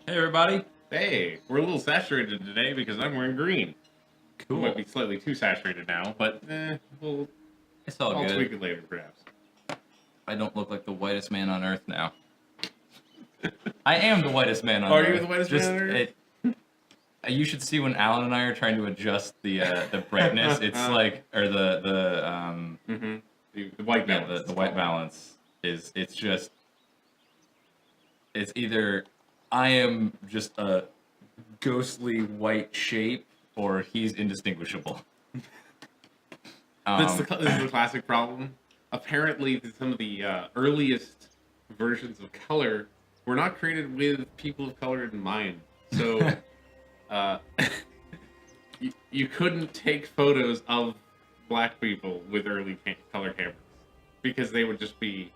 Hey everybody. Hey, we're a little saturated today because I'm wearing green. Cool. It might be slightly too saturated now, but It's all I'll good. tweak it later, perhaps. I don't look like the whitest man on earth now. I am the whitest man on Are earth. you the whitest man on earth? You should see when Alan and I are trying to adjust the brightness. It's like, or the white balance. the white balance is. It's either I am just a ghostly white shape, or he's indistinguishable. This is the classic problem. Apparently, some of the earliest versions of color were not created with people of color in mind. So, you couldn't take photos of black people with early color cameras because they would just be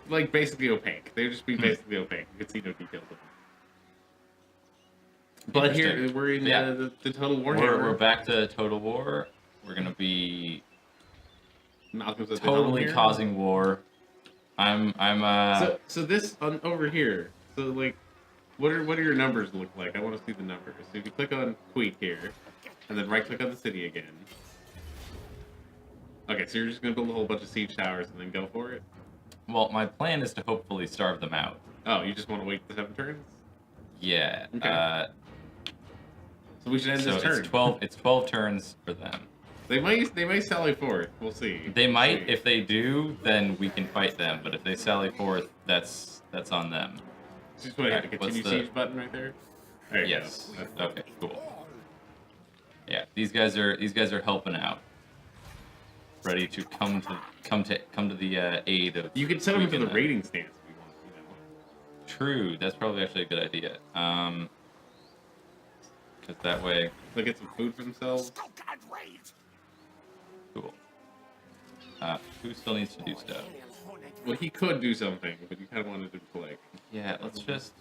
like basically opaque. They would just be basically opaque. You could see no details of them. But here we're in the Total War. We're back to Total War. We're gonna be totally causing war. So this over here. So like, what are your numbers look like? I want to see the numbers. So if you click on Tweak here, and then right click on the city again. Okay, so you're just gonna build a whole bunch of siege towers and then go for it. Well, my plan is to hopefully starve them out. Oh, you just want to wait the 7 turns? Yeah. Okay. So we should end this turn. It's 12 turns for them. They might sally forth. We'll see. They might. If they do, then we can fight them. But if they sally forth, that's on them. Just want to hit the continue siege button right there. There you go. Okay. Cool. Yeah, these guys are helping out. Ready to come to the aid of. You could set them into the raiding stance if you want. You know. True. That's probably actually a good idea. Because that way they'll get some food for themselves. Cool. Who still needs to do stuff? Well, he could do something, but you kind of wanted to play. Yeah, let's just.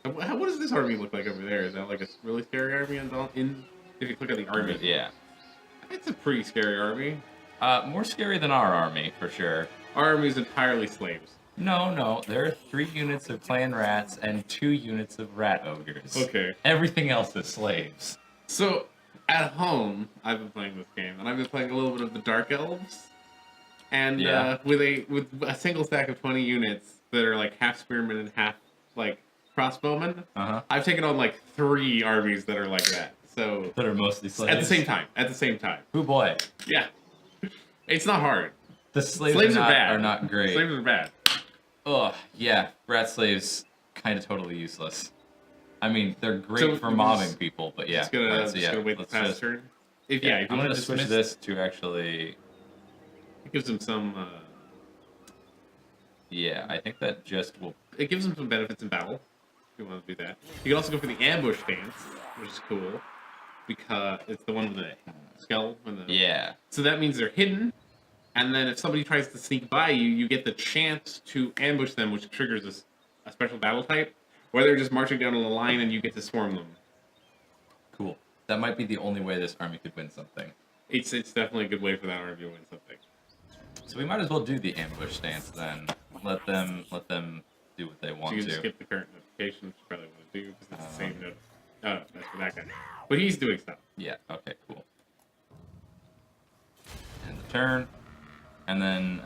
What does this army look like over there? Is that like a really scary army? If you click on the army, yeah, it's a pretty scary army. More scary than our army for sure. Our army is entirely slaves. No, there are 3 units of clan rats and 2 units of rat ogres. Okay. Everything else is slaves. So, at home, I've been playing this game, and I've been playing a little bit of the Dark Elves, and with a single stack of 20 units that are like half spearmen and half like crossbowmen. I've taken on like 3 armies that are like that. So that are mostly slaves at the same time. Oh boy. Yeah. It's not hard. The slaves are not great. Slaves are bad. Ugh, yeah, rat slaves kind of totally useless. I mean, they're great for mobbing people, but yeah. Just gonna wait the past turn. If you I'm gonna switch this to actually. It gives them some. Yeah, I think that just will. It gives them some benefits in battle. If you want to do that, you can also go for the ambush stance, which is cool, because it's the one with the skull and the. Yeah. So that means they're hidden. And then if somebody tries to sneak by you, you get the chance to ambush them, which triggers a special battle type, where they're just marching down on the line and you get to swarm them. Cool. That might be the only way this army could win something. It's definitely a good way for that army to win something. So we might as well do the ambush stance then. Let them do what they want so you to. Just skip the current notification, which you probably want to do because it's the same note. Oh, that's for that guy. But he's doing stuff. Yeah. Okay. Cool. End the turn. And then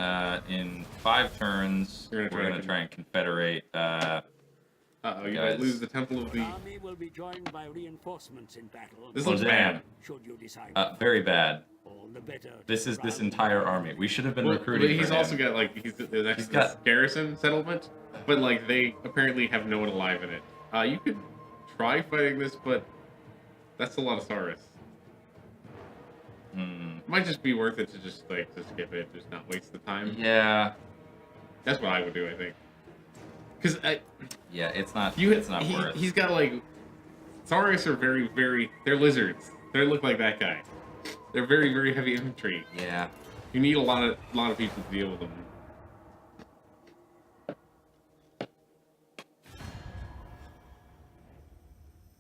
in 5 turns, we're gonna try and confederate. You might lose the Temple of the. Army will be joined by reinforcements in battle. This looks bad. Should you decide? Very bad. All the better. This is this entire army. We should have been recruiting. But he's for him. also got like he's got garrison settlement, but like they apparently have no one alive in it. You could try fighting this, but that's a lot of Saurus. Might just be worth it to just skip it, just not waste the time. Yeah, that's what I would do. I think, because yeah, it's not worth. He's got like Saurus are very they're lizards. They look like that guy. They're very heavy infantry. Yeah, you need a lot of people to deal with them.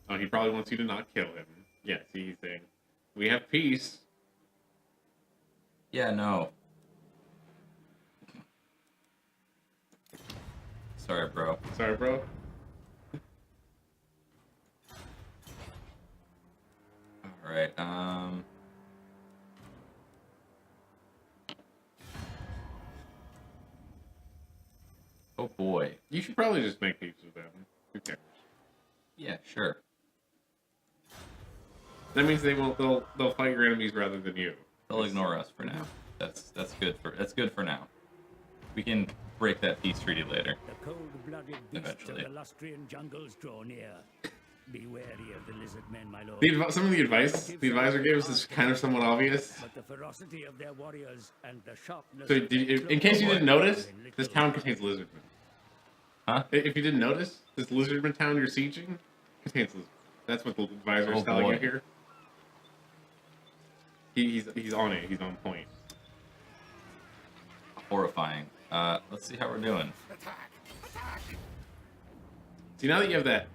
Oh, he probably wants you to not kill him. Yeah, see, he's saying, we have peace. Yeah, no. Sorry, bro. Sorry, bro. Oh boy. You should probably just make peace with them. Who cares? Yeah, sure. That means they'll fight your enemies rather than you. They'll ignore us for now. That's good for now. We can break that peace treaty later. The cold-blooded beasts Eventually. of the Lustrian jungles draw near. Be wary of the lizard men, my lord. Some of the advice the advisor gave us is kind of somewhat obvious. But the ferocity of their warriors and the sharpness So, of their in case you claws didn't notice, are in this little town contains lizardmen. Huh? If you didn't notice, this lizardman town you're sieging contains lizardmen. That's what the advisor is Oh, telling you boy. here. He's on it. He's on point. Horrifying. Let's see how we're doing. See, now that you have that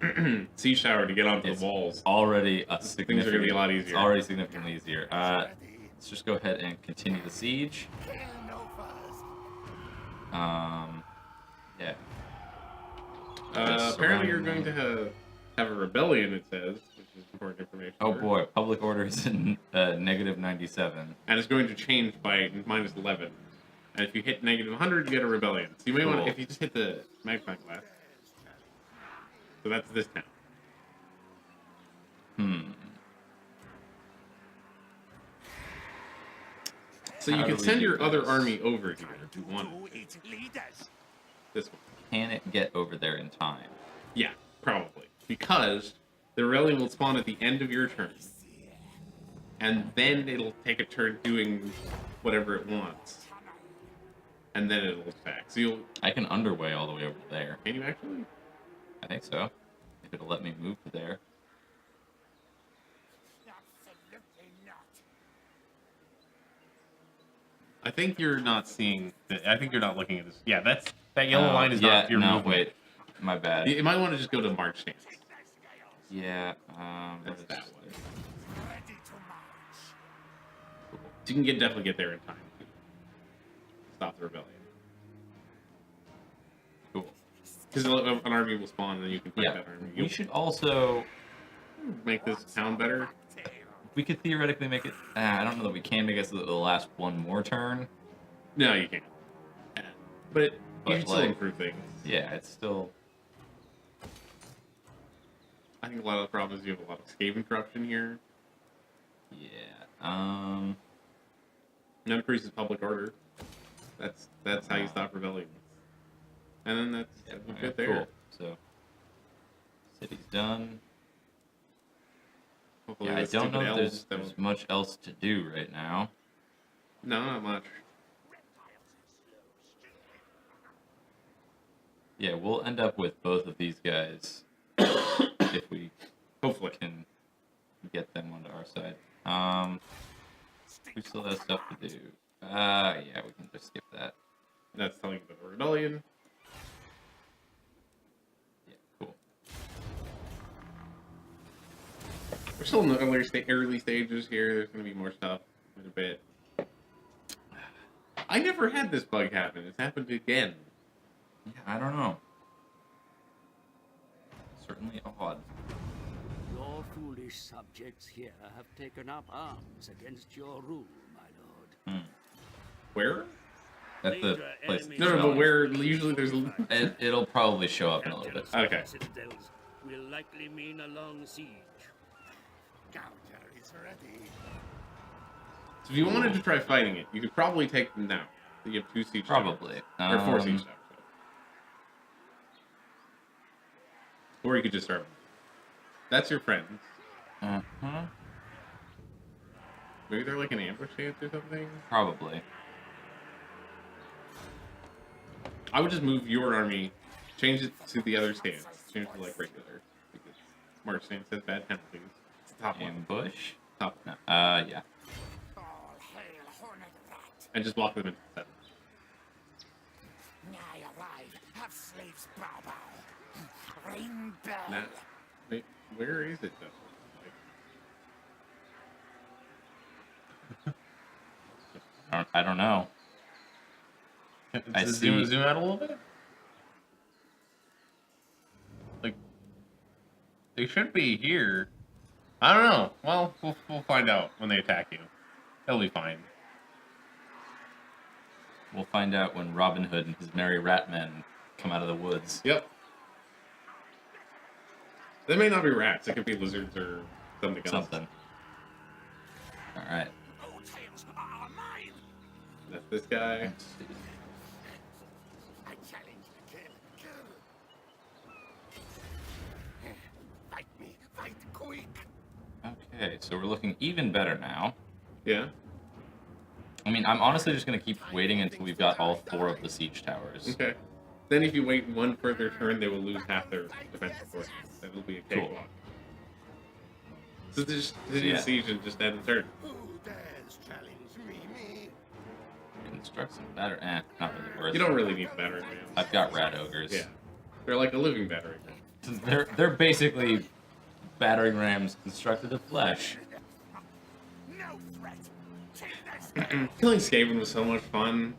siege tower to get onto It's the walls, already a things are going to be a lot It's easier. already significantly easier. Let's just go ahead and continue the siege. Yeah. Just Apparently, you're surrounding going to have a rebellion. It says, which is important information. Oh boy, public order is in negative 97. And it's going to change by minus 11. And if you hit negative 100, you get a rebellion. So you may want Cool. to, if you just hit the magnifying glass. So that's this town. So How you do can we send do your other this? army over here if you want. This one. Can it get over there in time? Yeah, probably. Because the rebellion will spawn at the end of your turn. And then it'll take a turn doing whatever it wants. And then it'll attack. So you'll... I can underway all the way over there. Can you actually? I think so. If it'll let me move to there. I think you're not seeing... I think you're not looking at this. Yeah, that yellow line is not your no, movement. wait. My bad. You might want to just go to March stance. Yeah, That's what that is one. this? So you can definitely get there in time to stop the rebellion. Cool. Because an army will spawn and then you can fight Yeah, that army. we You'll should also... make this town better. We could theoretically make it... I don't know that we can make it so that it'll last one more turn. No, you can't. But you But, can still like- improve things. Yeah, it's still... I think a lot of the problem is you have a lot of escaping corruption here. Yeah, And that increases public order. That's how you stop rebellions. And then that's yeah, a okay, bit there. cool. So, city's done. Hopefully Yeah, I the don't know stupid if elves there's don't- much else to do right now. No, not much. Yeah, we'll end up with both of these guys if we Hopefully. can get them onto our side. We still have stuff to do. Yeah, we can just skip that. That's telling you about the rebellion. Yeah, cool. We're still in the early stages here. There's going to be more stuff in a bit. I never had this bug happen. It's happened again. Yeah, I don't know. Certainly odd. Your foolish subjects here have taken up arms against your rule, my lord. Where? That's the Major place. enemy No, no, but soldiers where will usually there's... It'll probably show up in a little bit. Okay. Citadels will likely mean a long siege. Counter is ready. So if you wanted to try fighting it, you could probably take them now. You have 2 siege towers. Probably. Or 4 siege towers. Or you could just start with them. That's your friends. Uh-huh. Maybe they're like an ambush stance or something? Probably. I would just move your army, change it to the other stance. Change it to like regular. Because March stance has bad penalties. It's the top one. Ambush? Top No. one. Yeah. All hail Hornet Rat. And just block them into 7. I arrive. Have slaves bow bow. Ring bell. Now, wait, where is it though? I don't know. I see. Zoom out a little bit? Like, they should be here. I don't know. Well, we'll find out when they attack you. It'll be fine. We'll find out when Robin Hood and his merry rat men come out of the woods. Yep. They may not be rats. It could be lizards or something else. Something. All right. All tales are mine. That's this guy. Let's see. I challenge. Kill. Fight me. Fight quick. Okay, so we're looking even better now. Yeah. I mean, I'm honestly just gonna keep waiting until we've got all 4 of the siege towers. Okay. Then if you wait one further turn, they will lose half their defensive forces. That will be a Cool. cakewalk. So just Yeah. siege and just end the turn. Who dares challenge me? Construct some better. Not really worth. You don't really need battery rams. I've got rat ogres. Yeah. They're like a living battering ram. They're basically battering rams constructed of flesh. No threat. Take this. Killing Skaven was so much fun.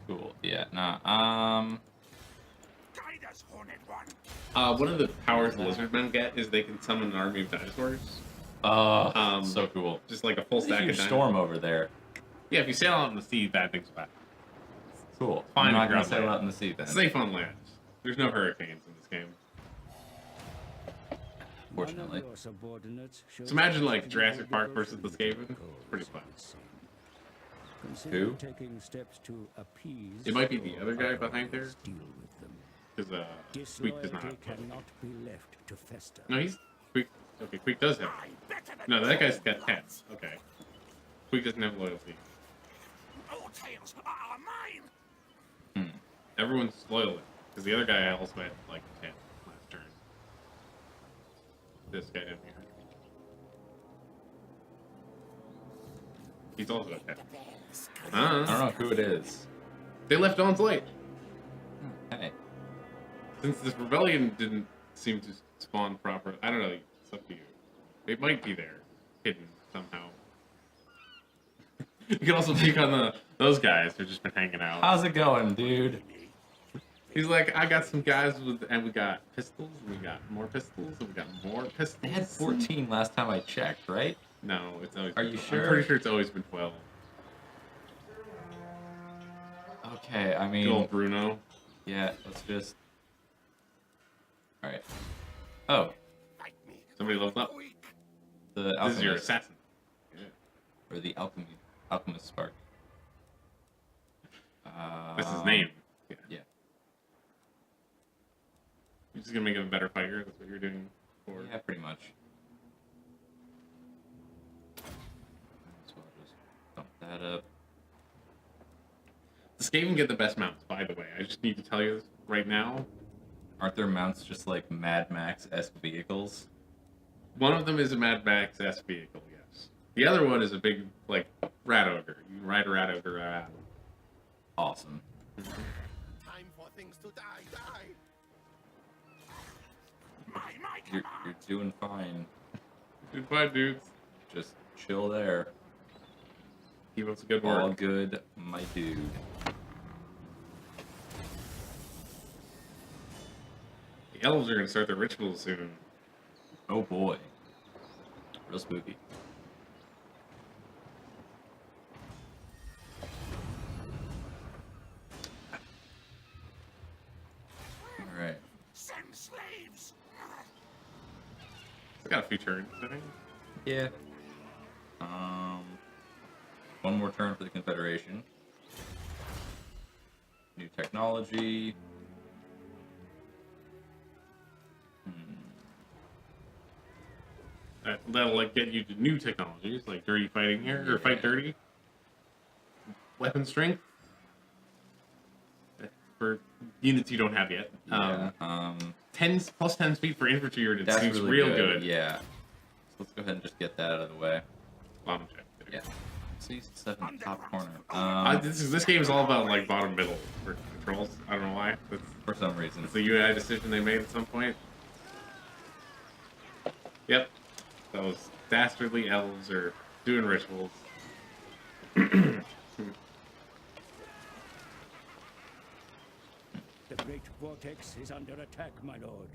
Cool. Yeah. Nah. Guide us, Horned One. One of the powers the lizardmen get is they can summon an army of dinosaurs. So cool. Just like a full There's a stack of huge dinosaurs. storm over there. Yeah, if you sail out in the sea, bad things will happen. Cool. Fine I'm not if you're gonna on sail land. out in the sea then. Safe on land. There's no hurricanes in this game. Fortunately. So imagine like Jurassic Park versus the Skaven. Pretty fun. Who? Taking steps to appease It might be the other guy behind there. deal with them. Because Queek does not have. Cannot be left to fester. No, he's Queek. Okay, Queek does have. No, that guy's got 10. Okay. Queek doesn't have loyalty. All tales are mine. Everyone's loyal because the other guy also had like 10 last turn. This guy down here. He's also got 10. I don't know who it is. They left Dawn's Light. Hey. Since this rebellion didn't seem to spawn properly, I don't know. It's up to you. They might be there, hidden somehow. You can also peek on those guys who've just been hanging out. How's it going, dude? He's like, I got some guys and we got pistols, and we got more pistols, and we got more pistols. They had 14 last time I checked, right? No, it's always. Are you sure? I'm pretty sure it's always been 12. Okay, I mean, Good old Bruno. yeah, let's just. All right. Oh, Fight me. Somebody leveled up. Quick. the This alchemist is your assassin. Yeah. or the alchemist spark. That's his name. Yeah. Yeah. You're just gonna make him a better fighter. That's what you're doing for. Yeah, pretty much. So I'll just dump that up. The Skaven get the best mounts, by the way. I just need to tell you this right now. Aren't their mounts just like Mad Max-esque vehicles? One of them is a Mad Max S vehicle, yes. The other one is a big, like, rat ogre. You can ride a rat ogre around. Awesome. Time for things to die. My You're command. doing fine. Dude, fine, dudes. Just chill there. Keep up the good All work. good, my dude. The elves are gonna start their rituals soon. Oh boy. Real spooky. Alright. Send slaves. I got a few turns, I think. Yeah. One more turn for the Confederation. New technology. That'll like get you to new technologies, like dirty fighting here, or fight dirty. Weapon strength. For units you don't have yet. Yeah. 10 speed for infantry units That's seems really real good. Yeah. So let's go ahead and just get that out of the way. Bottom check. There. Yeah. See, 7 top corner. This game is all about like bottom middle for controls. I don't know why. For some reason. It's a UI decision they made at some point. Yep. Those dastardly elves are doing rituals. The great vortex is under attack, my lord.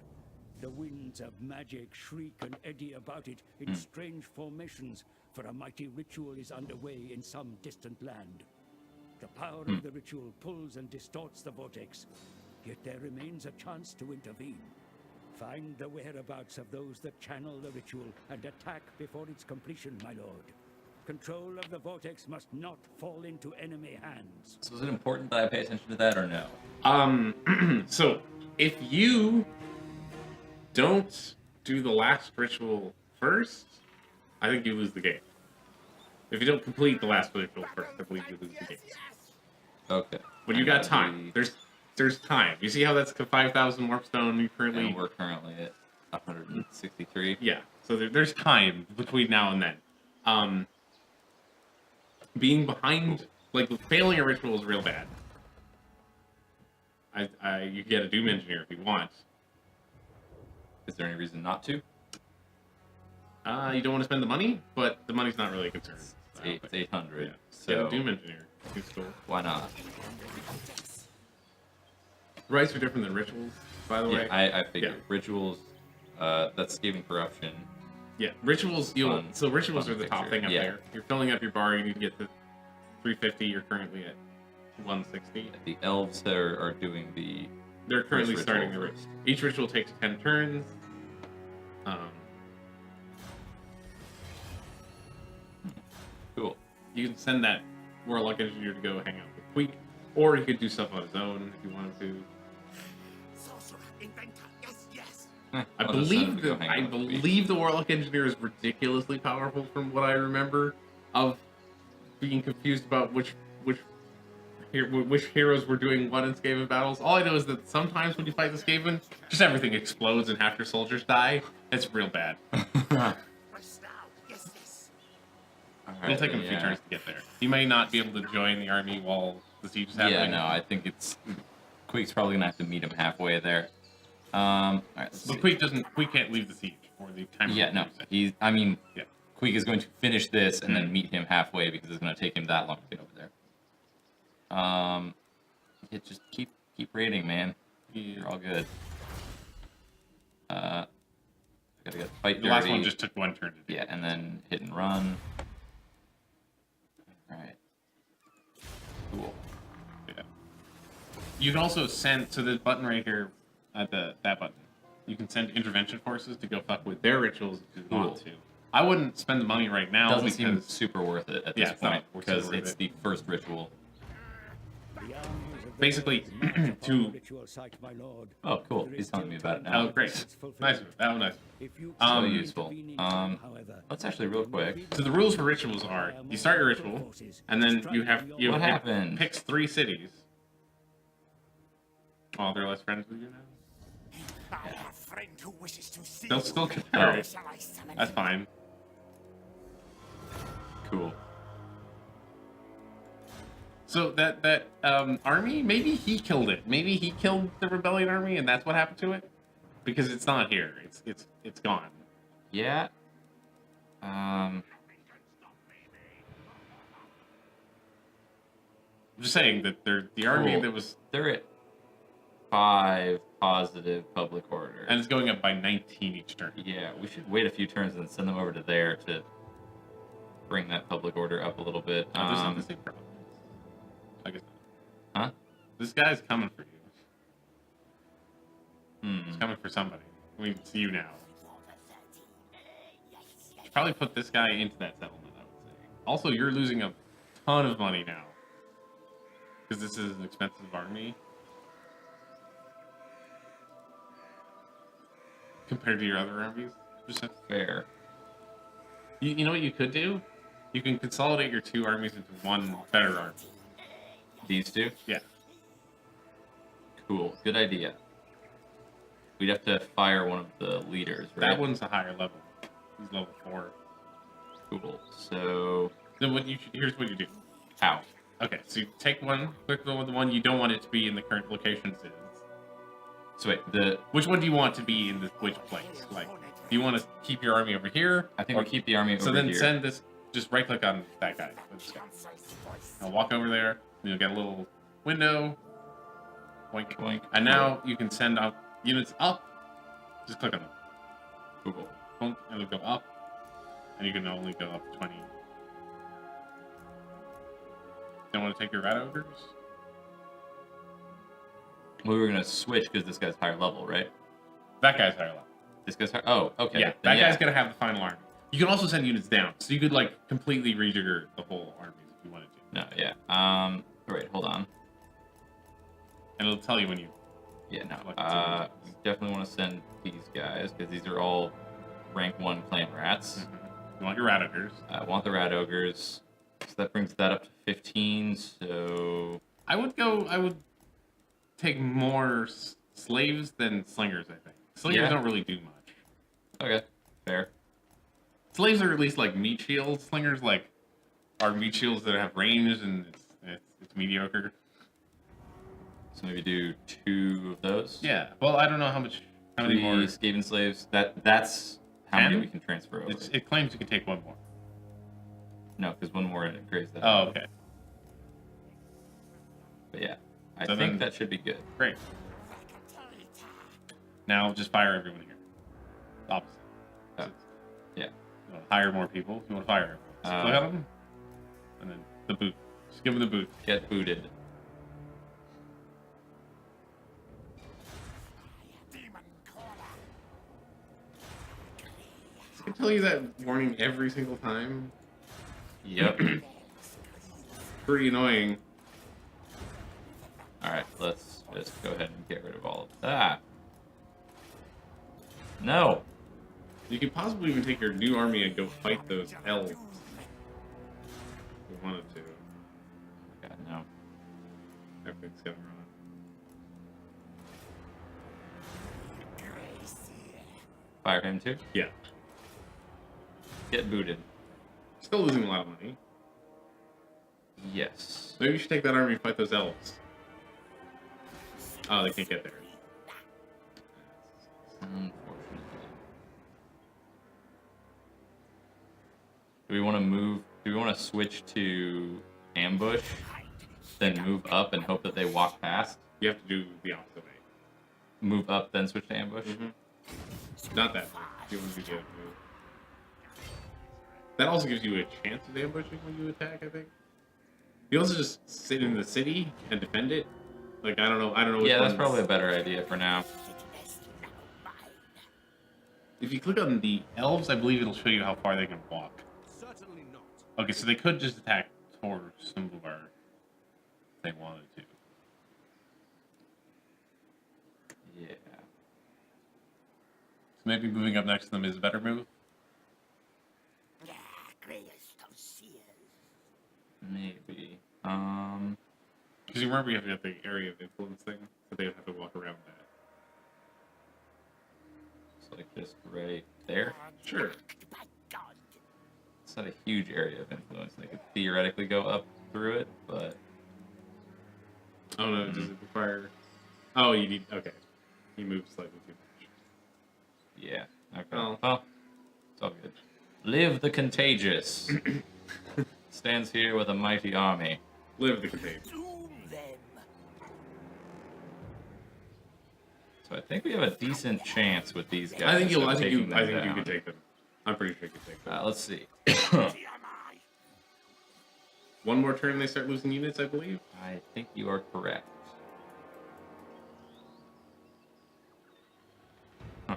The winds of magic shriek and eddy about it in strange formations, for a mighty ritual is underway in some distant land. The power of the ritual pulls and distorts the vortex, yet there remains a chance to intervene. Find the whereabouts of those that channel the ritual and attack before its completion, my lord. Control of the vortex must not fall into enemy hands. So is it important that I pay attention to that or no? So if you don't do the last ritual first, I think you lose the game. If you don't complete the last ritual first, I believe you lose the game. Okay. But you got time. There's time. You see how that's 5,000 warp stone? You currently And we're currently at 163. yeah. So there's time between now and then. Being behind, like failing a ritual is real bad. You can get a Doom Engineer if you want. Is there any reason not to? You don't want to spend the money, but the money's not really a concern. It's 800. Yeah. So Get a Doom Engineer. It's cool. why not? Rites are different than rituals, by the way. Yeah, I figured. Yeah. Rituals, that's Escaping Corruption. Yeah, rituals. Rituals fun are the top picture. thing up Yeah. there. You're filling up your bar. You need to get to 350. You're currently at 160. The elves are doing the... They're currently First starting the ritual ritual. first. Each ritual takes 10 turns. Cool. You can send that Warlock Engineer to go hang out with Queek, or he could do stuff on his own if you wanted to. Sorcerer, inventor, yes, yes. I I'll just send him believe to go hang out with Queek. the Warlock Engineer is ridiculously powerful from what I remember of being confused about which heroes were doing what in Skaven battles. All I know is that sometimes when you fight the Skaven, just everything explodes and half your soldiers die. It's real bad. Press now, yes, yes. It'll take him a few turns to get there. He may not be able to join the army while the siege is happening. Yeah, no, I think it's... Queek's probably gonna have to meet him halfway there. Alright, let's see. But Queek can't leave the siege for the time. Yeah, no, Yeah. Queek is going to finish this and then meet him halfway because it's going to take him that long to get over there. Yeah, just keep raiding, man. You're all good. I gotta get the fight The last dirty. one just took one turn to do. Yeah, and then hit and run. Alright. Cool. Yeah. You can also send to the button right here, that button. You can send intervention forces to go fuck with their rituals if you want to. I wouldn't spend the money right now. Doesn't seem because super worth it at Yeah, this it's not point super because worth it's it. the first ritual. Basically, to Oh, cool. He's telling me about it now. oh great, nice. That was nice. So useful. Let's actually real quick. So the rules for rituals are: you start your ritual, and then you What happened? Picks 3 cities. Oh, they're less friends with you now. I have a friend who wishes to see They'll you. still Oh. compare. Shall I summon That's him? fine. Cool. So that army, maybe he killed it. Maybe he killed the rebellion army, and that's what happened to it. Because it's not here. It's gone. Yeah. I'm just saying that the army Cool. that was, They're at 5 positive public order. and it's going up by 19 each turn. Yeah, we should wait a few turns and send them over to there to bring that public order up a little bit. This is the same problem. I guess not. Huh? This guy's coming for you. Hmm. He's coming for somebody. I mean, it's you now. Should probably put this guy into that settlement, I would say. Also, you're losing a ton of money now. Because this is an expensive army. Compared to your other armies. Just Fair. you know what you could do? You can consolidate your 2 armies into one better army. These two? Yeah. Cool. Good idea. We'd have to fire one of the leaders, right? That one's a higher level. He's level 4. Cool. So, Then here's what you do. how? Okay, so you take one, click on the one you don't want it to be in the current locations is. So wait, Which one do you want to be in which place? Like, do you want to keep your army over here? I think we'll keep the army over So then here. send this, just right click on that guy. This guy. I'll walk over there, and you'll get a little window. Boink. Boink. And now you can send out units up Just click on them. Google. And it'll go up. And you can only go up to 20. Don't want to take your rat ogres? We were gonna switch because this guy's higher level, right? That guy's higher level. This guy's higher. Oh, okay. Yeah, Then that guy's gonna have the final army. You can also send units down, so you could like completely rejigger the whole armies if you wanted to. No, yeah. Wait, hold on. And it'll tell you when you. Yeah, no. Like You definitely want to send these guys because these are all rank 1 clan rats. Mm-hmm. You want your rat ogres. I want the rat ogres. So that brings that up to 15. So I would take more slaves than slingers. I think slingers don't really do much. okay, fair. Slaves are at least like meat shields. Slingers like are meat shields that have range and it's mediocre. So maybe do 2 of those. Yeah. Well, I don't know how many 3 more. Skaven slaves. That's how many 10? we can transfer over. It claims you can take 1 more. No, because 1 more and it creates that. Oh, okay. But yeah, I So think then- that should be good. Great. Now just fire everyone here. Opposite. Oh, yeah. You want to hire more people? You want to fire everyone? So click on them, and then the boot. Just give them the boot. Get booted. Demon caller. I tell you that warning every single time. Yep. Pretty annoying. Alright, let's just go ahead and get rid of all of that. No! You could possibly even take your new army and go fight those elves. If you wanted to. God, no. Everything's going wrong. Fire him too? Yeah. Get booted. Still losing a lot of money. Yes. Maybe you should take that army and fight those elves. Oh, they can't get there. Unfortunately. Do we want to move? Do we want to switch to ambush, then move up and hope that they walk past? You have to do the opposite way. Move up, then switch to ambush? Not that way. You want to do the other move. That also gives you a chance of ambushing when you attack, I think. You also just sit in the city and defend it. Like, I don't know which Yeah, that's ones. probably a better idea for now. If you click on the elves, I believe it'll show you how far they can walk. Certainly not. Okay, so they could just attack towards Symbolar if they wanted to. Yeah. So maybe moving up next to them is a better move. Greatest of seers. Maybe. Because you remember you have to get the area of influence thing, so they have to walk around that. It's like just right there. Sure. By God. It's not a huge area of influence. They could theoretically go up through it, but Oh no, does it require... Oh, you need... Okay. You move slightly too much. yeah. Okay. Oh. Well, it's all good. Live the contagious. Stands here with a mighty army. Live the contagion. Doom them. So I think we have a decent chance with these guys. I think of you taking them you down. could take them. I'm pretty sure you could take them. Let's see. TMI. One more turn they start losing units, I believe. I think you are correct. Huh.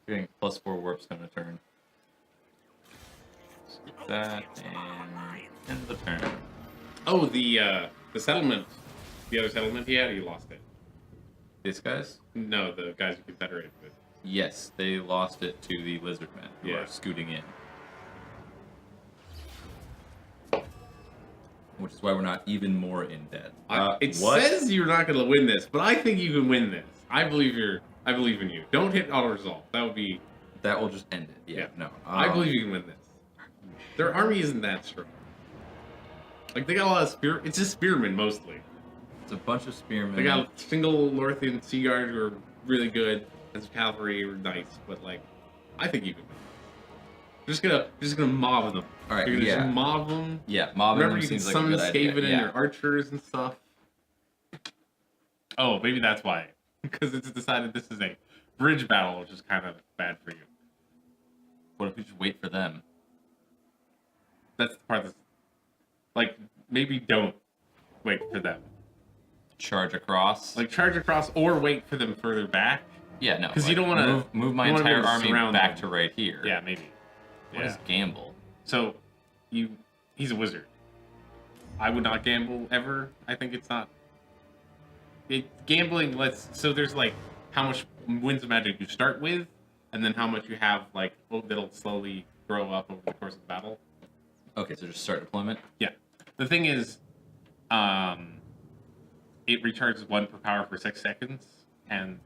Getting +4 warpstone a turn. Skip that and end the turn. Oh, the settlement. The other settlement he had, you lost it. These guys? No, the guys you confederated with. Yes, they lost it to the lizardmen who Yeah. are scooting in. Which is why we're not even more in debt. It what? says you're not going to win this, but I think you can win this. I believe in you. Don't hit auto resolve. That would be. That will just end it. Yeah, Yeah. no. I believe you can win this. Their army isn't that strong. Like they got a lot of spear. It's just spearmen mostly. It's a bunch of spearmen. They got single Lorthian Sea Guard who are really good, and some cavalry who are nice. But like, I think you can win. You're just gonna mob them. All right, You're gonna yeah. just mob them. Yeah, mobbing Remember, them you can seems like a summon good idea. Skaven and Yeah. your archers and stuff. Oh, maybe that's why. because it's decided this is a bridge battle, which is kind of bad for you. What if we just wait for them? That's the part that's like maybe don't wait for them. Charge across? Like charge across or wait for them further back. Yeah, no. Because like, you don't want to move my entire army back to right here. Yeah, maybe. What is gamble? So, he's a wizard. I would not gamble ever. I think it's not. Gambling so there's like how much winds of magic you start with, and then how much you have like that'll slowly grow up over the course of the battle. Okay, so just start deployment. Yeah. The thing is, it recharges 1 per power for 6 seconds, and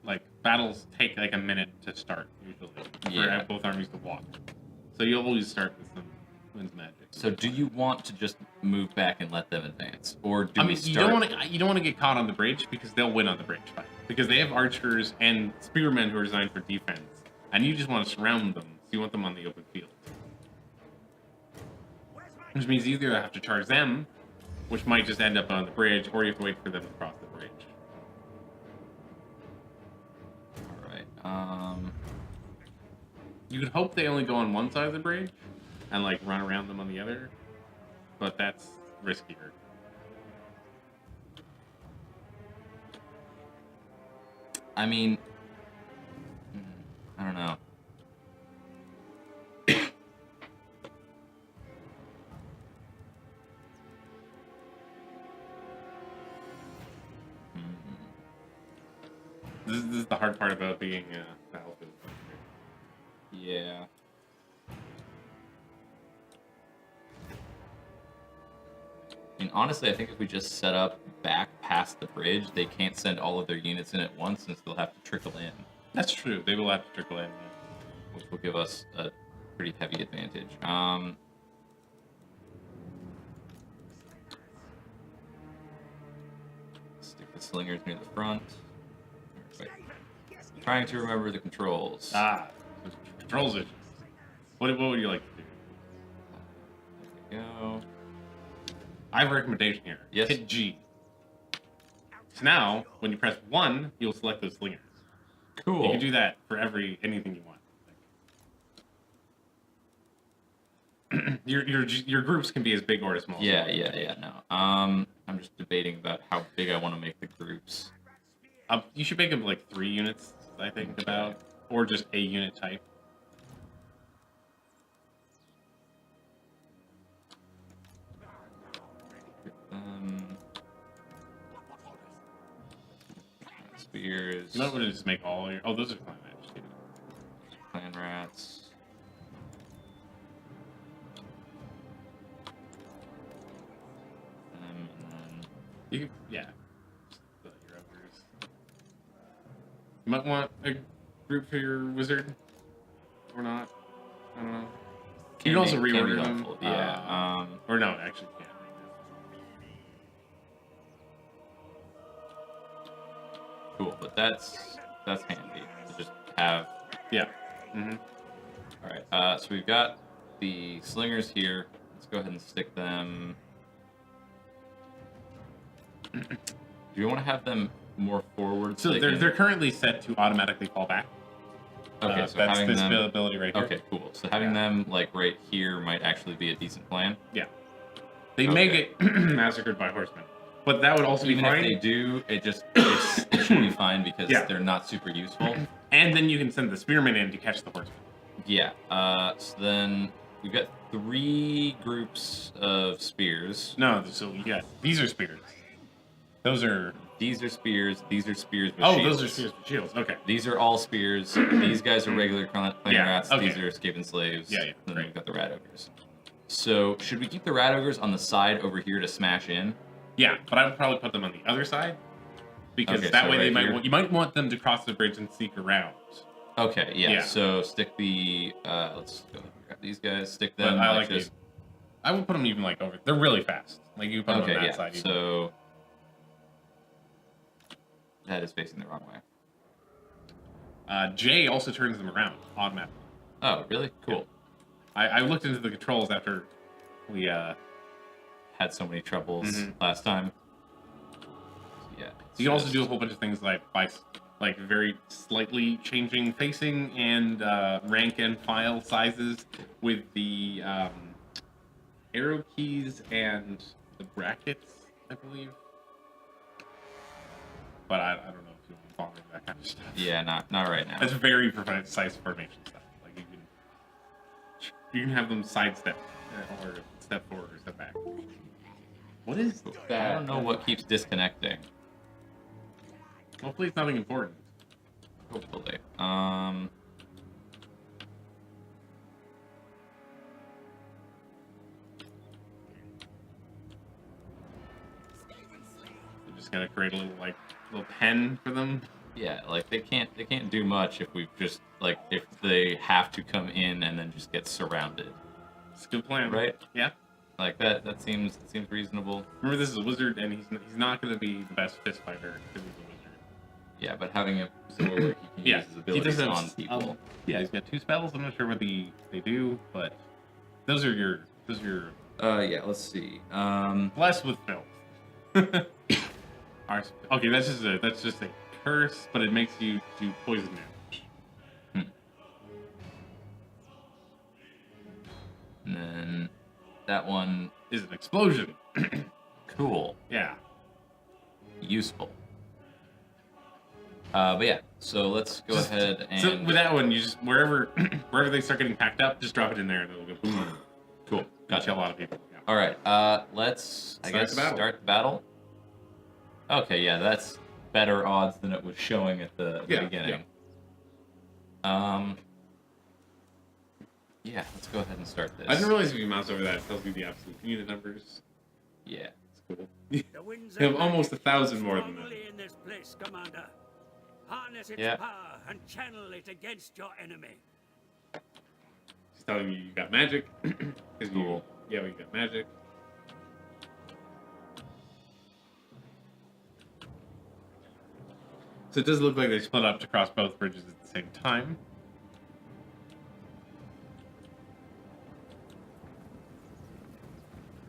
like battles take like a minute to start usually for both armies to walk. So you always start with some winds magic. So do you want to just move back and let them advance, or do we start? You don't want to get caught on the bridge because they'll win on the bridge fight because they have archers and spearmen who are designed for defense, and you just want to surround them. So you want them on the open field, which means either you have to charge them, which might just end up on the bridge, or you have to wait for them to cross the bridge. All right. You could hope they only go on one side of the bridge and like run around them on the other, but that's riskier. I mean, I don't know. This is the hard part about being Battlefield. Yeah. I mean, honestly, I think if we just set up back past the bridge, they can't send all of their units in at once since they'll have to trickle in. That's true. They will have to trickle in. Which will give us a pretty heavy advantage. Stick the slingers near the front. Right. Trying to remember the controls. Controls issues. What would you like to do? There we go. I have a recommendation here. Yes. Hit G. So now, when you press 1, you'll select those slingers. Cool. You can do that for anything you want. your groups can be as big or as small. Yeah. No. I'm just debating about how big I want to make the groups. You should make them like 3 units, I think, about, or just a unit type. Spears. You might want to just make all your. Oh, those are clan rats too. Clan rats. And then You can, yeah. Your ogres. You might want a group for your wizard, or not. I don't know. You can also reorder them. Yeah. Or no, actually, you can't. Cool, but that's handy to just have. Yeah. Mm-hmm. All right. So we've got the slingers here. Let's go ahead and stick them. Do you want to have them more forward? So they're currently set to automatically fall back. Okay, so that's having this them. ability right here. Okay, cool. So having them like right here might actually be a decent plan. Yeah. They may get massacred by horsemen, but that would also Even be fine. if they do, it should be fine because they're not super useful. And then you can send the spearmen in to catch the horsemen. Yeah. So then we've got 3 groups of spears. No, so yeah, these are spears. Those are. These are spears. These are spears with Oh, shields. those are spears with shields. Okay. These are all spears. These guys are regular clan rats. Okay. These are escaping slaves. Yeah, And then great. we've got the rat ogres. So should we keep the rat ogres on the side over here to smash in? Yeah, but I would probably put them on the other side because Okay, that so way right here? you might want them to cross the bridge and sneak around. Okay, yeah. Yeah. So stick the let's go grab these guys. Stick But them I like like just. I would put them even like over. They're really fast. Like you put them Okay, on that yeah. side. Even. So that is facing the wrong way. J also turns them around automatically. Oh, really? Cool. I looked into the controls after we Had so many troubles Mhm. last time. Yeah. You can also do a whole bunch of things like like very slightly changing facing and rank and file sizes with the arrow keys and the brackets, I believe. But I don't know if you want to follow that kind of stuff. Yeah, not right now. That's very precise formation stuff. Like you can have them sidestep or step forward or step back. What is that? I don't know what keeps disconnecting. Hopefully it's nothing important. Hopefully. We're just gonna create a little pen for them. Yeah, like they can't do much if we've just like if they have to come in and then just get surrounded. It's a good plan, Right? Yeah. Like that seems reasonable. Remember, this is a wizard, and he's not gonna be the best fist fighter because he's a wizard. Yeah, but having a sword where he can use his he abilities does have on people. yeah, he's got 2 spells. I'm not sure what they do, but those are your Yeah, let's see. blessed with filth. Okay, that's just a curse, but it makes you do poison damage. And then that one, Is an explosion. cool, Yeah. useful. But yeah, so let's go ahead and So with that one, you just wherever they start getting packed up, just drop it in there and it'll go boom. cool. Gotcha. Gotcha. A lot of people. Yeah. All right, let's Start the battle. start the battle. Okay, yeah, that's better odds than it was showing at the Yeah, beginning. Yeah, let's go ahead and start this. I didn't realize if you mouse over that, it tells you the absolute unit numbers. Yeah. It's cool. The winds You have of almost magic 1,000 more than strongly that. in this place, Commander. Harness its Yeah. power and channel it against your enemy. It's telling you you got magic. 'Cause Cool. we got magic. So it does look like they split up to cross both bridges at the same time.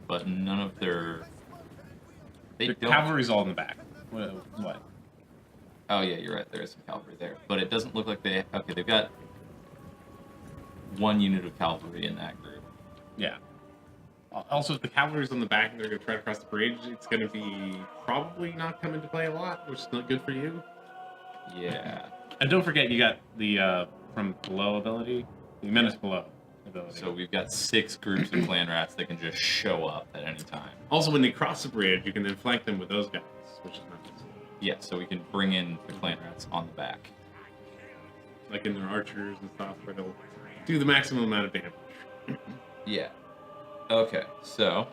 But none of their they The don't. cavalry's all in the back. What? Oh yeah, you're right. There is some cavalry there, but it doesn't look like they. Okay, they've got one unit of cavalry in that group. Yeah. Also, if the cavalry's on the back and they're going to try to cross the bridge, it's going to be probably not come into play a lot, which is not good for you. Yeah. And don't forget, you got the from below ability, the menace below ability. So we've got 6 groups of clan rats that can just show up at any time. Also, when they cross the bridge, you can then flank them with those guys, which is nice. Yeah, so we can bring in the clan rats on the back. Like in their archers and stuff, where they'll do the maximum amount of damage. Yeah. Okay, so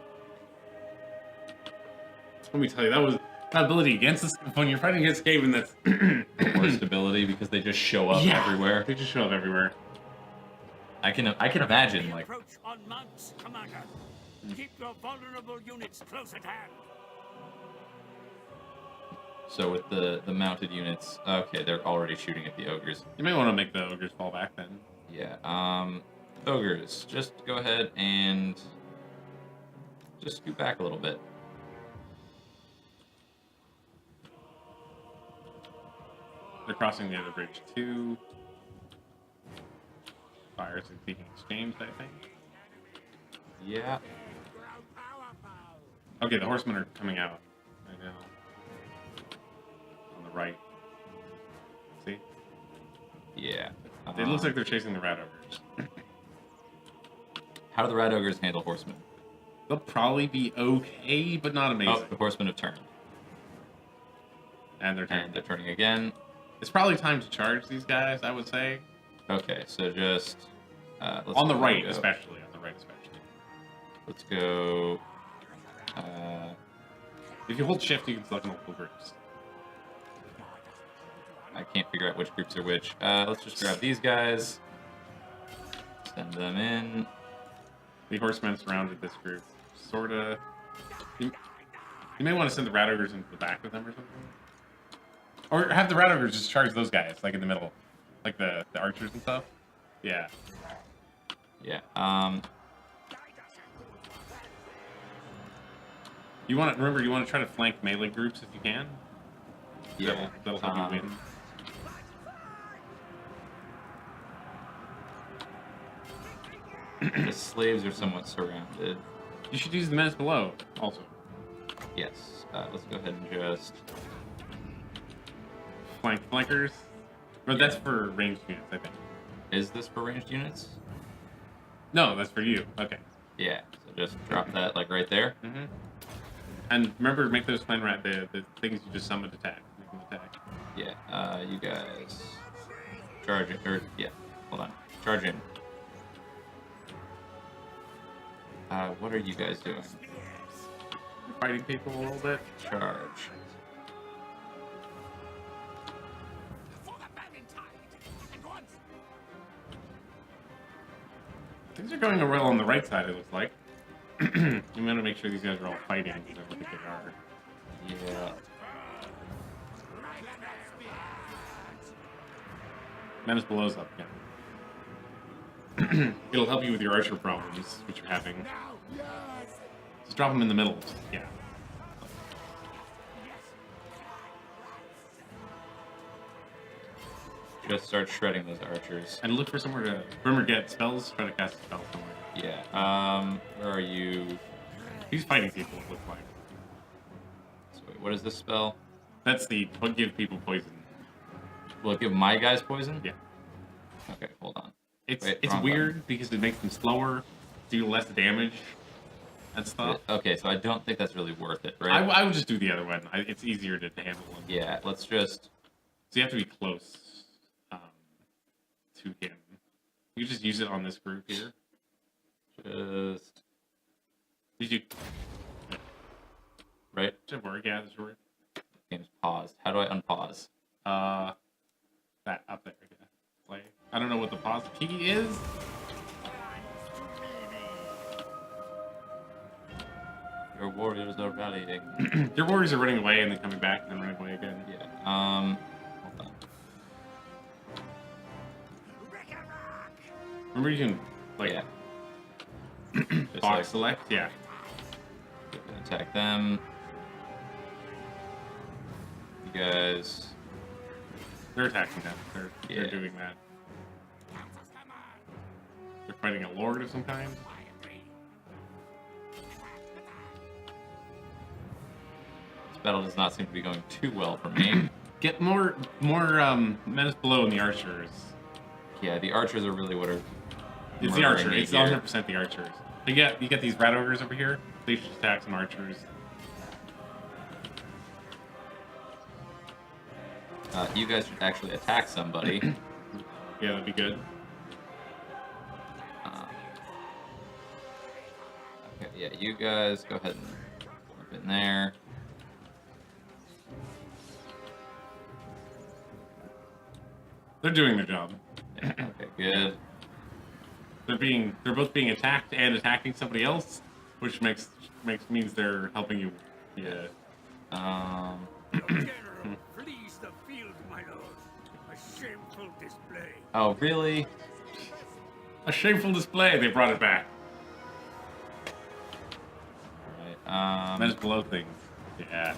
Let me tell you, that ability against this, when you're fighting against Skaven, that's the worst ability because they just show up everywhere. They just show up everywhere. I can imagine The like approach on mounts, Commander. Keep your vulnerable units close at hand. so with the mounted units. Okay, they're already shooting at the ogres. You may want to make the ogres fall back then. Yeah. Ogres, just go ahead and just scoot back a little bit. They're crossing the other bridge too. Fires are being exchanged, I think. Yeah. Okay, the horsemen are coming out right now. On the right. See? Yeah. It looks like they're chasing the rat ogres. How do the rat ogres handle horsemen? They'll probably be okay, but not amazing. Oh, the horsemen have turned. And they're turning. And they're turning again. It's probably time to charge these guys, I would say. Okay, so just let's On the go. right, especially. On the right, especially. Let's go. If you hold shift, you can select multiple groups. I can't figure out which groups are which. Let's just grab these guys. Send them in. The horsemen surrounded this group. Sorta. You may want to send the rat ogres into the back with them or something. Or have the rat ogres just charge those guys, like in the middle. Like the archers and stuff. Yeah. Yeah. You want to remember, you want to try to flank melee groups if you can. Yeah. That'll help you win. The slaves are somewhat surrounded. You should use the menace below, also. Yes. Let's go ahead and just... Flankers. But that's for ranged units, I think. Is this for ranged units? No, that's for you. Okay. Yeah. So just drop that like right there. Mm-hmm. And remember, make those flame rat the things you just summoned attack. Make them attack. Yeah. You guys charge it. Or yeah. Hold on. Charge in. What are you guys doing? Fighting people a little bit. Charge. For the Valentine! At once! Things are going well on the right side, it looks like. You gotta make sure these guys are all fighting, because I don't think they are. Yeah. Menace below's up again. It'll help you with your archer problems, which you're having. Just drop them in the middle. Yeah. Just start shredding those archers. And look for somewhere to... Remember, get spells. Try to cast a spell somewhere. Yeah. Where are you? He's fighting people, it looks like. So wait, what is this spell? That's the... give people poison. Will it give my guys poison? Yeah. Okay, hold on. It's Wait, it's wrong weird because it makes them slower, do less damage, and stuff. Okay, so I don't think that's really worth it, right? I would just do the other one. It's easier to handle them. Yeah, let's just... So you have to be close to him. You just use it on this group here. Just... Did you... Right? Should work, yeah, this work. Game's paused. How do I unpause? That up there. Yeah. Play. I don't know what the pause key is. Your warriors are rallying. Your warriors are running away and then coming back and then running away again. Yeah. Hold on. Remember you can, like, Yeah. Just box like, select? Yeah. attack them. You guys... They're attacking them. They're Yeah. doing that. They're fighting a lord of some kind. This battle does not seem to be going too well for me. Get more menace below in the archers. Yeah, the archers are really what are... It's the murdering archer. me It's here. 100% the archers. You get these rat ogres over here. They should attack some archers. You guys should actually attack somebody. Yeah, that'd be good. Okay, yeah, you guys go ahead and jump in there. They're doing their job. Yeah, okay, good. They're both being attacked and attacking somebody else, which means they're helping you. Yeah. General, flees the field, my lord. A shameful display. Oh, really? A shameful display. They brought it back. Right, Menace below things. Yeah.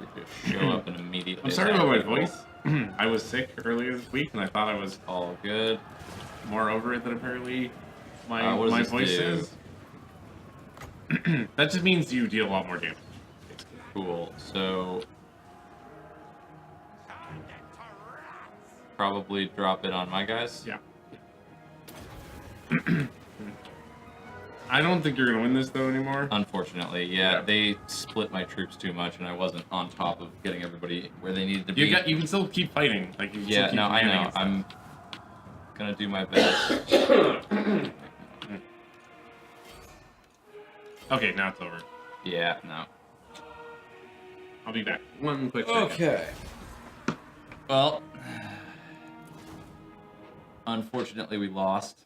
they just show up and immediately... I'm sorry about my attack people. voice. I was sick earlier this week, and I thought I was All good. more over it than apparently my What does my this voice do? is. That just means you deal a lot more damage. Cool. So... Probably drop it on my guys? Yeah. I don't think you're gonna win this though anymore. Unfortunately, yeah, Yeah. they split my troops too much, and I wasn't on top of getting everybody where they needed to be. You can still keep fighting. Like you can Yeah, still keep no, I commanding know. and stuff. I'm gonna do my best. Okay, now it's over. Yeah, no. I'll be back. One quick second. Okay. Well, unfortunately, we lost.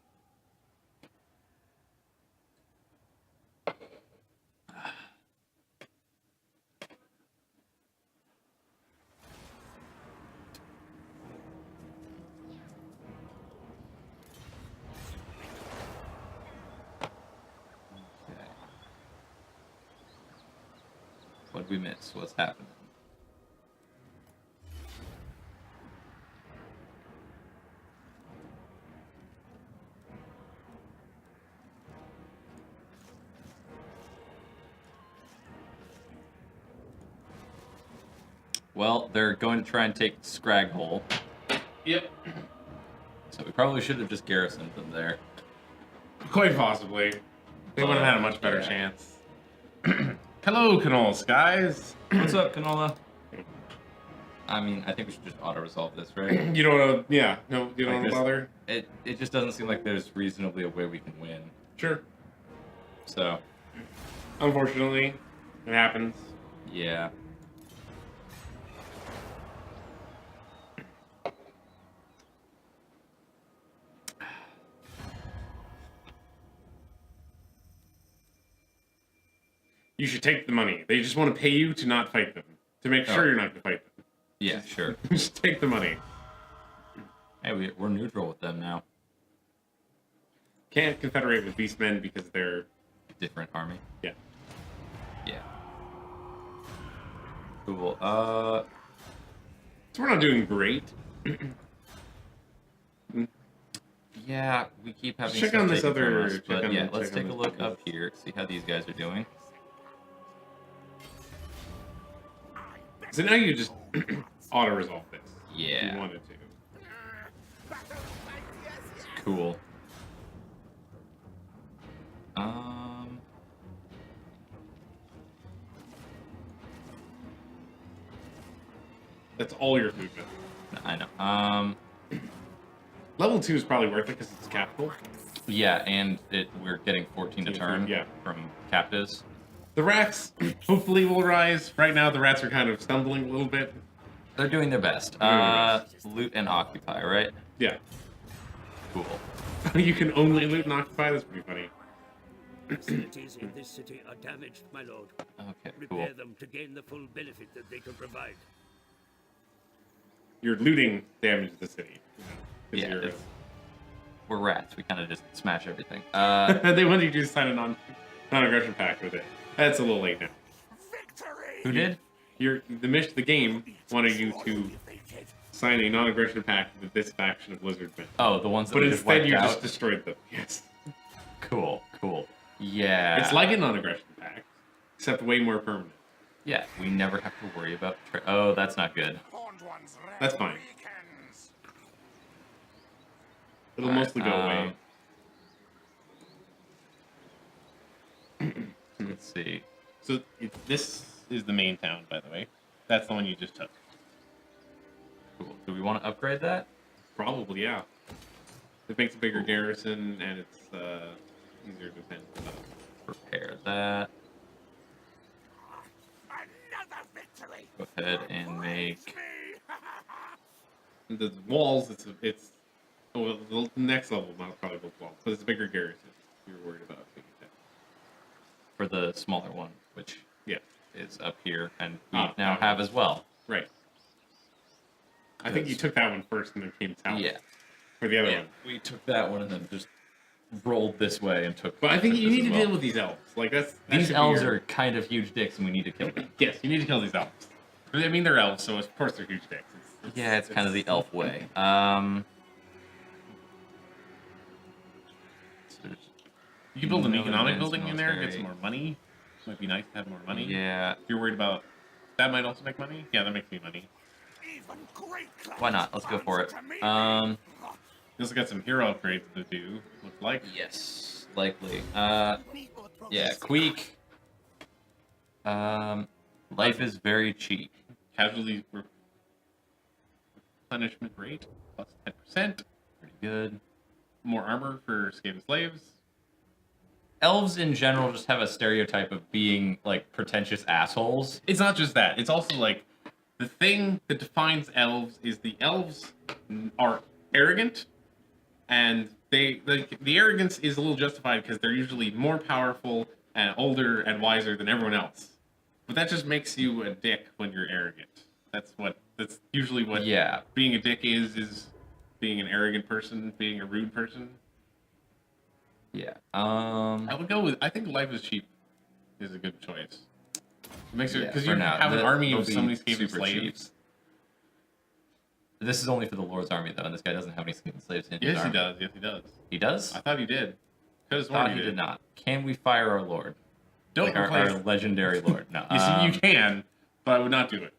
What'd we miss? What's happening? Well, they're going to try and take Scraghole. Yep. So we probably should have just garrisoned them there. Quite possibly. They would have had a much better chance. Hello, Canola Skies. What's up, Canola? I mean, I think we should just auto-resolve this, right? You don't want to, yeah, no, you don't want to bother? It just doesn't seem like there's reasonably a way we can win. Sure. So. Unfortunately, it happens. Yeah. You should take the money. They just want to pay you to not fight them. To make sure you're not going to fight them. Yeah, sure. Just take the money. Hey, we're neutral with them now. Can't confederate with Beastmen because they're... Different army. Yeah. Yeah. Cool. So we're not doing great. Yeah, we keep having Check stuff on this taken from other- us, check but on- yeah, check let's on take a this look other- up here, see how these guys are doing. So now you just auto-resolve this. If Yeah. you wanted to. Cool. That's all your movement. I know. Level 2 is probably worth it because it's capital. Yeah, and we're getting 14 to turn Yeah. from captives. The rats hopefully will rise. Right now, the rats are kind of stumbling a little bit. They're doing their best. They're doing their Loot and occupy, right? Yeah. Cool. You can only loot and occupy? That's pretty funny. Facilities in this city are damaged, my lord. Okay, cool. Repair them to gain the full benefit that they can provide. You're looting damage to the city. Yeah, You're- we're rats. We kind of just smash everything. they wanted you to sign a non-aggression pact with it. That's a little late now. Victory! Who did? The game wanted you to sign a non-aggression pact with this faction of lizardmen. Oh, the ones that But we just instead wiped you out? just destroyed them. Yes. Cool, cool. Yeah. It's like a non-aggression pact, except way more permanent. Yeah, we never have to worry about... Oh, that's not good. Horned ones That's fine. weekends. It'll Alright, mostly go away. Let's see. So this is the main town, by the way. That's the one you just took. Cool. Do we want to upgrade that? Probably, yeah. It makes a bigger garrison, and it's easier to defend stuff. Repair that. Another victory! Go ahead and make... The walls, it's well, the next level not probably build walls, but it's a bigger garrison. You're worried about being attacked. For the smaller one, which Yeah, is up here, and we Ah, now that have one. as well. right. I think you took that one first and then came south. Yeah. For the other Yeah, one. we took that one and then just rolled this way and took... But I think took you this need as to well. deal with these elves. Like that These should be elves your- are kind of huge dicks and we need to kill them. Yes, you need to kill these elves. I mean, they're elves, so of course they're huge dicks. Yeah, it's kind of the elf way. You can build an No economic advanced building in there, get some military. more money. Might be nice to have more money. Yeah, If you're worried about that, might also make money. Yeah, that makes me money. Even great why not? Let's go for it. to me. You also got some hero upgrades to do. Looks like. Yes, likely. Yeah, Queek. Life is very cheap. Casualty replenishment rate plus 10%. Pretty good. More armor for escaped slaves. Elves in general just have a stereotype of being like pretentious assholes. It's not just that. It's also like the thing that defines elves is the elves are arrogant, and the arrogance is a little justified because they're usually more powerful and older and wiser than everyone else. But that just makes you a dick when you're arrogant. That's usually what Yeah. being a dick is being an arrogant person, being a rude person. Yeah. I would go with I think life is cheap is a good choice. Make sure Yeah, because for you now. have an army They'll of be so many escaping super slaves. cheap. This is only for the Lord's army, though, and this guy doesn't have any escaping slaves in his Yes, he army. does. Yes, he does. He does? I thought he did. Could have I sworn thought he did not. Can we fire our Lord? Don't Like our replace. legendary Lord. No. You see, you can, but I would not do it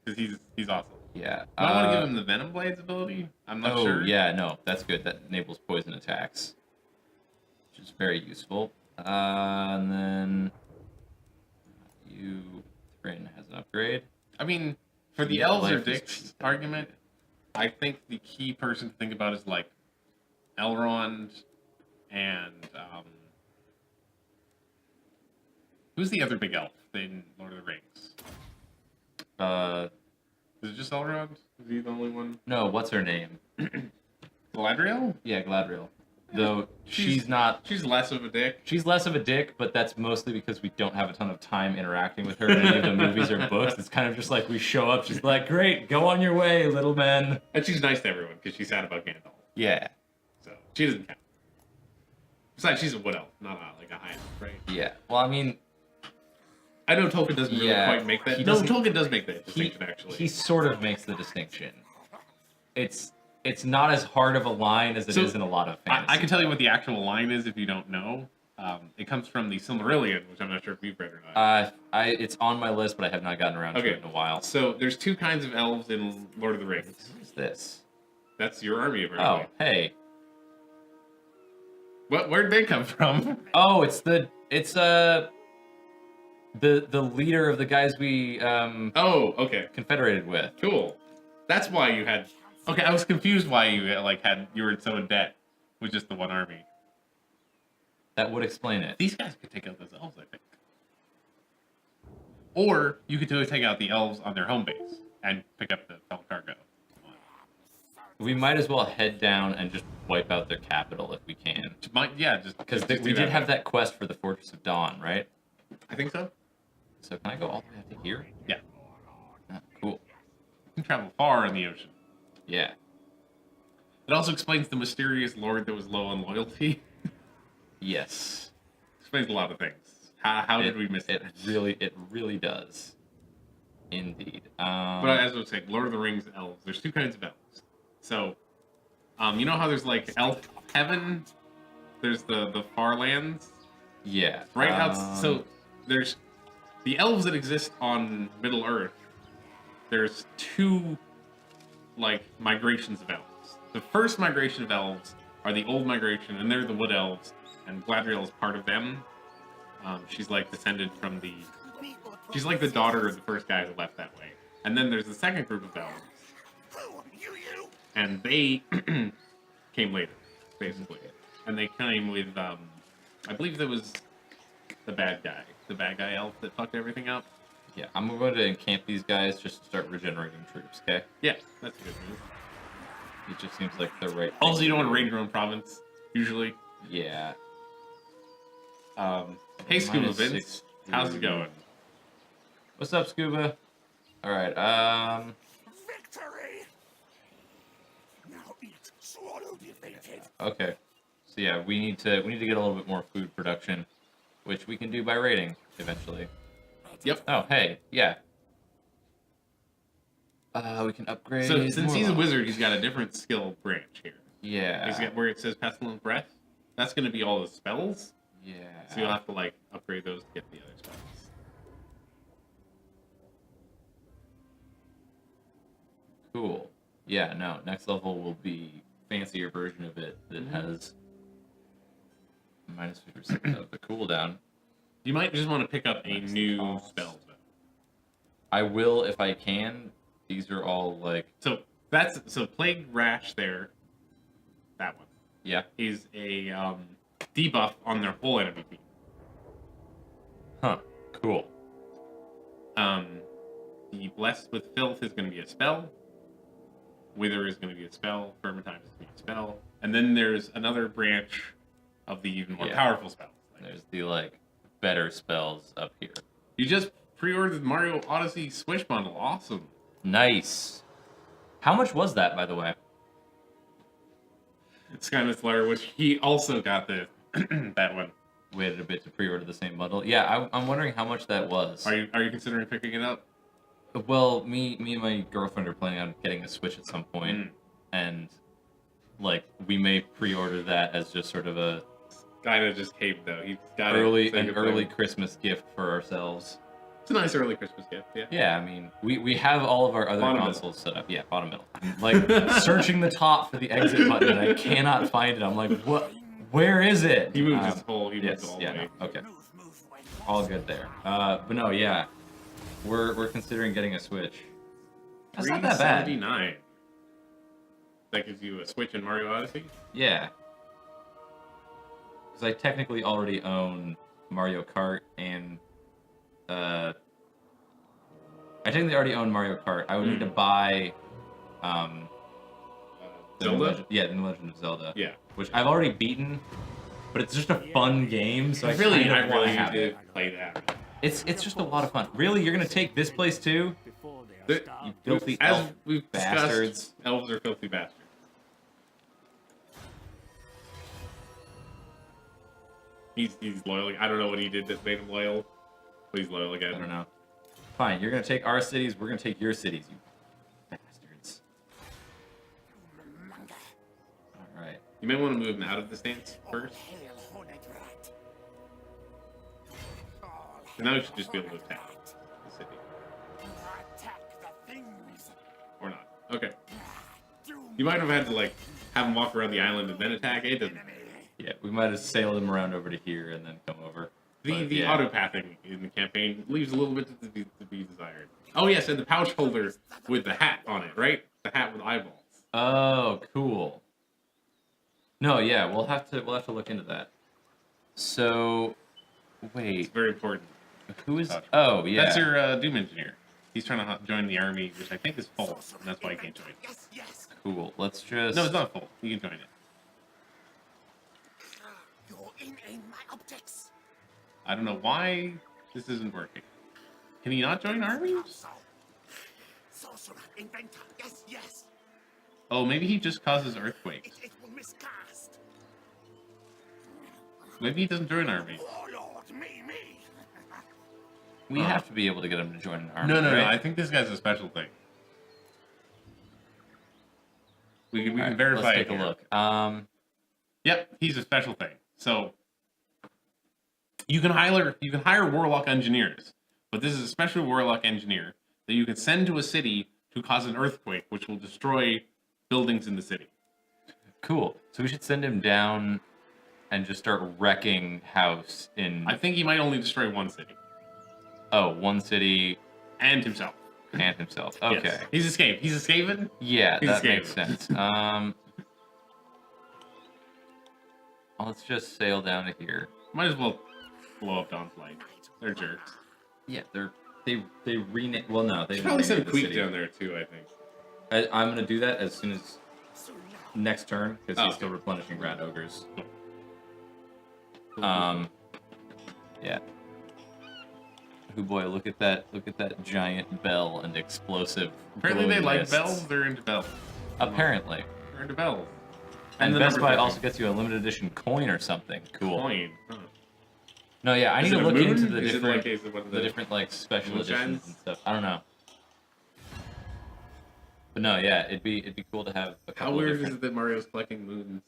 because he's awesome. Yeah. I want to give him the Venom Blades ability. I'm not sure. Oh, yeah, no, that's good. That enables poison attacks, which is very useful. And then Thrin has an upgrade. I mean, for the Yeah, elves or life is dicks cheap. argument, I think the key person to think about is like Elrond and who's the other big elf in Lord of the Rings? Is it just Elrond? Is he the only one? No, what's her name? Galadriel? Yeah, Galadriel. Though She's- she's not. She's less of a dick. She's less of a dick, but that's mostly because we don't have a ton of time interacting with her in any of the movies or books. It's kind of just like we show up, she's like, great, go on your way, little men. And she's nice to everyone because she's sad about Gandalf. Yeah. So she doesn't count. Besides, she's a wood elf, not like a high elf, right? Yeah. Well, I mean, I know Tolkien doesn't really Yeah, quite make that. he No, doesn't- Tolkien does make that he, distinction, actually. he sort of makes the distinction. It's not as hard of a line as it is So, in a lot of fantasy. I can tell you what the actual line is if you don't know. It comes from the Silmarillion, which I'm not sure if you've read or not. It's on my list, but I have not gotten around to Okay. it in a while. So there's two kinds of elves in Lord of the Rings. What is this? That's your army, apparently. Oh, hey. Where'd they come from? Oh, it's the leader of the guys we Oh, okay. confederated with. Cool. That's why you had... Okay, I was confused why you you were so in debt with just the one army. That would explain it. These guys could take out those elves, I think. Or you could take out the elves on their home base and pick up the fell cargo. We might as well head down and just wipe out their capital if we can. Just Because just we do did have that quest for the Fortress of Dawn, right? I think so. So can I go all the way up to here? Yeah. Ah, cool. You can travel far in the ocean. Yeah. It also explains the mysterious lord that was low on loyalty. Yes. Explains a lot of things. How did we miss it? that? It really does. Indeed. But as I was saying, Lord of the Rings elves. There's two kinds of elves. So, you know how there's like elf heaven? There's the far lands. yeah. Right out. So there's the elves that exist on Middle Earth. There's two like migrations of elves. The first migration of elves are the old migration, and they're the wood elves, and Galadriel is part of them. She's like descended from the. She's like the daughter of the first guy who left that way. And then there's the second group of elves, and they came later, basically. And they came with, I believe there was the bad guy elf that fucked everything up. Yeah, I'm going to encamp these guys just to start regenerating troops, okay? Yeah, that's a good move. It just seems like the right thing Also, you don't to want to do. raid your own province, usually. Yeah. Hey, Scuba Minus Vince. 6. How's it going? What's up, Scuba? Alright, Victory! Now eat, swallow defeated. okay. So yeah, we need to get a little bit more food production, which we can do by raiding eventually. Yep. Oh, hey, yeah. We can upgrade. So, since he's a Morlock. wizard, he's got a different skill branch here. Yeah. He's got where it says Pestilent Breath. That's going to be all the spells. Yeah. So you'll have to, like, upgrade those to get the other spells. Cool. Yeah, no, next level will be fancier version of it that has minus 50% of the cooldown. You might just want to pick up a Minus the new cost. spell, though. I will if I can. These are all like, So, Plague Rash there. That one. yeah. Is a debuff on their whole enemy team. Huh. Cool. The Blessed with Filth is going to be a spell. Wither is going to be a spell. Vermintide is going to be a spell. And then there's another branch of the even more Yeah. powerful spells. There's the like better spells up here. You just pre-ordered the Mario Odyssey Switch bundle. Awesome. Nice. How much was that, by the way? Skynet Slayer, which he also got the that one. waited a bit to pre-order the same bundle. Yeah, I'm wondering how much that was. Are you considering picking it up? Well, me and my girlfriend are planning on getting a Switch at some point, and like we may pre-order that as just sort of a Guy that just caved though. He's got early Christmas gift for ourselves. It's a nice early Christmas gift. Yeah. Yeah, I mean, we have all of our other Bottom consoles set up. Yeah, bottom middle. I'm like searching the top for the exit button, and I cannot find it. I'm like, what? Where is it? He moved his whole. He moved Yes, all yeah, the way. no, okay, Move when all good there. But no, yeah, we're considering getting a Switch. That's not that bad. $379. That gives you a Switch and Mario Odyssey. Yeah, because I technically already own Mario Kart and I technically already own Mario Kart. I would need to buy the New Zelda. Legend of Zelda. Yeah. Which I've already beaten, but it's just a fun game, so I I kind of want really to have it. did play that. It's just a lot of fun. Really, you're gonna take this place too? Before they are The- starved. You filthy As elf we've bastards. discussed, elves are filthy bastards. He's loyal. I don't know what he did that made him loyal, but he's loyal again. I don't know. Fine, you're gonna take our cities. We're gonna take your cities, you bastards. Manga. All right. You may want to move him out of the stance All first. hail horned rat. All And now we hail should just be able to horned attack rat. the city. Attack the things. Or not. Okay. Doom You might have had to, like, have him walk around the island and then attack. It doesn't matter. Yeah, we might have sailed them around over to here and then come over. The But, yeah. auto-pathing in the campaign leaves a little bit to be desired. Oh, yes, and the pouch holder with the hat on it, right? The hat with eyeballs. Oh, cool. No, yeah, we'll have to look into that. So, It's wait, very important. who is? Pouch. Oh, yeah. That's your Doom Engineer. He's trying to join the army, which I think is full, and that's why he can't join. Yes, yes. Cool. Let's just. No, it's not full. You can join it. You're in my optics. I don't know why this isn't working. Can he not join armies? So, sorcerer, inventor. Yes, yes. Oh, maybe he just causes earthquakes. It will miscast. Maybe he doesn't join armies. Warlord, me. We have to be able to get him to join an army. No, right? I think this guy's a special thing. We can Alright, verify Let's it take a here. look. Yep, he's a special thing. So you can hire warlock engineers, but this is a special warlock engineer that you can send to a city to cause an earthquake, which will destroy buildings in the city. Cool. So we should send him down and just start wrecking house in. I think he might only destroy one city Oh, one city and himself. and himself. Yes. Okay. He's escaped. He's escaping. Yeah, He's that makes escaping. sense. Let's just sail down to here. Might as well blow up Dawn's Light. They're jerks. Yeah, they rename. Well, no, they Should probably send the Queek city. down there too, I think. I'm gonna do that as soon as Soon now. next turn because Oh, he's okay. still replenishing rat ogres. Cool. Yeah. Oh boy, look at that giant bell and explosive. Apparently they glowing like lists. bells. They're into bells. Apparently. They're into bells. And the Best number Buy 50. also gets you a limited edition coin or something. Cool. Coin. Huh. No, yeah, I Is need it to a look moon? into the Is it different, like, is it one of the different like special moonshines? editions and stuff. I don't know. But no, yeah, it'd be cool to have a How couple weird of is different... it that Mario's collecting moons?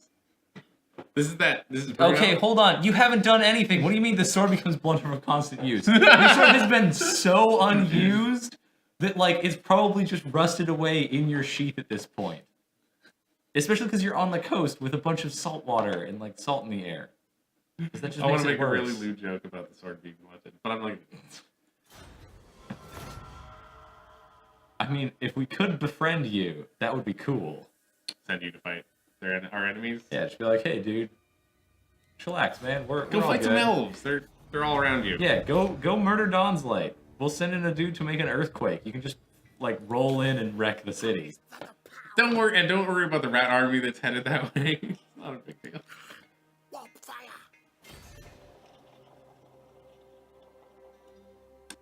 This is Okay, hold on. You haven't done anything. What do you mean the sword becomes blunt for constant use? This sword has been so unused that like it's probably just rusted away in your sheath at this point. Especially because you're on the coast with a bunch of salt water and like salt in the air. 'Cause that just I want makes to it make a worse. really lewd joke about the sword being blunted, but I'm like, I mean, if we could befriend you, that would be cool. send you to fight our enemies. Yeah, just be like, hey, dude, chillax, man. We're Go all fight some good. elves. They're all around you. Yeah, go murder Dawn's Light. We'll send in a dude to make an earthquake. You can just like roll in and wreck the city. Don't worry about the rat army that's headed that way. It's not a big deal. Warp fire.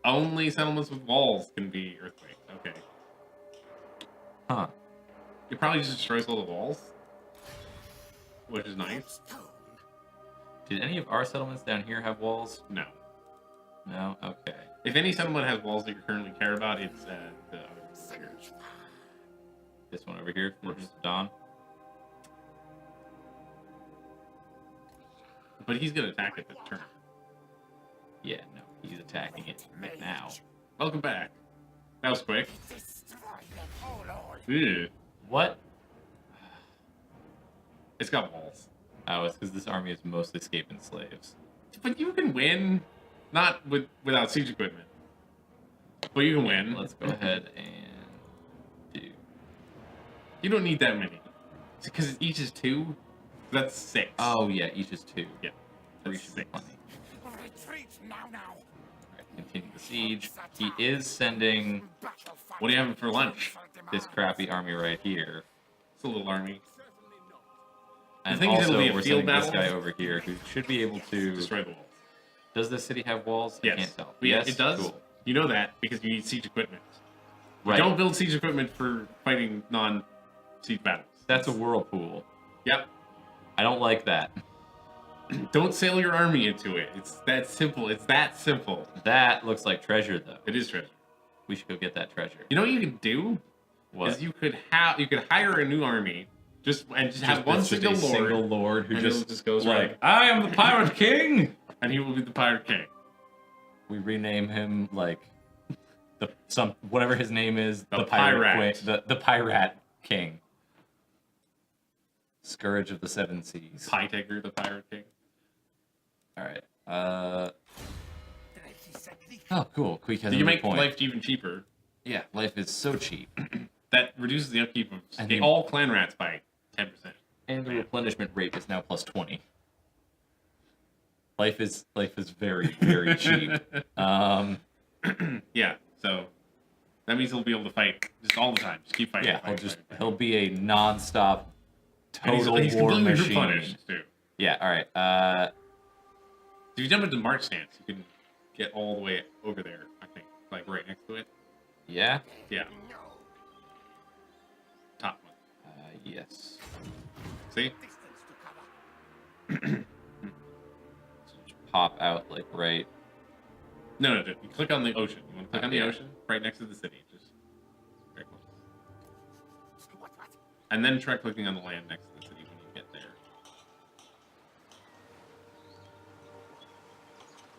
Only settlements with walls can be earthquakes. Okay. Huh. It probably just destroys all the walls, which is nice. Stone. Did any of our settlements down here have walls? No. No? Okay. If any settlement has walls that you currently care about, it's the other This one over here, Fortress of Dawn. But he's gonna attack it this turn. Yeah, no, he's attacking it right now. Welcome back. That was quick. Destroy them, oh Lord. Ew. What? It's got walls. Oh, it's because this army is mostly escaping slaves. But you can win. Not without siege equipment. But you can win. Let's go ahead and do. You don't need that many. Because each is 2. That's 6. Oh yeah, each is 2. Yeah. 3 That's should be 6. plenty. Retreat now. Alright, continue the siege. He is sending What are you having for lunch? this crappy army right here. It's a little army. And thing is, it'll also, be a we're field sending this battle. guy over here who should be able to. Destroy the walls. Does this city have walls? Yes. I can't tell. Yeah, Yes, it does. Cool. You know that because you need siege equipment. You Right. don't build siege equipment for fighting non-siege battles. That's a whirlpool. Yep. I don't like that. Don't sail your army into it. It's that simple. It's that simple. That looks like treasure, though. It is treasure. We should go get that treasure. You know what you could do? What? Is you could hire a new army, just have one It's just single a lord, single lord who and just he'll just goes like, right, I am the pirate king. and he will be the pirate king. We rename him like whatever his name is, The pirate Pirate. the pirate king. Scourge of the Seven Seas. Pie Tiger, the pirate king. All right. Oh, cool. Quick has You a make point. life even cheaper. Yeah, life is so cheap, That reduces the upkeep of And all clan rats by 10%. and the replenishment rate is now plus 20. Life is very very cheap. Yeah, so that means he'll be able to fight just all the time. Just keep fighting. Yeah, fighting, fighting. he'll be a non-stop And total he's war completely machine. replenished too. Yeah. All right. If you jump into March stance, you can get all the way over there. I think, like right next to it. Yeah. Yeah. Top one. Yes. See? Pop out like right. No, you click on the ocean. You want to click on the Yeah. ocean right next to the city. Just very close. And then try clicking on the land next to the city when you get there.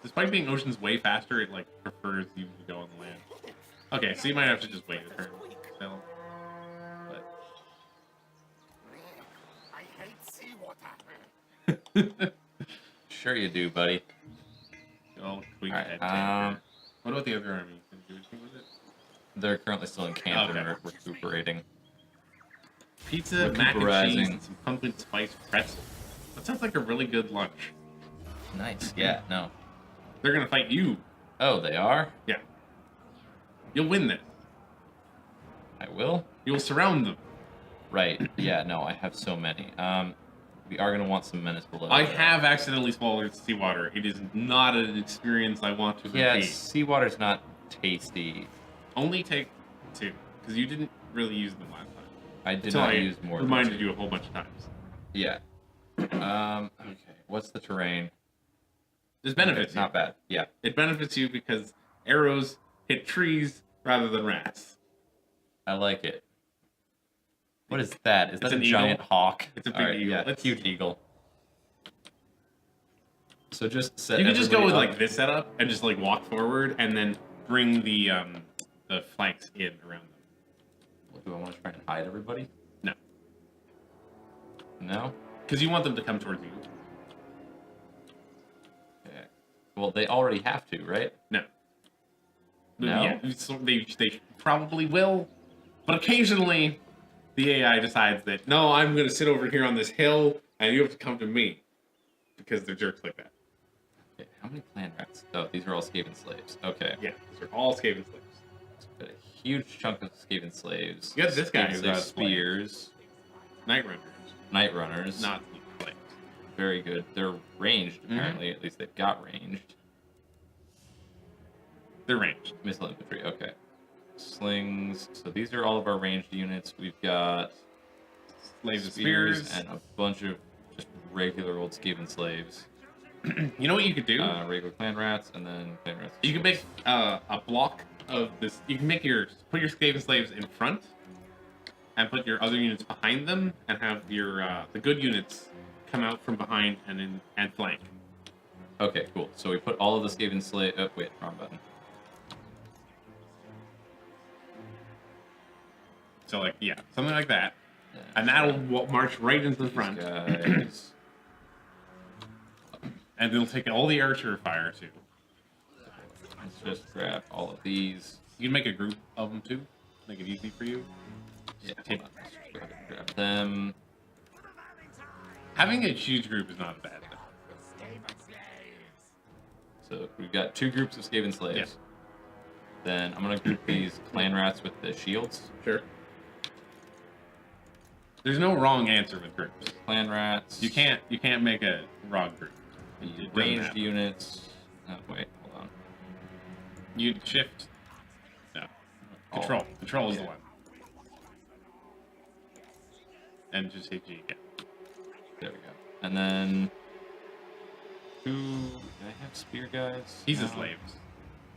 Despite being ocean's way faster, it like prefers you to go on the land. Okay, so you might have to just wait a turn still. But I hate seawater. Sure you do, buddy. oh, quick All right. head what about the other army? Can you do anything with it? They're currently still encamped Okay. and recuperating. Pizza, mac and cheese, Recuperizing. and some pumpkin spice pretzel. That sounds like a really good lunch. Nice. Yeah. No. They're gonna fight you. Oh, they are. Yeah. You'll win this. I will. You'll surround them. Right. Yeah. No. I have so many. We are gonna want some menace below. I though. have accidentally swallowed seawater. It is not an experience I want to Yeah. repeat. Seawater's not tasty. Only take 2, because you didn't really use them last time. I did Until not I use more. than reminded two. you a whole bunch of times. Yeah. Okay. What's the terrain? There's benefits. It's not bad. Yeah. It benefits you because arrows hit trees rather than rats. I like it. What is that? Is It's that a an giant eagle. hawk? It's a big Alright, eagle. Yeah, It's- huge eagle. So just set. You can just go with everybody like up. this setup and just like walk forward and then bring the flanks in around them. Do I want to try and hide everybody? No, No. because you want them to come towards you. Okay. Well, they already have to, right? No. No? Yeah, so they probably will, but occasionally the AI decides that no, I'm going to sit over here on this hill and you have to come to me because they're jerks like that. Okay. How many clan rats? Oh, these are all Skaven slaves. Okay. Yeah, these are all Skaven slaves. Got a huge chunk of Skaven slaves. You got this guy Skaven who's slave got spears, Night Runners, night runners. not slaves. Very good. They're ranged, Mm-hmm. apparently. At least they've got ranged. They're ranged. Missile infantry, okay. Slings. So these are all of our ranged units. We've got Slaves and spears. and a bunch of just regular old Skaven slaves. You know what you could do? Regular clan rats, and then clan rats. You can make a block of this. You can make put your Skaven slaves in front, and put your other units behind them, and have your the good units come out from behind and flank. Okay, cool. So we put all of the Skaven slave. Oh, wait, wrong button. So like something like that, and that'll march right into the front, Guys. and they'll take all the archer fire too. Let's just grab all of these. You can make a group of them too, make it easy for you. Yeah, hold on. Let's just grab them. Having a huge group is not a bad thing. So we've got 2 groups of Skaven slaves. Yeah. Then I'm gonna group these clan rats with the shields. Sure. There's no wrong answer with groups. Clan rats. You can't make a wrong group. The It doesn't ranged happen. units. Oh, wait, hold on. You shift. No. Control. Control is the one. And just hit G again. There we go. And then 2. Do I have spear guys? He's No. a slave.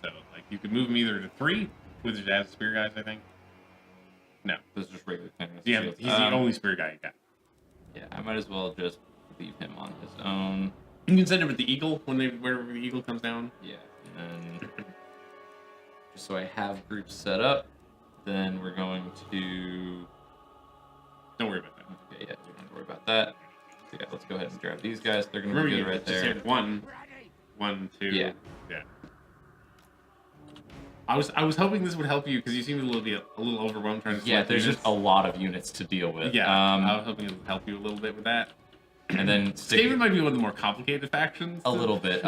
So like you could move him either to 3, which is as spear guys, I think. No. Those are just regular clan rats. Yeah, shields. he's the only spear guy you got. Yeah, I might as well just leave him on his own. You can send him with the eagle whenever the eagle comes down. Yeah, and then just so I have groups set up, then we're going to. Don't worry about that. Okay, yeah, we don't have to worry about that. So yeah, let's go ahead and grab these guys. They're gonna Remember, be you good right just there. hit 1, 2. Yeah. Yeah. I was hoping this would help you because you seem a little overwhelmed trying to. Yeah, select there's units. just a lot of units to deal with. Yeah, I was hoping it would help you a little bit with that. And then Skaven might be one of the more complicated factions. a little bit.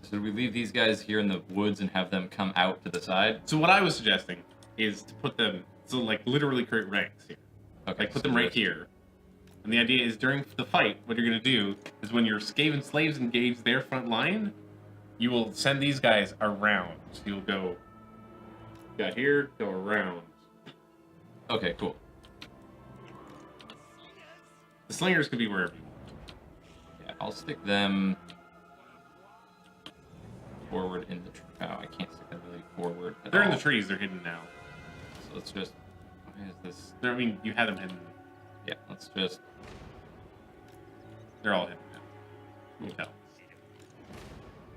So do we leave these guys here in the woods and have them come out to the side? So what I was suggesting is to put them like literally create ranks here. Okay, Like put so them right just- here. And the idea is during the fight, what you're gonna do is when your Skaven slaves engage their front line, you will send these guys around. So you'll go got here, go around. Okay, cool. The slingers could be wherever you want. Yeah, I'll stick them forward in the. Oh, I can't stick them really forward. At They're in all. the trees, they're hidden now. So let's just. Why is this? I mean, you had them hidden. Yeah, let's just. They're all hidden now. You can tell.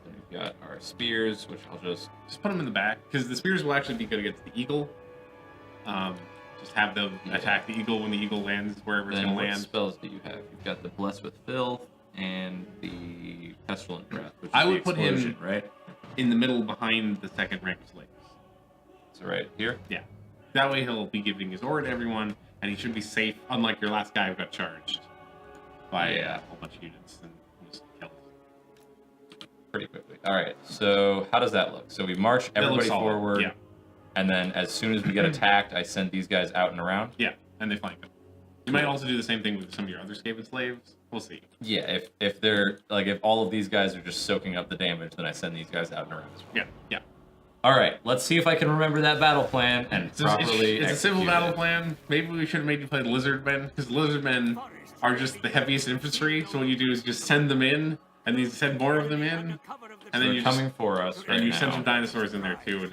Then we've got our spears, which I'll just. Just put them in the back, because the spears will actually be good against the eagle. Just have them attack the eagle when the eagle lands wherever it's Then going what to land. spells do you have? You've got the Bless with Filth and the Pestilent Breath, which is I the would put him- explosion, right? In the middle behind the second rank slaves. So right here. Yeah. That way he'll be giving his aura to everyone, and he should be safe, unlike your last guy who got charged by a whole bunch of units and was killed. Pretty quickly. All right. So how does that look? So we march That everybody looks solid, forward, yeah. and then as soon as we get attacked, I send these guys out and around. Yeah, and they flank them. You might also do the same thing with some of your other Skaven slaves. We'll see. Yeah. If they're like if all of these guys are just soaking up the damage, then I send these guys out and around as well. Yeah, yeah. All right. Let's see if I can remember that battle plan and So properly. it's a simple execute battle it. plan. Maybe we should have made you play the lizard men, because lizard men are just the heaviest infantry. So what you do is just send them in, and then you send more of them in, and then They're you coming just, for us right and you now. send some dinosaurs in there too,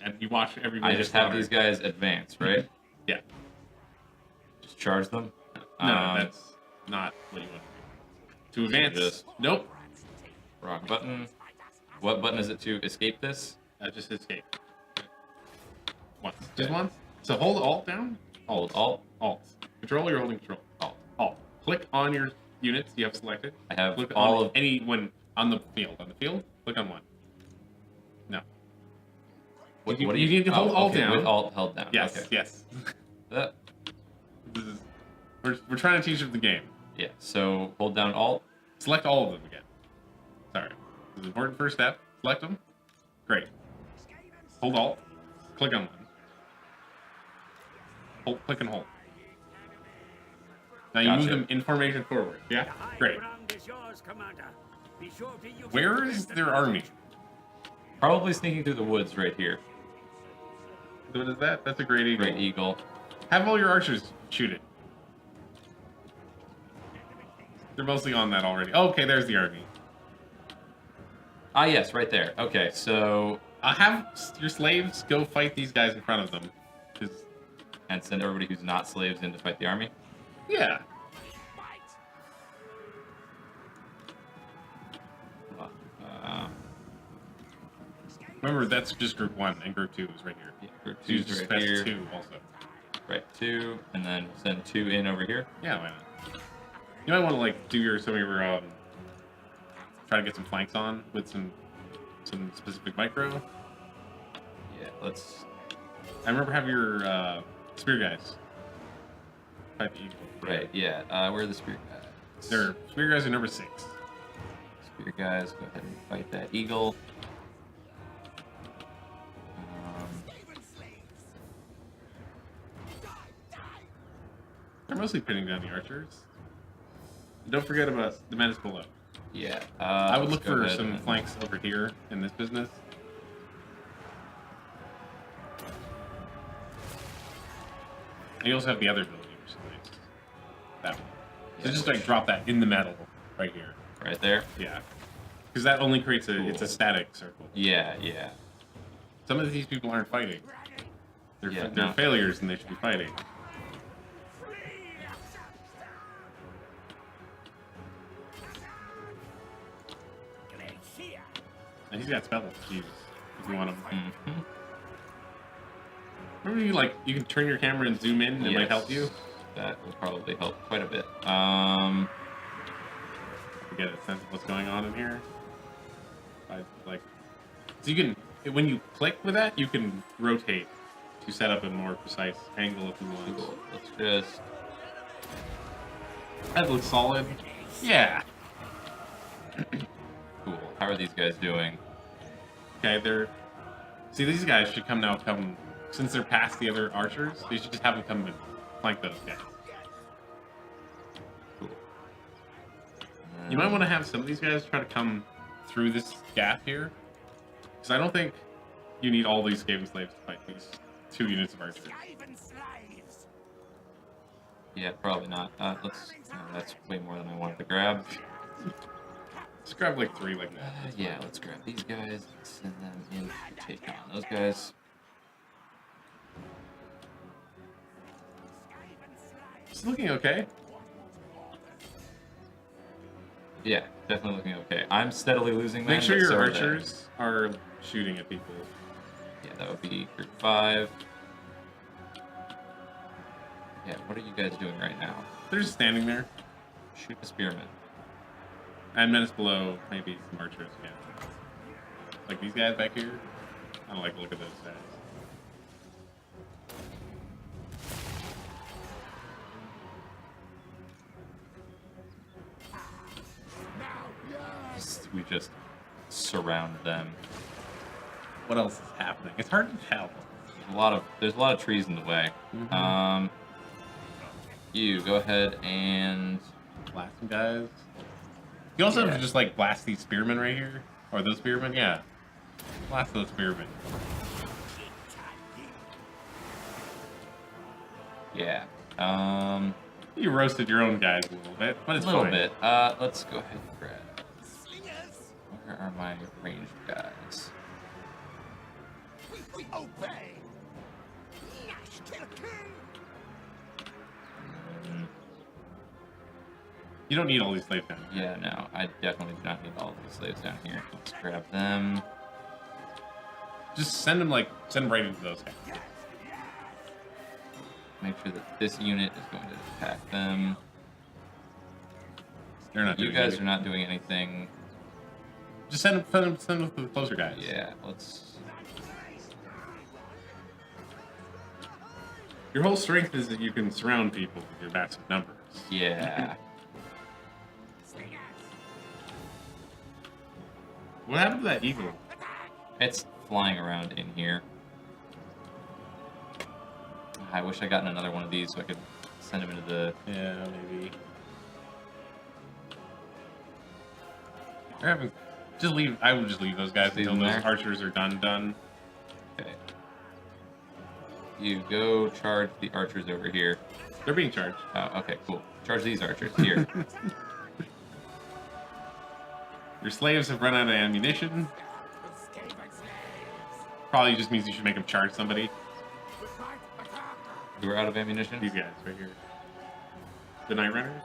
and you watch everybody. I just have these guys advance, right? Yeah. Just charge them. No, that's not what you want to do. To advance. just- Nope. Wrong button. What button is it to escape this? Just escape. Once. Just once. So hold Alt down. Hold Alt. Alt. Control. You're holding Control. Alt. Alt. Click on your units you have selected. I have Click all on of. any one on the field. On the field, click on one. No. What, you- what do you need to hold Alt okay, down. With Alt held down. Yes. Okay. Yes. That, This is, we're trying to teach them the game. yeah. So hold down Alt. Select all of them again. Sorry. This is an important first step. Select them. Great. Hold Alt. Click on one. Hold, click and hold. Now you move Gotcha. them in formation forward. Yeah? Great. Where is their army? Probably sneaking through the woods right here. What is that? That's a great eagle. Great Eagle. Have all your archers shoot it. They're mostly on that already. Oh, okay, there's the army. Ah, yes, right there. Okay, so Have your slaves go fight these guys in front of them. 'Cause, and send everybody who's not slaves in to fight the army. yeah. Uh, Remember, that's just group 1, and group 2 is right here. yeah, group So you two's just right best here. 2 also. Right, 2, and then send 2 in over here. Yeah, why not? You might want to like do some of your try to get some flanks on with some specific micro. Yeah, let's. I remember have your spear guys fight the eagle. Right, yeah. Where are the spear guys? Their spear guys are number 6. Spear guys, go ahead and fight that eagle. They're mostly pinning down the archers. Don't forget about the menace below. Yeah. I would let's look go for ahead some and- flanks over here in this business. And you also have the other building, which is nice. That one. So Yeah. just like drop that in the metal right here. Right there. Yeah. Because that only creates it's a Cool. static circle. Yeah, yeah. Some of these people aren't fighting. They're, Yeah, they're no. failures and they should be fighting. And he's got spells to use if you want him. Mm-hmm. Remember you can turn your camera and zoom in and it might help you? That will probably help quite a bit. To get a sense of what's going on in here. So you can, when you click with that, you can rotate to set up a more precise angle if you want. Cool. Let's just. That looks solid. Yeah. Cool. How are these guys doing? Okay, see, these guys should come, since they're past the other archers, they should just have them come and flank those guys. Cool. You might want to have some of these guys try to come through this gap here. Because I don't think you need all these Skaven slaves to fight these 2 units of archers. Yeah, probably not. Let's. No, that's way more than I wanted to grab. Just grab like 3 like that. Yeah, let's grab these guys. Send them in to take on those guys. It's looking okay. Yeah, definitely looking okay. I'm steadily losing. Make men, sure but your so are they. archers are shooting at people. Yeah, that would be group 5. Yeah, what are you guys doing right now? They're just standing there. Shoot a spearman. And menace below, maybe some archers, yeah. Like these guys back here. I don't like the look of those guys. We just surround them. What else is happening? It's hard to tell. There's a lot of trees in the way. Mhm. You go ahead and Blast some guys. You also have Yeah. to just like blast these spearmen right here. Or those spearmen, yeah. Blast those spearmen. yeah. You roasted your own guys a little bit, but A it's little fine. bit. Let's go ahead and grab. Where are my ranged guys? We obey. Nash kill king. You don't need all these slaves down here. Yeah, no, I definitely do not need all of these slaves down here. Let's grab them. Just send them right into those guys. Make sure that this unit is going to attack them. They're not You doing guys anything. are not doing anything. Just send them to the closer guys. Yeah, let's. Your whole strength is that you can surround people with your massive numbers. Yeah. What happened to that eagle? It's flying around in here. I wish I gotten another one of these so I could send him into the. Yeah, maybe. They're having. Just leave. I would just leave those guys Leave until them those there? archers are done. Okay. You go charge the archers over here. They're being charged. Oh, okay, cool. Charge these archers here. Your slaves have run out of ammunition. Probably just means you should make them charge somebody. You were out of ammunition? These guys right here. The Night Runners.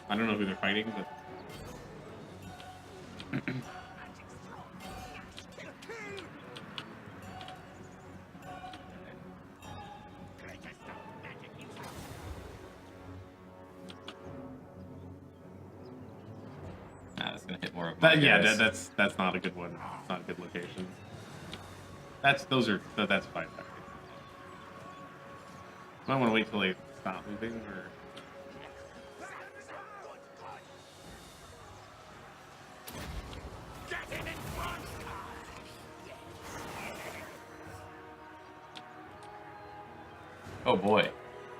I don't know who they're fighting, but... That's gonna hit more of my guys. That's not a good one. It's not a good location. That's fine. Might want to wait till they stop moving, or... Oh boy.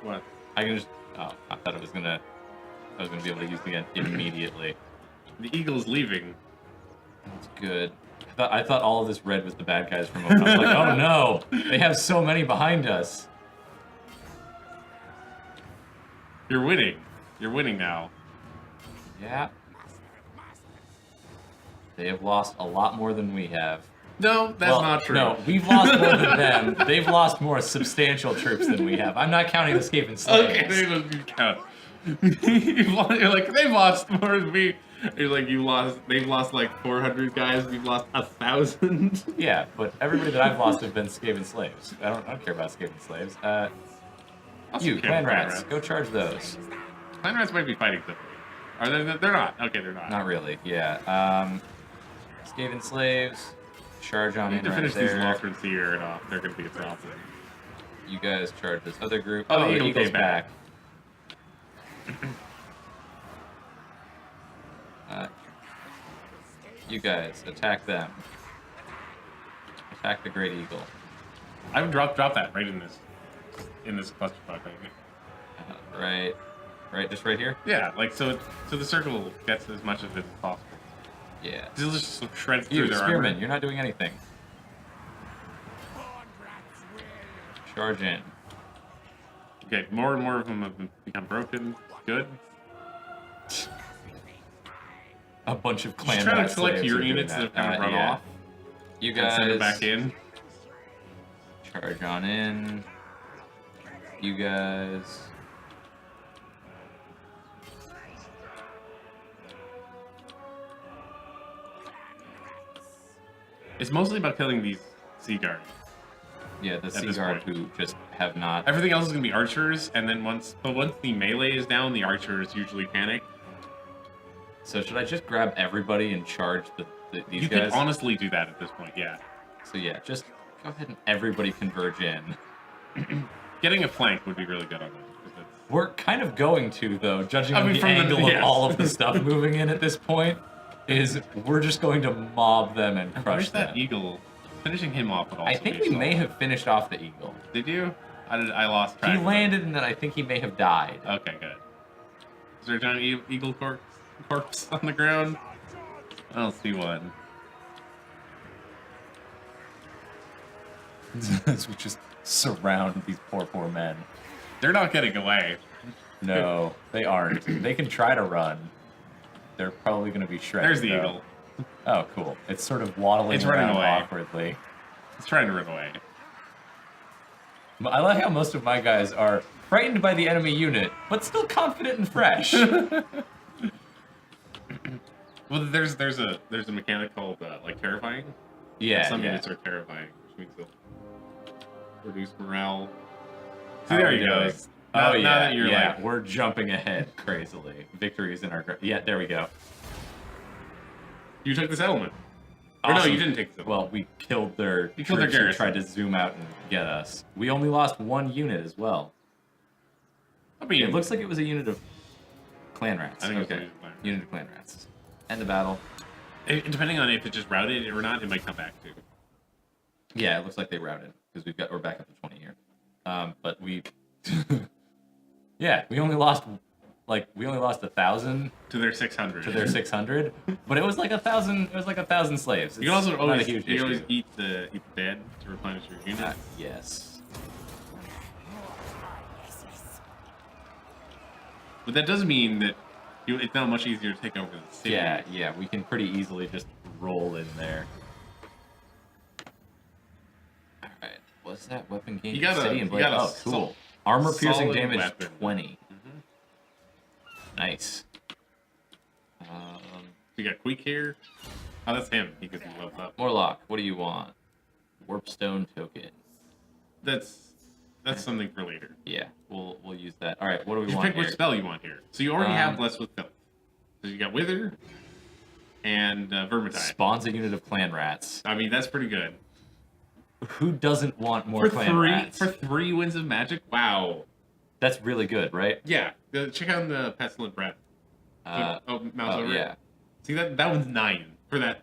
What? I can just... Oh, I thought I was gonna be able to use it again immediately. The eagle's leaving. That's good. I thought all of this red was the bad guys from over. I was like, oh no! They have so many behind us. You're winning. You're winning now. Yeah. They have lost a lot more than we have. No, that's not true. No, we've lost more than them. They've lost more substantial troops than we have. I'm not counting the Skaven slaves. Okay, they don't count. You're like, they've lost more than me. You're like, they've lost like 400 guys, we've lost 1,000. Yeah, but everybody that I've lost have been Skaven slaves. I don't care about Skaven slaves. You, clan rats, go charge those. Clan rats might be fighting them. Are they? They're not. Okay, they're not. Not really, yeah. Skaven slaves, charge on We in need to right finish these there. Lothrans here, and they're going to be a problem. You guys charge this other group. Oh, the the eagle eagle's came back. You guys, attack them. Attack the Great Eagle. I would drop that right in this clusterfuck. Right, just right here? Yeah, like so the circle gets as much of it as possible. Yeah. They'll just shred through You, their Spearman, armor. you're not doing anything. Charge in. Okay, more and more of them have become broken. Good. A bunch of clan Just try to rat select slaves your are doing units that have kind of run yeah. off. You And guys send them back in. charge on in. You guys. It's mostly about killing these sea guards. Yeah, the Sea this Guard point. who just have not. Everything else is gonna be archers, and then once the melee is down, the archers usually panic. So should I just grab everybody and charge these You guys? could honestly do that at this point, yeah. So yeah, just go ahead and everybody converge in. Getting a flank would be really good on them. We're kind of going to, though, judging on the from the- angle yes. of all of the stuff moving in at this point, is we're just going to mob them and crush Where's that them. eagle? Finishing him off would also I think be we may solid. have finished off the eagle. Did you? I lost track. He of it. landed, and then I think he may have died. Okay, good. Is there a giant eagle corpse on the ground? I don't see one. As we just surround these poor men. They're not getting away. No, they aren't. They can try to run. They're probably going to be shredded. There's the though. eagle. Oh, cool. It's sort of waddling It's running around away. awkwardly. It's trying to run away. I like how most of my guys are frightened by the enemy unit, but still confident and fresh. Well, there's a mechanic called like terrifying. Yeah, Some yeah. units are terrifying, which means they'll reduce morale. See, How there are he we goes. doing? Now, Oh yeah, now that you're yeah. like, We're jumping ahead crazily. Victory's in our yeah. There we go. you took the settlement. Or no, Awesome. you didn't take the settlement. Well, we killed their. You killed their troops who garrison. tried to zoom out and get us. We only lost one unit as well. I mean, It looks like it was a unit of clan rats. I think it was a okay. unit of clan rats. Unit of clan rats. End the battle. depending on if it just routed or not, it might come back too. Yeah, it looks like they routed because we're back up to 20 here. But we, yeah, we only lost 1,000 To their 600. to their 600, but it was like 1,000. It was like 1,000 slaves. You can also not always, a huge you can always issue. eat the dead to replenish your unit. Yes. But that does mean that It's now much easier to take over the city. Yeah, we can pretty easily just roll in there. Alright, what's that weapon gain? You got City and blade. Oh, cool. Armor piercing solid damage weapon. 20. Nice. You got Queek here. Oh, that's him. He gets leveled up. Morlock, what do you want? Warpstone token. That's something for later. Yeah, we'll use that. All right, what do we You want pick here? which spell you want here. So you already have Bless with Filth. So you got Wither and Vermintide. Spawns a unit of clan rats. I mean, that's pretty good. Who doesn't want more clan rats? For 3 Winds of Magic? Wow. That's really good, right? Yeah. Check out the Pestilent Breath. Mouse over. Yeah. See, that one's 9 for that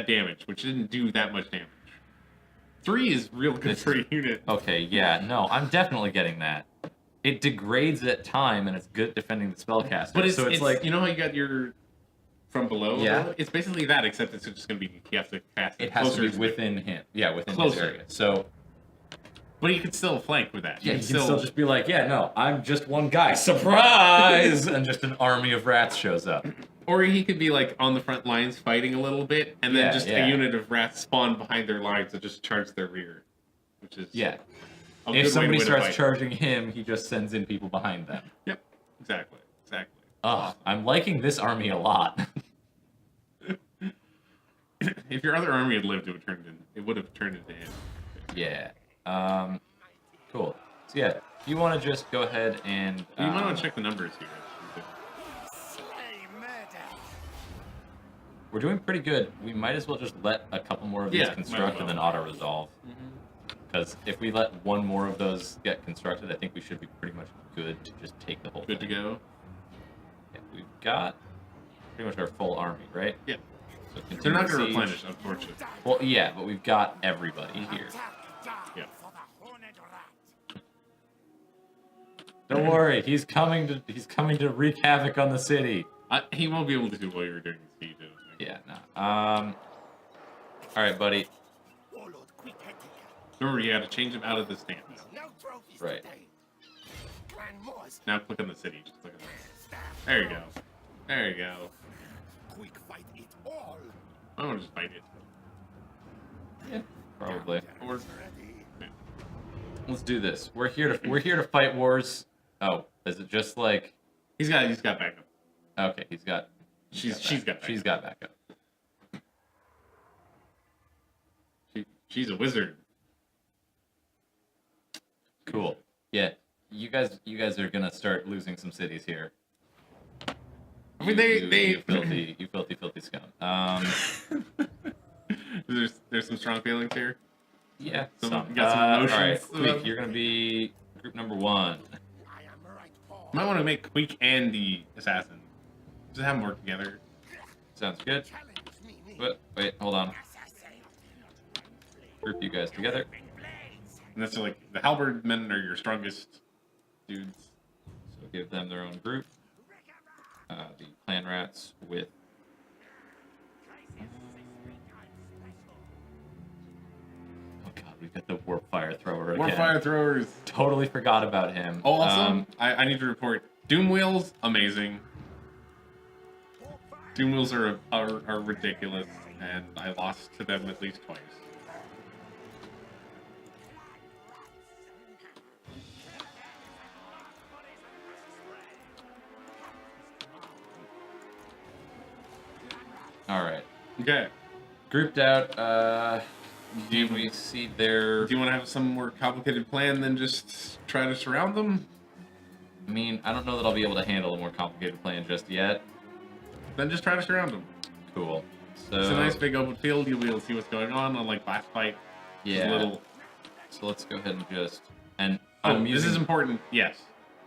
damage, which didn't do that much damage. 3 is real good for a unit. Okay, yeah, no, I'm definitely getting that. It degrades at time, and it's good defending the spellcaster. But so it's like you know how you got your from below? Yeah. It's basically that, except it's just going to be you have to cast it has to closer be within him. Yeah, within his Closer. area. So But you can still flank with that. yeah, you can still just be like, yeah, no, I'm just one guy. Surprise! And just an army of rats shows up. Or he could be like on the front lines fighting a little bit, and then just a unit of rats spawn behind their lines and just charge their rear, which is Yeah. a good If way somebody to win a starts fight. charging him, he just sends in people behind them. Yep, exactly. Ugh, I'm liking this army a lot. If your other army had lived, it would have turned into him. Yeah. Cool. So yeah, you want to just go ahead and You might want to check the numbers here. Slay murder. we're doing pretty good. We might as well just let a couple more of these Yeah, construct might and as then auto-resolve. Because if we let one more of those get constructed, I think we should be pretty much good to just take the whole Good to thing. go. Yeah, we've got pretty much our full army, right? Yeah. So They're not going to continue siege. replenish, unfortunately. Well, yeah, but we've got everybody here. Attack down Yeah. for the horned rat. Don't worry, he's coming to wreak havoc on the city. He won't be able to do while you're doing the siege. I don't think. Yeah, no. All right, buddy. Warlord quick-headed. Remember, you got to change him out of the stance. No trophies Right. today. Clan Moors. Now click on the city. Just click on that. There you go. There you go. Quick fight it all. I want to just fight it. Yeah, probably. Or Ready. Let's do this. We're here to fight wars. Oh, is it just like? he's got backup. Okay, she's got backup. She's a wizard. Cool. Yeah, you guys are gonna start losing some cities here. I mean, You filthy scum. There's some strong feelings here. Yeah. You Some. got some emotions All right, about- Queek, you're gonna be group number 1. I am right paw. You might want to make Queek and the assassin. Just have them work together. Sounds good. Challenge me. But wait, hold on. Assassin. Group you guys together. Blades. And that's like the halberd men are your strongest dudes. So give them their own group. The clan rats with. Oh god, we've got the warp fire thrower again. War fire throwers. Totally forgot about him. Oh, also, I need to report. Doom wheels, amazing. Doom wheels are ridiculous, and I lost to them at least twice. All right. Okay. Grouped out. Do we see their? Do you want to have some more complicated plan than just try to surround them? I mean, I don't know that I'll be able to handle a more complicated plan just yet. Then just try to surround them. Cool. So It's a nice big open field. You'll be able to see what's going on. Unlike last fight, it's yeah. a little. So let's go ahead and just and Oh, I'm this using, is important. Yes,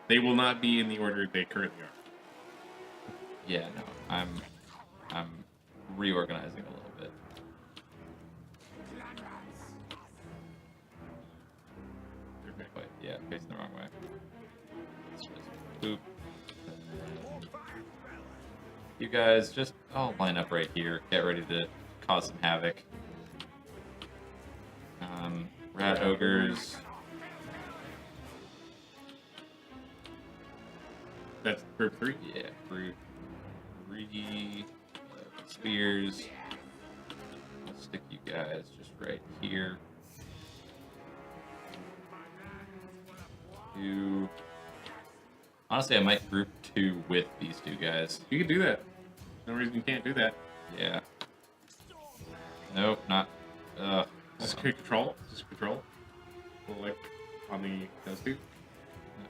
they will not be in the order they currently are. Yeah, no, I'm reorganizing a little bit. Wait, yeah, facing the wrong way. Let's just boop. You guys just line up right here. Get ready to cause some havoc. Rat ogres. That's group 3? Yeah, group 3. Spears. I'll stick you guys just right here. 2. Honestly, I might group 2 with these 2 guys. You can do that. No reason you can't do that. Yeah. Nope, not. Just control. Just control. Pull like on the those 2.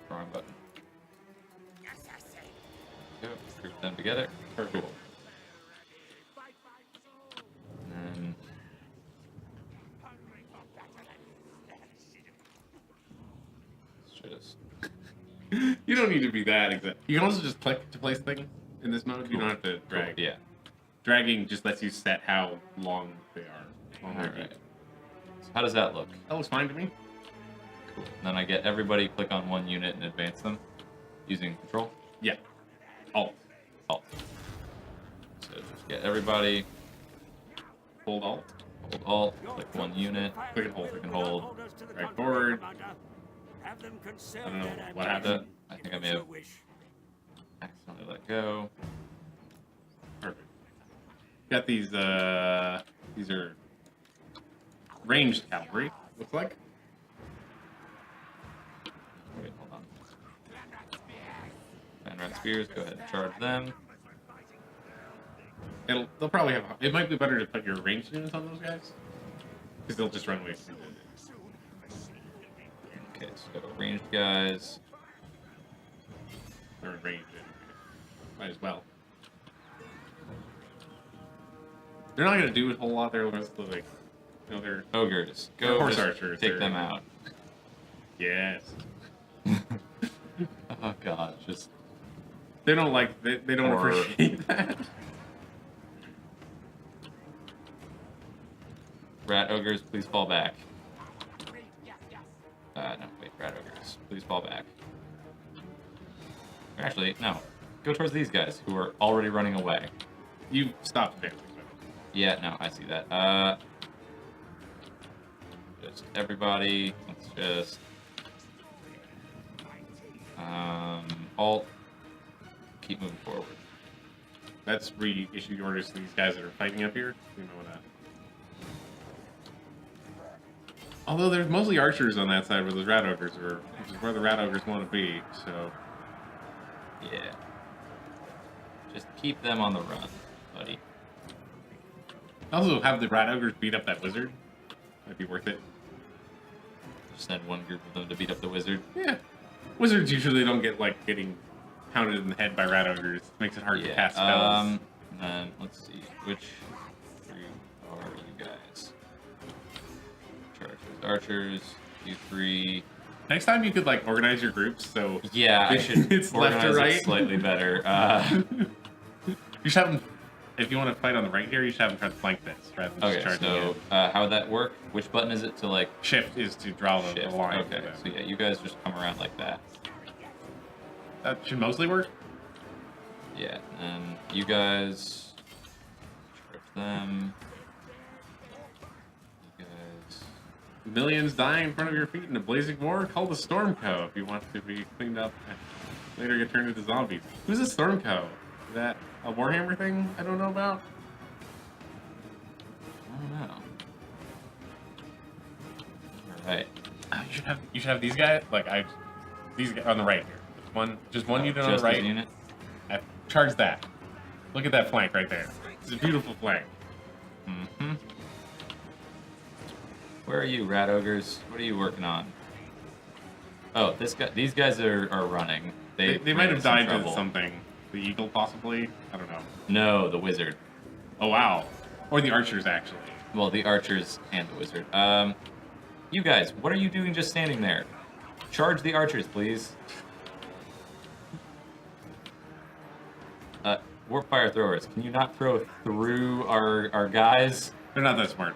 Wrong button. Go. Group them together. Perfect. Cool. And then let's just. You don't need to be that exact. You can also just click to place things in this mode. You don't have to drag. Cool. Yeah. Dragging just lets you set how long they are. All right. So how does that look? That looks fine to me. Cool. Then I get everybody click on one unit and advance them using control. Yeah. Alt. Alt. So just get everybody. Hold Alt. Hold Alt. Click one unit. Click and hold. Click and hold. Right forward. Have them conserve I don't know their what ammunition, happened. I think if I you may so have wish. accidentally let go. Perfect. Got these are ranged cavalry, looks like. Wait, hold on. Fanrat Spears, go ahead and charge them. They'll probably have. It might be better to put your ranged units on those guys, because they'll just run away from it. Okay, so ranged guys. They're in range anyway. Might as well. They're not gonna do a whole lot. They're mostly like, you know, they're Ogres, They're go horse just archers, take they're- them out. yes. Oh god, just They don't like. They don't Or- appreciate that. rat ogres, please fall back. No, wait, rat ogres, please fall back. Actually, no. Go towards these guys who are already running away. You stopped there. Yeah, no, I see that. Just everybody, let's just alt, keep moving forward. That's reissued orders to these guys that are fighting up here. You know that. Although there's mostly archers on that side where those rat ogres are, which is where the rat ogres want to be. So Yeah. Just keep them on the run, buddy. also have the rat ogres beat up that wizard. Might be worth it. Just send one group of them to beat up the wizard. Yeah. Wizards usually don't get like getting pounded in the head by rat ogres. Makes it hard to cast spells. And then let's see, which group are you guys? Chargers, archers, you 3. Next time you could like organize your groups so Yeah, I should It's left to organize it right. slightly better. you should have them. If you want to fight on the right here, you should have them try to flank this rather than just Okay, charging so in. how would that work? Which button is it to like Shift is to draw the shift? line. Okay, so yeah, you guys just come around like that. That should mostly work. Yeah, and you guys charge them. You guys. Millions dying in front of your feet in a blazing war. Call the Schmuckco if you want to be cleaned up. Later get turned into zombies. Who's a Schmuckco? Is that a Warhammer thing I don't know about? I don't know. All right. Oh, you should have these guys these guys on the right here. Just one unit on Just the right. this unit. Charge that. Look at that flank right there. It's a beautiful flank. Mm-hmm. Where are you, rat ogres? What are you working on? Oh, these guys are running. They ran might have into some died to trouble. something. The eagle possibly. I don't know. No, the wizard. Oh wow. Or the archers actually. Well, the archers and the wizard. You guys, what are you doing just standing there? Charge the archers, please. Warp fire throwers, can you not throw through our guys, They're not that smart.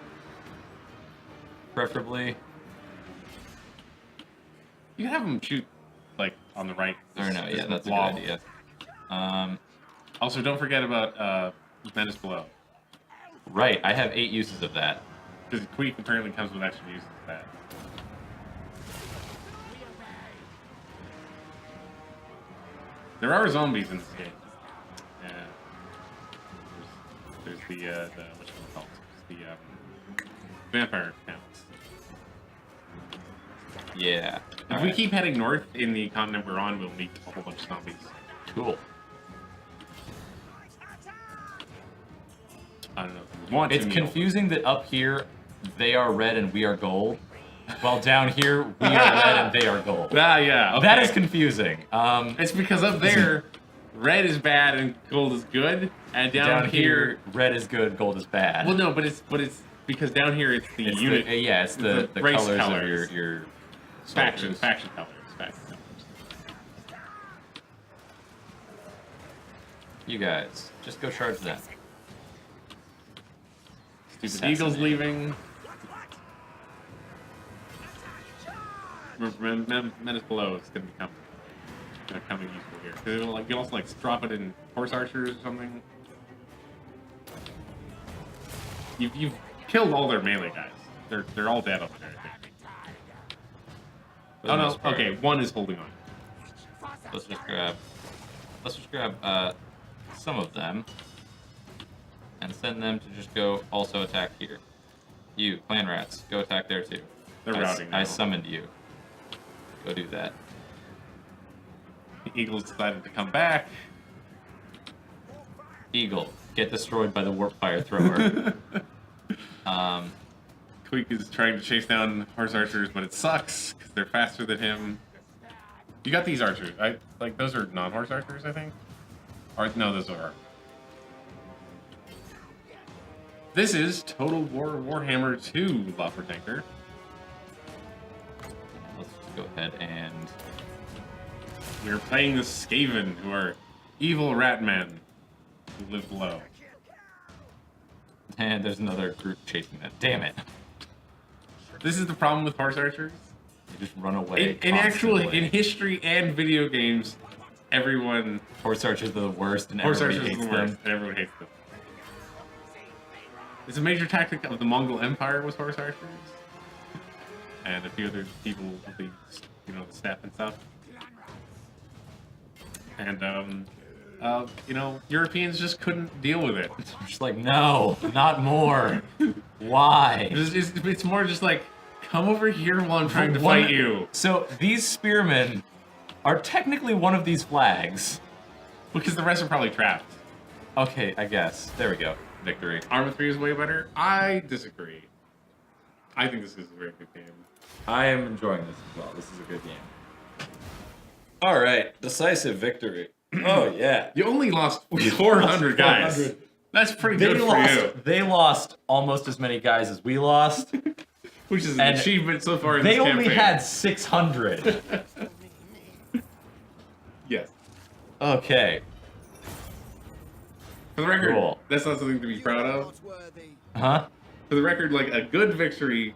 preferably? You can have them shoot like on the right. Or no, This yeah, that's a good blob. idea. Also, don't forget about Menace Below. Right, I have 8 uses of that. Because Queef apparently comes with extra uses of that. There are zombies in this game. Yeah. There's the what's it called? The vampire counts. Yeah. If we keep heading north in the continent we're on, we'll meet a whole bunch of zombies. Cool. I don't know if we want to. It's confusing that up here they are red and we are gold, while down here we are red and they are gold. Ah, yeah. Okay. That is confusing. It's because up there, red is bad and gold is good, and down here, red is good, gold is bad. well, no, but it's because down here it's the It's unit. it's the race colors colors. of your faction soldiers. colors. Faction colors. You guys, just go charge them. Stupid eagles leaving. Menace below is gonna become coming useful here. 'Cause it'll, like, you also like drop it in horse archers or something. You've killed all their melee guys. They're all dead over there. I think. For the Oh no. most part. Okay, one is holding on. Let's just grab some of them and send them to just go also attack here. You, clan rats, go attack there too. They're routing now. I summoned you. Go do that. The eagles decided to come back. Eagle, get destroyed by the warp fire thrower. Queek is trying to chase down horse archers, but it sucks because they're faster than him. You got these archers. Like those are non-horse archers, I think. Or no, those are. This is Total War Warhammer II, Loffer Tanker. Let's just go ahead and We're playing the Skaven, who are evil rat men who live below. and there's another group chasing them. Damn it! This is the problem with horse archers. They just run away. In history and video games, everyone horse archers are the worst, and horse everybody archers are hates the worst, them. and everyone hates them. It's a major tactic of the Mongol Empire was horse archers, and a few other people with the, the staff and stuff. And Europeans just couldn't deal with it. I'm just like, no, not more. Why? It's more just like, come over here while I'm trying to fight you. So these spearmen are technically one of these flags. Because the rest are probably trapped. Okay, I guess. There we go. Victory. Arma 3 is way better? I disagree. I think this is a very good game. I am enjoying this as well. This is a good game. All right, decisive victory. Oh yeah. You only lost 400 guys. 400. That's pretty good for you. They lost almost as many guys as we lost. Which is an And achievement so far in They this campaign. only had 600. Yes. Okay. For the record, Cool. that's not something to be proud of. Huh? For the record, like, a good victory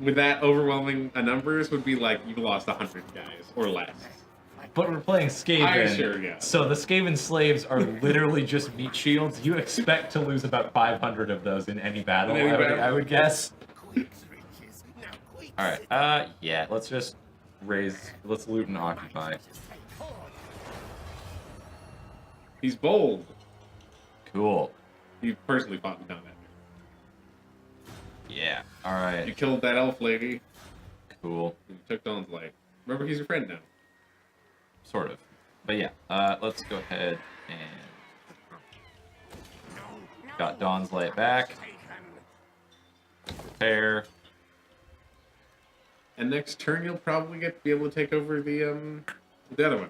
with that overwhelming numbers would be like you lost 100 guys or less. But we're playing Skaven. Yeah. So the Skaven slaves are literally just meat shields. You expect to lose about 500 of those in any battle, In any battle. I would guess. Alright, yeah, let's just let's loot and occupy. He's bold. Cool. He personally fought me down that. Yeah, You alright, killed that elf lady. cool. You took Dawn's life. Remember, he's your friend now. Sort of. But yeah, let's go ahead and... Got Dawn's Light back. Prepare. And next turn, you'll probably be able to take over the other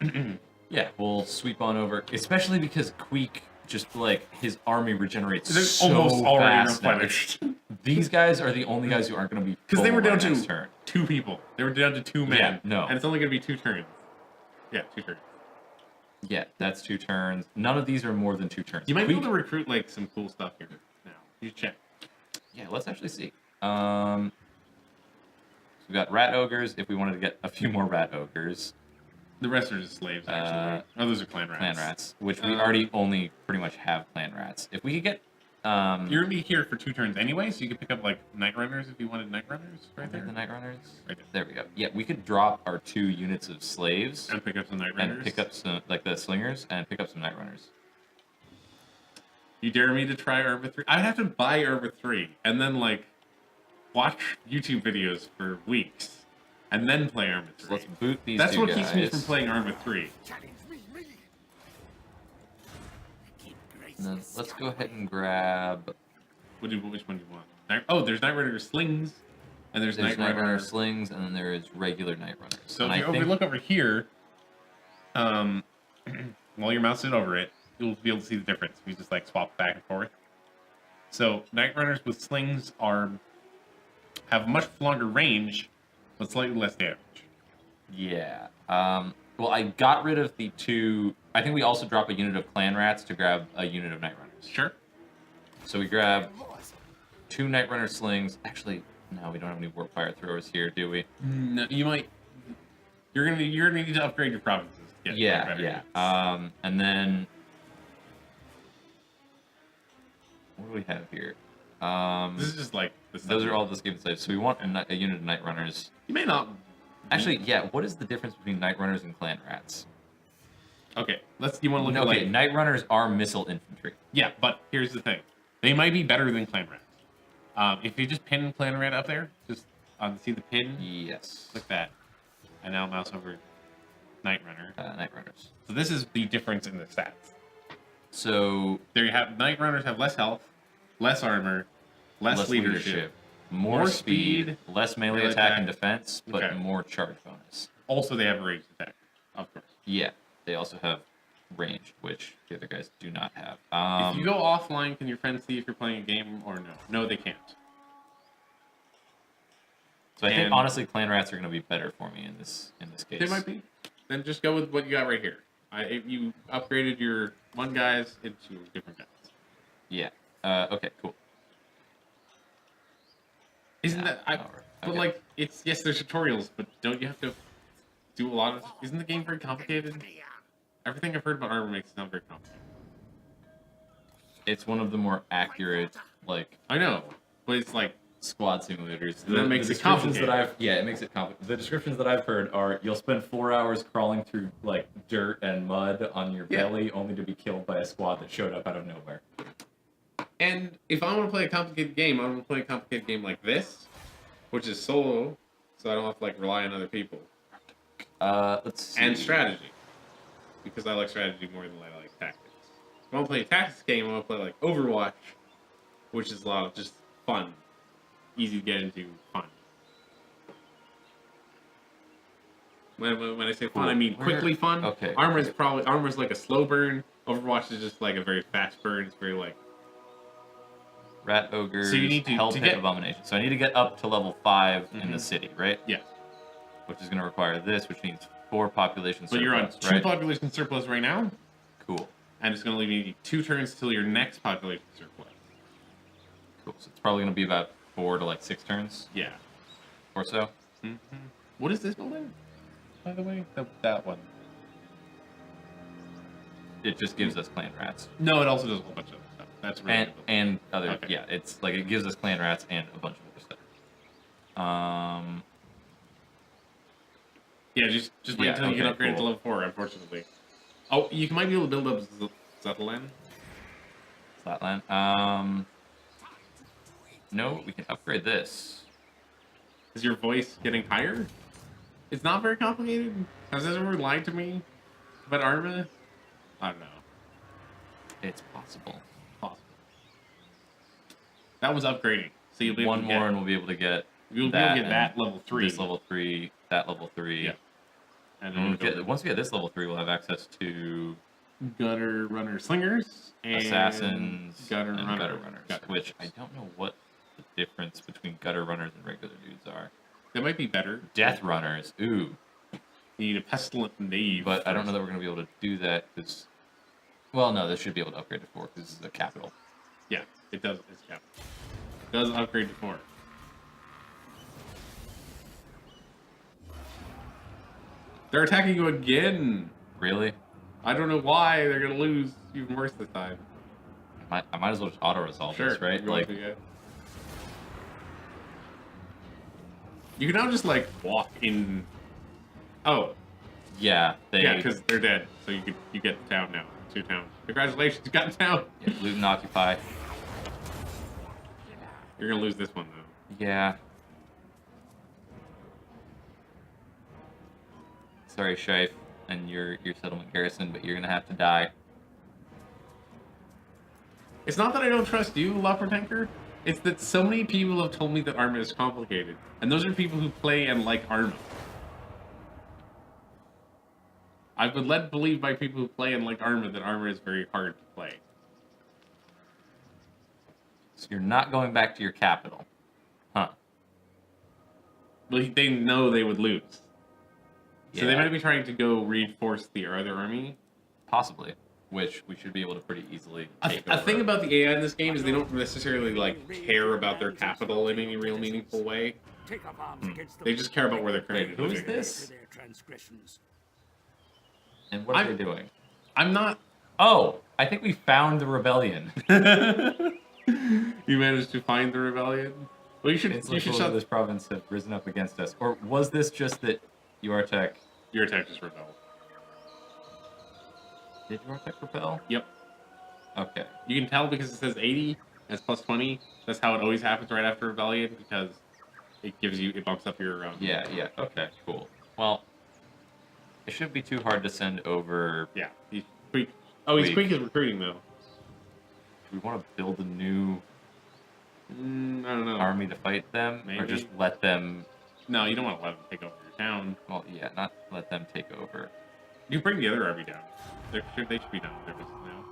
one. Yeah, we'll sweep on over, especially because Queek just like his army regenerates They're so almost already fast now. replenished. These guys are the only guys who aren't going to be Because they full were down by next to turn. 2 people. They were down to 2 men. Yeah, no. And it's only going to be 2 turns. Yeah, 2 turns. Yeah, that's 2 turns. None of these are more than 2 turns. You might be Queek- able to recruit like some cool stuff here now. You check. Yeah, let's actually see. So we've got rat ogres. If we wanted to get a few more rat ogres, The rest are just slaves, actually. Oh, those are clan rats. clan rats, which we already only pretty much have clan rats. If we could get You're gonna be here for 2 turns anyway, so you could pick up like Night Runners if you wanted Night Runners right there. The Night Runners. Right There we go. Yeah, we could drop our 2 units of slaves And pick up some Night Runners. and pick up some like the slingers and pick up some Night Runners. You dare me to try Arma 3? I'd have to buy Arma 3 and then like watch YouTube videos for weeks and then play Arma 3. So let's boot these That's two what guys. keeps me from playing Arma 3. Challenge me. Keep And then graces let's go ahead and grab. Which one do you want? Oh, there's Night Runner slings, and there's There's Night Runner. slings, and then there is regular Night Runners. So and if you look over here, while you're mousing over it, you'll be able to see the difference. You just like swap back and forth. So Night Runners with slings have much longer range, but slightly less damage. Yeah. Well, I got rid of the 2. I think we also drop a unit of Clan Rats to grab a unit of Night Runners. Sure. So we grab 2 Night Runner slings. Actually, no, we don't have any Warp Fire throwers here, do we? No, you might. You're gonna need to upgrade your provinces. To get Yeah, better. yeah. And then what do we have here? This is just like the Those are all the escape slaves. So we want a unit of Night Runners. You may not. Actually, yeah. What is the difference between Night Runners and Clan Rats? Okay, you want to look No, at okay, like Night Runners are missile infantry. yeah, but here's the thing. They might be better than Clan Rats. If you just pin Clan Rat up there, just see the pin, Yes. click that, and now mouse over Night Runner. Night Runners. So this is the difference in the stats. So There you have Night Runners have less health, less armor, less leadership. more speed, less melee melee attack and attack. defense, but Okay. more charge bonus. Also, they have a ranged attack, of course. Yeah, they also have ranged, which the other guys do not have. If you go offline, can your friends see if you're playing a game or no? No, they can't. So I think and- honestly, Clan Rats are going to be better for me in this case. They might be. Then just go with what you got right here. You upgraded your one guys into different guys. Yeah. Okay. Cool. Isn't Yeah, that? however, But okay. like, it's yes, there's tutorials, but don't you have to do a lot of? Isn't the game very complicated? Everything I've heard about Armor makes it sound very complicated. It's one of the more accurate like I know, but it's like squad simulators. That makes it descriptions complicated. it makes it complicated. The descriptions that I've heard are you'll spend 4 hours crawling through like dirt and mud on your Yeah. belly, only to be killed by a squad that showed up out of nowhere. And if I want to play a complicated game, I want to play a complicated game like this, which is solo, so I don't have to like rely on other people. Let's see. And strategy, because I like strategy more than I like tactics. If I want to play a tactics game, I want to play like Overwatch, which is a lot of just fun, easy to get into, fun. When I say fun, I mean Where- quickly fun. okay. Armor's like a slow burn. Overwatch is just like a very fast burn. It's very like Rat ogres, So you need to hell pit get- abomination. So I need to get up to level 5 in the city, right? yeah. Which is going to require this, which means 4 population But you're on surplus, 2 right? population surplus right now, Cool. and it's going to leave you 2 turns till your next population surplus. Cool. So it's probably going to be about 4 to like 6 turns Yeah. or so. What is this building? By the way, that one. It just gives us clan rats. No, it also does a whole bunch of other stuff. That's really good. And other Okay. yeah, it's like it gives us clan rats and a bunch of other stuff. Yeah, just wait Yeah, until you get okay, upgraded to cool. level 4, unfortunately. Oh, you might be able to build up Zetland. Flatland. No, we can upgrade this. Is your voice getting higher? It's not very complicated. Has this ever lied to me about Arma? I don't know. It's possible. Possible. That was upgrading. So you'll be able One to more get, and we'll be able to get you'll be able to get and that level 3. This level 3, that level 3. Yeah. And And then we'll once we get this level 3, we'll have access to Gutter Runner Slingers and assassins Gutter and Runner. gutter runners, which I don't know what the difference between gutter runners and regular dudes are. That might be better. Death runners, ooh. You need a pestilent knave. But I don't know that we're going to be able to do that because, well, no, this should be able to upgrade to 4 because this is a capital. Yeah, it does. It's capital. It does upgrade to 4. They're attacking you again. Really? I don't know why they're gonna lose even worse this time. I might as well just auto-resolve Sure. this, right? You want Like, to, yeah. You can now just like walk in. Oh, yeah, yeah, because they're dead. So you get the town now. It's your town. Congratulations, you got the town. yeah, loot and occupy. You're gonna lose this one though. Yeah. Sorry, Shife, and your settlement garrison, but you're gonna have to die. It's not that I don't trust you, Lopretenker. It's that so many people have told me that Arma is complicated, and those are people who play and like Arma. I've been led to believe by people who play and like Arma that Arma is very hard to play. So you're not going back to your capital. Huh. Well, they know they would lose. So they Yeah. might be trying to go reinforce the other army. Possibly. Which we should be able to pretty easily take A over. thing about the AI in this game is they don't necessarily like care about their capital in any real meaningful way. Take up arms against the They just care about where they're currently Who is living. this? for their transgressions. And what are I'm- they doing? I'm not. Oh, I think we found the rebellion. You managed to find the rebellion. Well, you should Influential of shut this province have risen up against us. Or was this just that Yortek... your attack just rebel. Did Yortek rebel? Yep. Okay. You can tell because it says 80 as plus 20. That's how it always happens right after rebellion because it bumps up your. Yeah. Okay, cool. Well, it shouldn't be too hard to send over... Yeah. He's quick. Oh, he's Weak. quick at recruiting though. We want to build a new I don't know. army to fight them, or Maybe. just let them... No, you don't want to let them take over your town. Well, yeah, not let them take over. You bring the other army down. They should be done with their business now.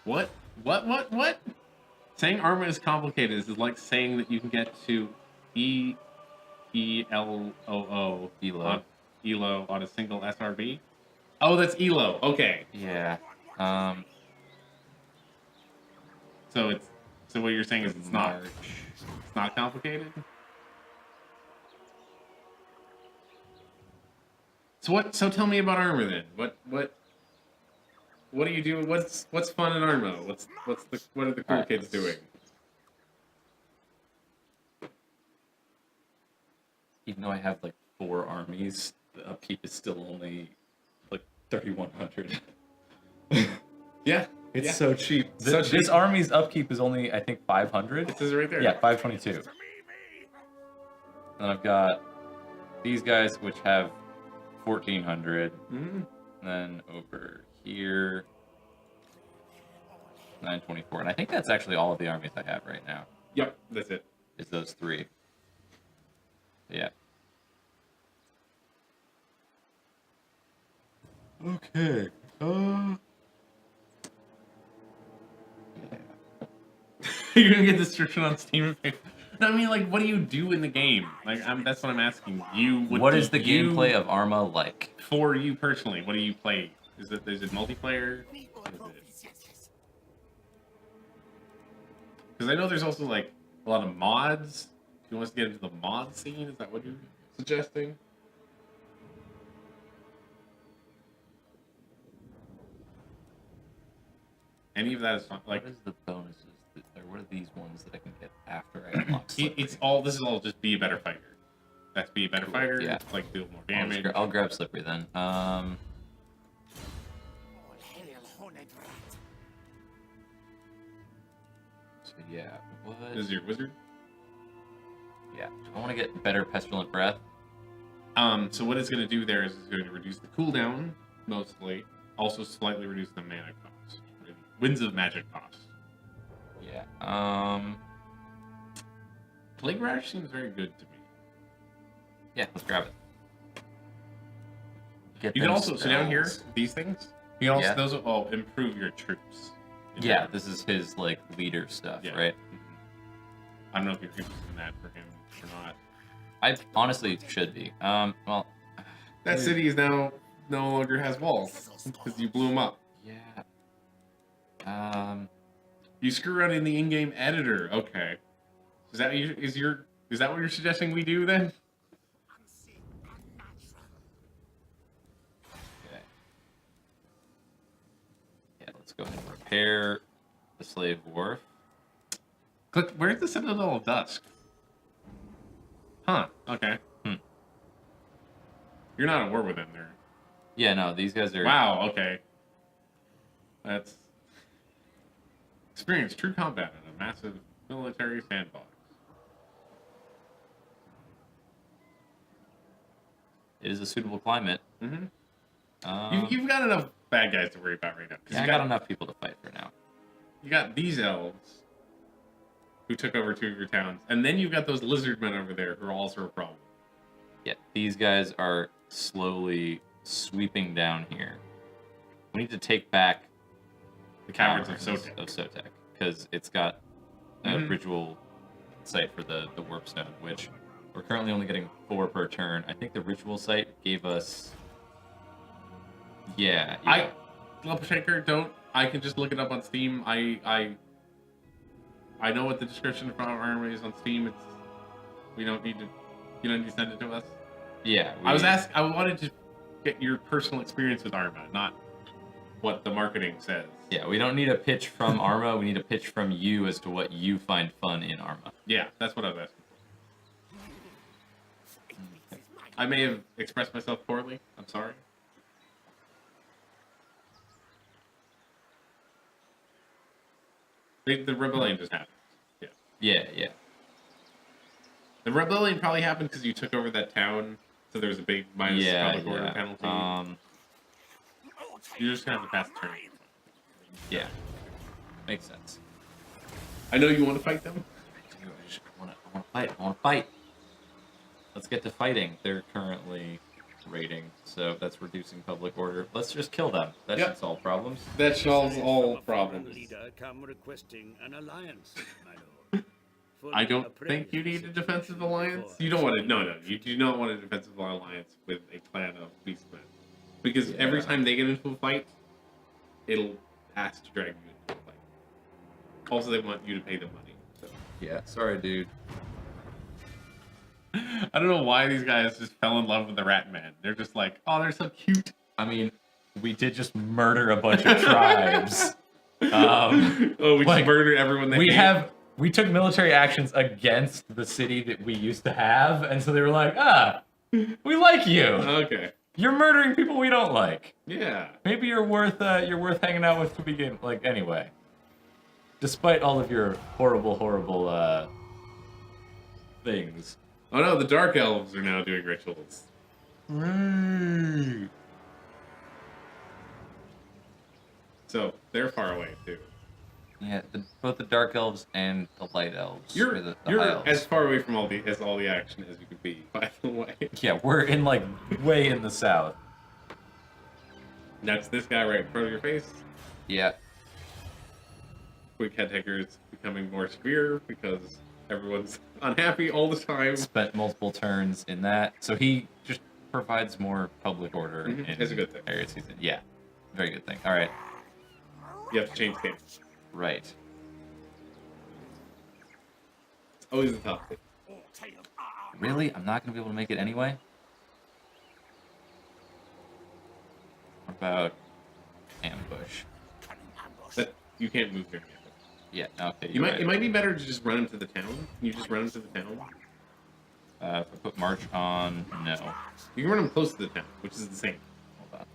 What? What? Saying Arma is complicated is like saying that you can get to ELOO Elo. on a single SRB. Oh, that's ELO. Okay. Yeah. So what you're saying is it's not March. complicated. So tell me about Arma then. What do you do? What's fun in Arma? What are the cool Alright, kids doing? Even though I have like 4 armies, the upkeep is still only like 3,100. Yeah, It's yeah. so cheap. So This cheap. army's upkeep is only, I think, 500. It says it right there. Yeah, 522. Then I've got these guys, which have 1,400. Mm-hmm. Then over here, 924. And I think that's actually all of the armies I have right now, Yep, that's it. is those 3. Yeah. Okay. You're gonna get this restriction on Steam. No, I mean, like, what do you do in the game? Like, that's what I'm asking you. What do is the you- gameplay of Arma like? for you personally? What do you play? Is it multiplayer? Because I know there's also like a lot of mods. Do you want us to get into the mod scene? Is that what you're suggesting? Any of that is fun. Like, What is the bonuses? Or what are these ones that I can get after I unlock Slippery? it's all. This is all just be a better fighter. That's be a better fighter. yeah. Like do more I'll, damage. I'll grab Slippery then. All hail Horned Rat. So yeah, what? This is your wizard. Yeah, I want to get better Pestilent Breath. So what it's going to do there is it's going to reduce the cooldown mostly, also slightly reduce the mana cost, Winds of Magic cost. Yeah. Plague Rash seems very good to me. Yeah, let's grab it. Get You can them also so down here spells. these things. You can also Yeah. those will all improve your troops. Yeah, this is his like leader stuff, Yeah. right? I don't know if you're interested in that for him or not. I honestly should be. Well, That city is now no longer has walls because you blew them up. yeah. You screw around in the in-game editor. Okay, is that what you're suggesting we do then? go ahead and repair the slave wharf. Click. Where's the Citadel of Dusk? Huh. Okay. You're not at war with them there. Yeah, no, these guys are... Wow. Okay. That's experience true combat in a massive military sandbox. It is a suitable climate. Mm-hmm. You've got enough bad guys to worry about right now. Yeah, I got enough people to fight for now. You got these elves who took over 2 of your towns, and then you've got those lizard men over there who are also a problem. Yeah, these guys are slowly sweeping down here. We need to take back The caverns of Sotek. Because it's got a ritual site for the warp stone, which we're currently only getting 4 per turn. I think the ritual site gave us... Yeah. Shaker, don't. I can just look it up on Steam. I know what the description of our army is on Steam. It's you don't need to send it to us. Yeah. I wanted to get your personal experience with Arma, not what the marketing says. Yeah, we don't need a pitch from Arma. We need a pitch from you as to what you find fun in Arma. Yeah, that's what I was asking for. I may have expressed myself poorly. I'm sorry. The rebellion just happened. Yeah. Yeah. The rebellion probably happened because you took over that town, so there was a big minus public order penalty. You're just gonna have to pass the turn. Yeah. Makes sense. I know you want to fight them. I want to fight. Let's get to fighting. They're currently raiding, so that's reducing public order. Let's just kill them. That should solve problems. That solves all problems. Leader come requesting an alliance, my lord. I don't think you need a defensive alliance. You don't want to. No. You do not want a defensive alliance with a clan of beastmen, because every time they get into a fight, it'll ask to drag you into a fight. Also, they want you to pay them money. So. Yeah. Sorry, dude. I don't know why these guys just fell in love with the Rat Man. They're just like, oh, they're so cute. I mean, we did just murder a bunch of tribes. We just murdered everyone they hate. We took military actions against the city that we used to have, and so they were like, we like you. Okay. You're murdering people we don't like. Yeah. Maybe you're worth hanging out with to begin. Like, anyway. Despite all of your horrible things. Oh no, the Dark Elves are now doing rituals. So they're far away too. Yeah, both the Dark Elves and the Light Elves. You're the High Elves. as far away from all the action as you could be, by the way. Yeah, we're in like way in the south. That's this guy right in front of your face. Yeah. Quick head takers becoming more severe because everyone's unhappy all the time. Spent multiple turns in that, so he just provides more public order. It's a good thing. Areas he's in. Yeah, very good thing. All right. You have to change game. Right. It's always a tough thing. Really? I'm not gonna be able to make it anyway? What about ambush? But you can't move during ambush. Yeah, okay. It might be better to just run into the town. Can you just run into the town? If I put march on, no. You can run him close to the town, which is the same. Hold on.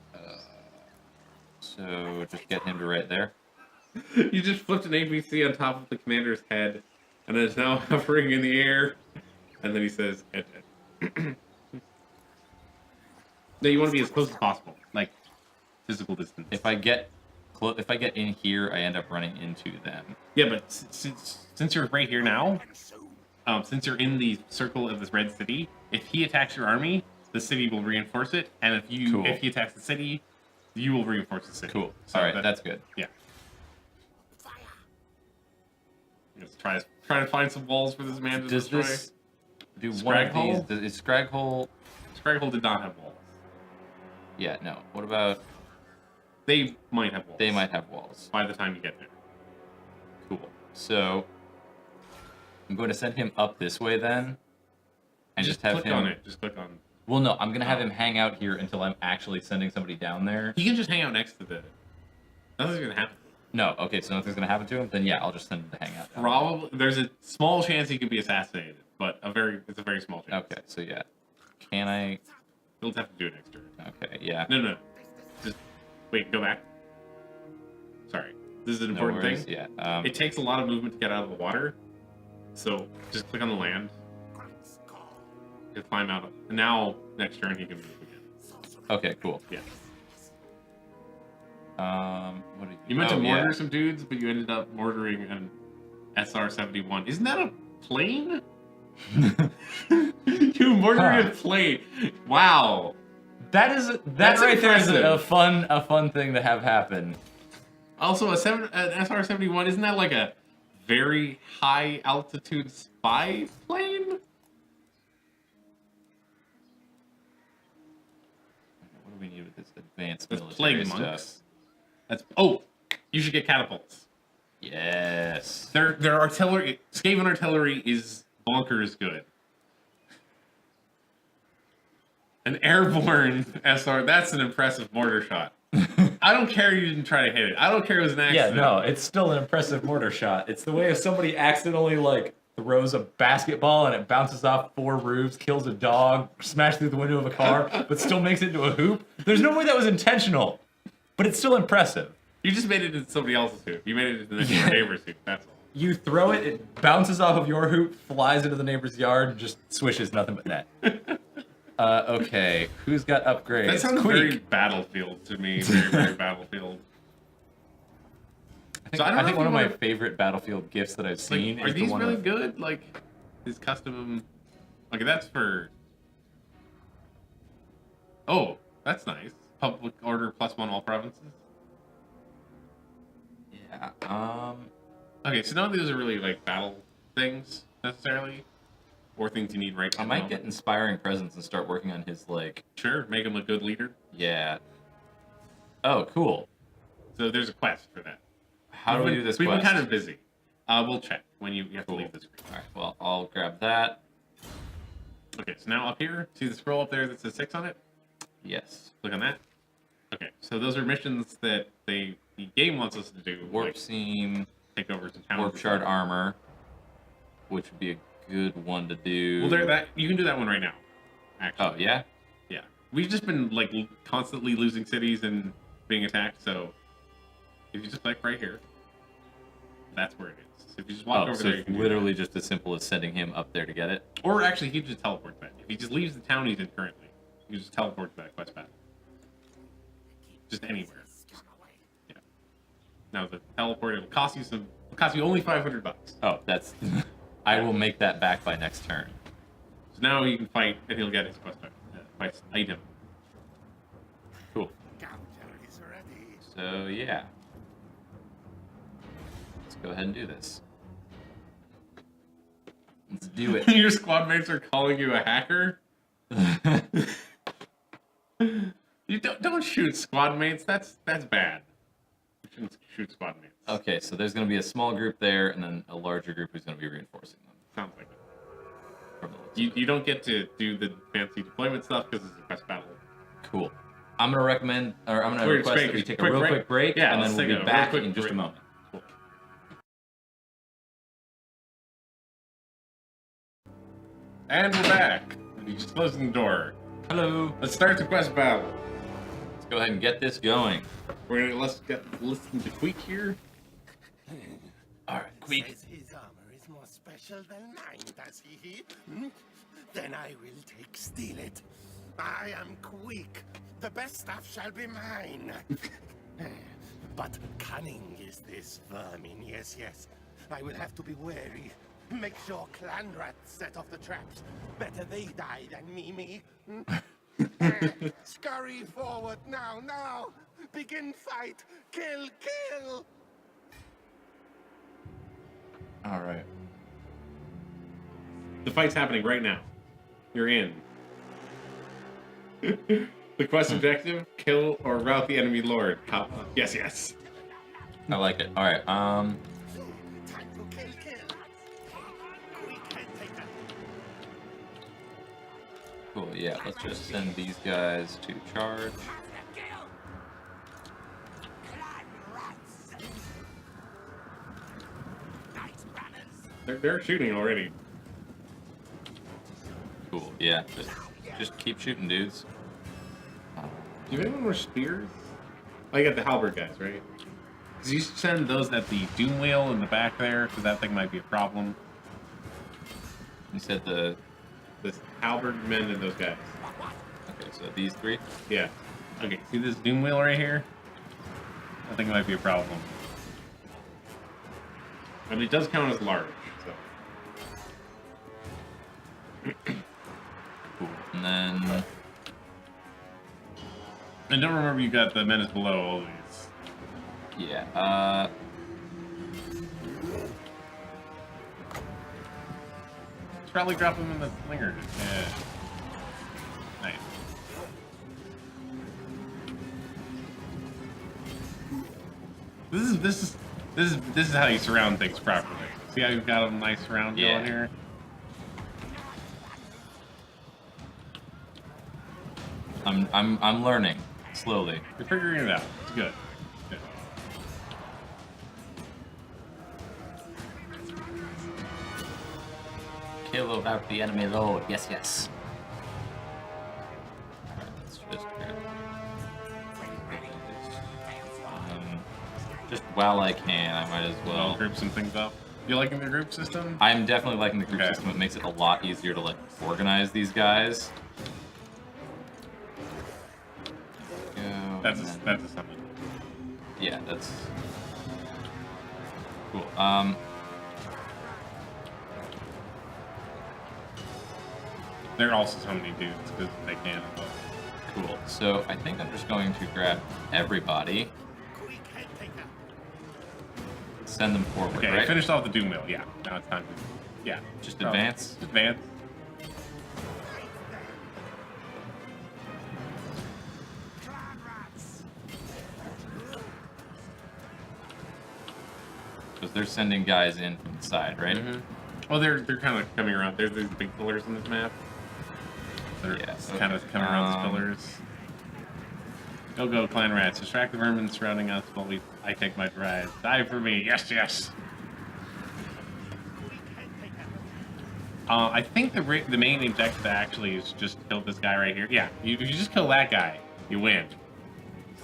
So just get him to right there. You just flipped an ABC on top of the commander's head, and then it's now hovering in the air, and then he says, "Ed." No, you want to be as close as possible, like physical distance. If I get in here, I end up running into them. Yeah, but since you're right here now, since you're in the circle of this red city, if he attacks your army, the city will reinforce it, and if he attacks the city, you will reinforce the city. Cool. So all right, that's good. Yeah. Let's try to find some walls for this man to destroy. This do one of these? Is Scraghole? Scraghole did not have walls. Yeah, no. What about? They might have walls. They might have walls. By the time you get there. Cool. So I'm going to send him up this way then, and just have click him. on it. Just click on. Well, no, I'm gonna have him hang out here until I'm actually sending somebody down there. He can just hang out next to the. Nothing's gonna happen. No. Okay, so nothing's gonna happen to him. Then yeah, I'll just send him to hang out. Probably. There's a small chance he could be assassinated, but it's a very small chance. Okay, so yeah. Can I? He'll have to do it next turn. Okay, yeah. No. Just wait. Go back. Sorry. This is an No important worries, thing. Yeah. It takes a lot of movement to get out of the water, so just click on the land. He'll climb out. And now next turn he can move again. Okay, cool. Yeah. What did You meant to oh, mortar yeah. some dudes, but you ended up mortaring an SR-71. Isn't that a plane? You mortared a plane. Wow. That's That's right there is impressive. a fun thing to have happen. Also, an SR-71, isn't that like a very high altitude spy plane? What do we need with this advanced That's military plague stuff? monks. Oh, you should get catapults. Yes. Their artillery, Skaven artillery is bonkers good. An airborne SR, that's an impressive mortar shot. I don't care you didn't try to hit it. I don't care it was an Yeah, accident. no, it's still an impressive mortar shot. It's the way if somebody accidentally like throws a basketball and it bounces off 4 roofs, kills a dog, smashes through the window of a car, but still makes it into a hoop. There's no way that was intentional, but it's still impressive. You just made it into somebody else's hoop. You made it into the next neighbor's hoop, that's all. You throw it, it bounces off of your hoop, flies into the neighbor's yard, and just swishes nothing but net. Okay, who's got upgrades? That sounds Queek. very Battlefield to me. Very Battlefield. I think one of my favorite Battlefield gifts that I've seen Like, are is the these one really of, good? Like, his custom... Okay, that's for... Oh, that's nice. Public order +1 all provinces. Yeah. Okay, so none of these are really, like, battle things, necessarily. Or things you need right I now. might get inspiring presence and start working on his like. Sure, make him a good leader. Yeah. Oh, cool. So there's a quest for that. How do we do this We've quest? been kind of busy. We'll check when you have to leave the screen. All right. Well, I'll grab that. Okay, so now up here, see the scroll up there that says 6 on it? Yes. Click on that. Okay, so those are missions that the game wants us to do. Warp like seam, take over some towns. warp shard armor, which would be a good one to do. Well, you can do that one right now. Actually. Oh yeah. Yeah. We've just been like constantly losing cities and being attacked. So if you just click right here, that's where it is. So if you just walk Oh, over so there, you it's can do literally just as simple as sending him up there to get it. that. Or actually, he just teleports back. If he just leaves the town he's in currently, you just teleport to that quest path. Just anywhere. Yeah. Now the teleport it'll cost you only $500. Oh, that's. I will make that back by next turn. So now you can fight and he'll get his quest item. Cool. Counter is ready. So yeah. Let's go ahead and do this. Let's do it. Your squad mates are calling you a hacker. You don't shoot squad mates. That's bad. You shouldn't shoot squad mates. Okay, so there's going to be a small group there, and then a larger group who's going to be reinforcing them. Sounds like it. From the looks of You don't get to do the fancy deployment stuff because it's a quest battle. it. Cool. I'm going to recommend, or I'm going to We're request that we just take quick a real break. quick break, Yeah, and let's then we'll take be a real back quick in just a break. moment. Cool. And we're back. You just closing the door. Hello. Let's start the quest battle. Let's go ahead and get this going. Let's listen to Queek here. All right, Queek. Says his armor is more special than mine, does he? Hmm? Then I will steal it. I am Queek. The best stuff shall be mine. But cunning is this vermin, yes. I will have to be wary. Make sure clan rats set off the traps. Better they die than me. Scurry forward now. Begin fight. Kill. All right. The fight's happening right now. You're in. The quest objective: kill or rout the enemy lord. Yes. I like it. All right. Time to kill. Quick, take that. Cool. Yeah. Let's just send these guys to charge. They're shooting already. Cool. Yeah. Just keep shooting, dudes. Do you have any more spears? Oh, you got the halberd guys, right? Because you should send those at the doom wheel in the back there, because that thing might be a problem. You said the. The halberd men and those guys. Okay, so these three. Yeah. Okay, see this doom wheel right here? I think it might be a problem. I mean, it does count as large, so. Cool. And then. And don't remember you got the menace below all these. Yeah. Probably drop them in the slinger. Yeah. Nice. This is how you surround things properly. See how you've got a nice surround going here? I'm learning slowly. You're figuring it out. It's good. Good. Kill about the enemy load. Yes, yes. Alright, let's just just while I can, I might as well group some things up. You liking the group system? I'm definitely liking the group system. It makes it a lot easier to like organize these guys. That's a summon. Yeah, that's cool. There are also so many dudes because they can. But... Cool. So I think I'm just going to grab everybody. Send them forward, okay, right? I finished off the doom wheel. Yeah, now it's time to. Yeah. Just advance? Just advance. Because they're sending guys in from the side, right? Mm-hmm. Well, they're kind of coming around. There's these big pillars on this map. They're kind of coming around these pillars. Go, clan rats. Distract the vermin surrounding us while I take my drive. Die for me. Yes, yes. I think the main objective actually is just kill this guy right here. Yeah, if you just kill that guy, you win.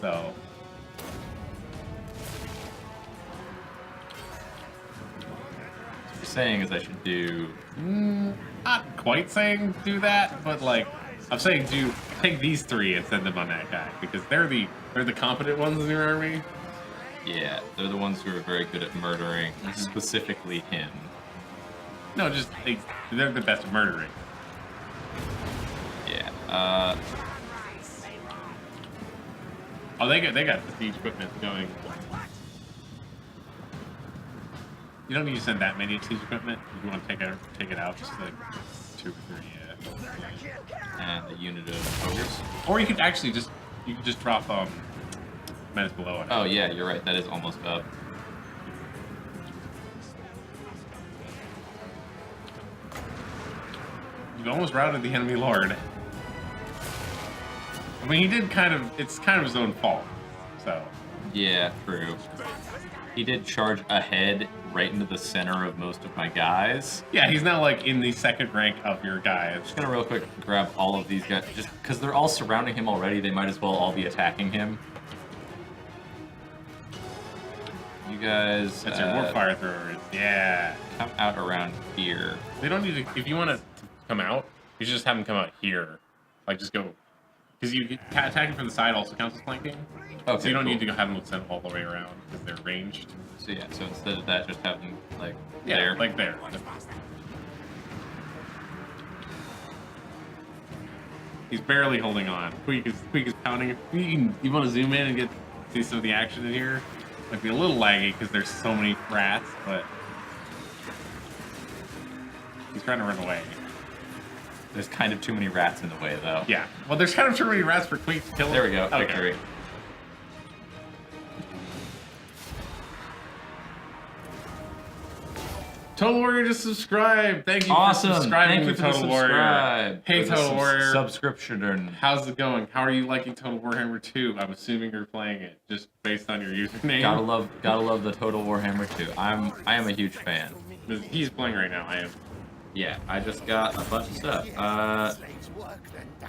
So... saying is I should do... not quite saying do that, but like I'm saying do take these three and send them on that guy because they're the competent ones in your army. Yeah, they're the ones who are very good at murdering, specifically him. No, just they're the best at murdering. Yeah. Oh, they got the siege equipment going. You don't need to send that many siege equipment. If you want to take it out, just like 2 or 3. And a unit of ogres. Or you could actually just drop menace below it. Oh yeah, you're right. That is almost up. You've almost routed the enemy lord. I mean, he did it's kind of his own fault. So. Yeah, true. He did charge ahead right into the center of most of my guys. Yeah, he's now like in the second rank of your guys. Just gonna real quick grab all of these guys, just because they're all surrounding him already, they might as well all be attacking him. You guys... That's your warfire throwers, yeah. Come out around here. They don't need to... If you want to come out, you should just have them come out here. Like, just go... Because attacking from the side also counts as flanking. Okay, so you don't need to have them sent all the way around, because they're ranged. So yeah, so instead of that, just have them, like, yeah, there. like there. He's barely holding on. Queek is pounding. You want to zoom in and see some of the action in here? Might be a little laggy because there's so many rats, but he's trying to run away. There's kind of too many rats in the way, though. Yeah. Well, there's kind of too many rats for Queek to kill him. There we go. Okay. Victory. Total Warrior just subscribed. Thank you awesome. for subscribing Thank you to for Total Warrior. Hey, Total Warrior. Subscription. How's it going? How are you liking Total Warhammer 2? I'm assuming you're playing it just based on your username. Gotta love the Total Warhammer 2. I am a huge fan. He's playing right now. I am. Yeah, I just got a bunch of stuff. Slaves work then die.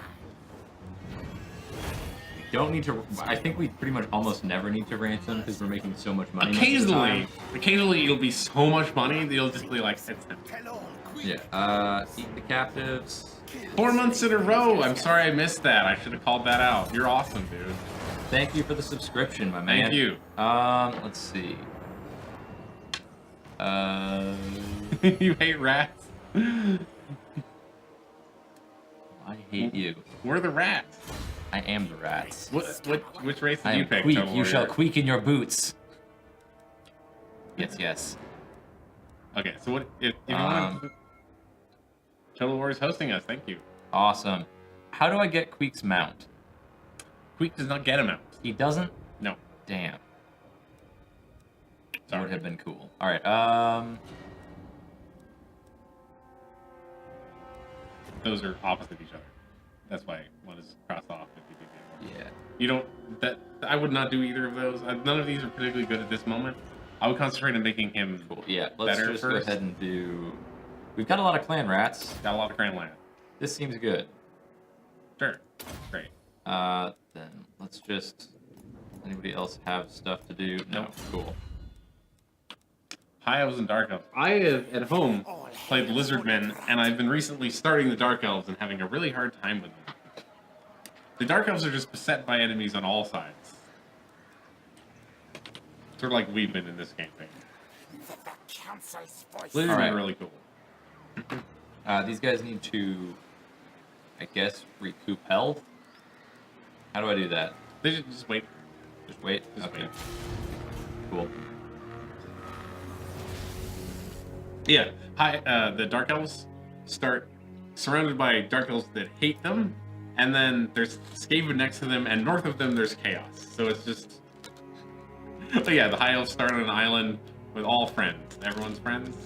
Don't need to. I think we pretty much almost never need to ransom because we're making so much money. most of the time. Occasionally it'll be so much money that you'll just be like, it's him. Tell all quick. Yeah. Eat the captives. 4 months in a row. I'm sorry I missed that. I should have called that out. You're awesome, dude. Thank you for the subscription, my man. Thank you. Let's see. You hate rats? I hate you. We're the rats. I am the rats. Which race I did you am pick? Queek. Total You shall Warrior? queek in your boots. Yes. Okay, so what if you want to... Total War is hosting us, thank you. Awesome. How do I get Queek's mount? Queek does not get him out. He doesn't? No. Damn. That Sorry. would have been cool. Alright, Those are opposite each other. That's why one is crossed off if you do the other. yeah. You don't... I would not do either of those. None of these are particularly good at this moment. I would concentrate on making him Cool. Yeah, let's better just first. go ahead and do... We've got a lot of clan rats. Got a lot of Grand Land. This seems good. Sure. Great. Then let's just... Anybody else have stuff to do? No. Nope. Cool. High Elves and Dark Elves. I have, at home, played Lizardmen, and I've been recently starting the Dark Elves and having a really hard time with them. The Dark Elves are just beset by enemies on all sides. Sort of like we've been in this campaign. The council's voice. Lizardmen Alright. are really cool. These guys need to, I guess, recoup health. How do I do that? They should just wait. Just wait? Just Okay. wait. Cool. Yeah, the Dark Elves start surrounded by Dark Elves that hate them, and then there's Skaven next to them, and north of them there's Chaos. So it's just... But yeah, the High Elves start on an island with all friends. Everyone's friends.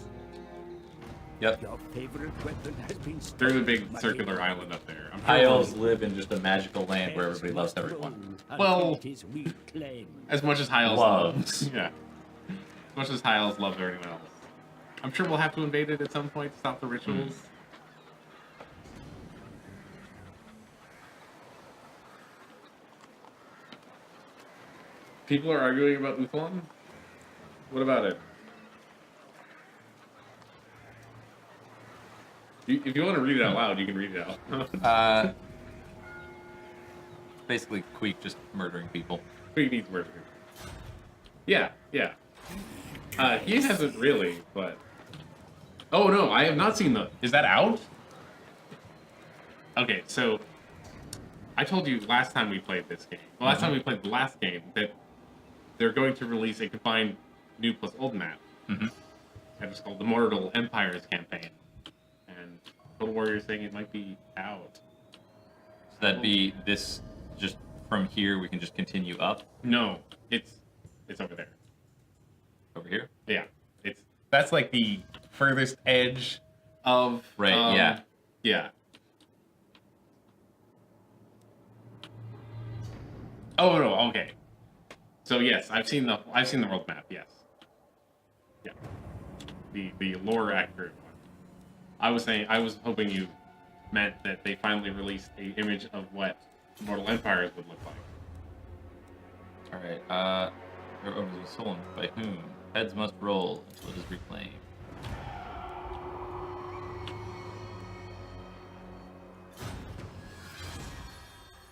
Yep. Your favorite weapon has been They're the stolen, big my circular dear. island up there. I'm High sure elves live in just a magical land where everybody loves everyone. Well, It is reclaimed. as much as High Elves Loves. love... Yeah. As much as High Elves love everyone else. I'm sure we'll have to invade it at some point to stop the rituals. People are arguing about Uthlon? What about it? If you want to read it out loud, you can read it out. Basically, Queek just murdering people. Who needs murder? Yeah. He hasn't really, but... Oh no, I have not seen the... Is that out? Okay, so... I told you last time we played this game, the last time we played the last game, that they're going to release a combined new plus old map. Mm-hmm. And it's called the Mortal Empires campaign. And Total Warrior is saying it might be out. So that'd be this, just from here, we can just continue up No, it's over there. over here. Yeah, that's like the furthest edge of Right, yeah. Yeah. Oh no, okay. So yes, I've seen the world map. Yes. Yeah. The lore accurate one. I was hoping you meant that they finally released an image of what Mortal Empires would look like. Alright, their owners are stolen. By whom? Heads must roll until it is reclaimed.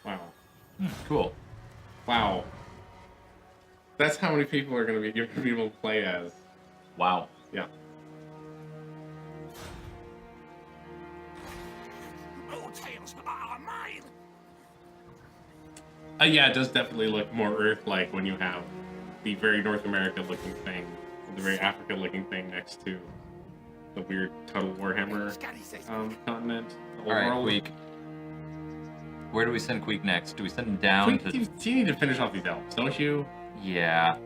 Wow. Cool. Wow. That's how many people are going to be able to play as. Wow. Yeah. All tales are mine. Yeah, it does definitely look more Earth-like when you have the very North America-looking thing, the very Africa-looking thing next to the weird Total Warhammer continent. The old Alright, world. Queek. Where do we send Queek next? Do we send him down Wait, to... you need to finish off these elves, don't you? Yeah.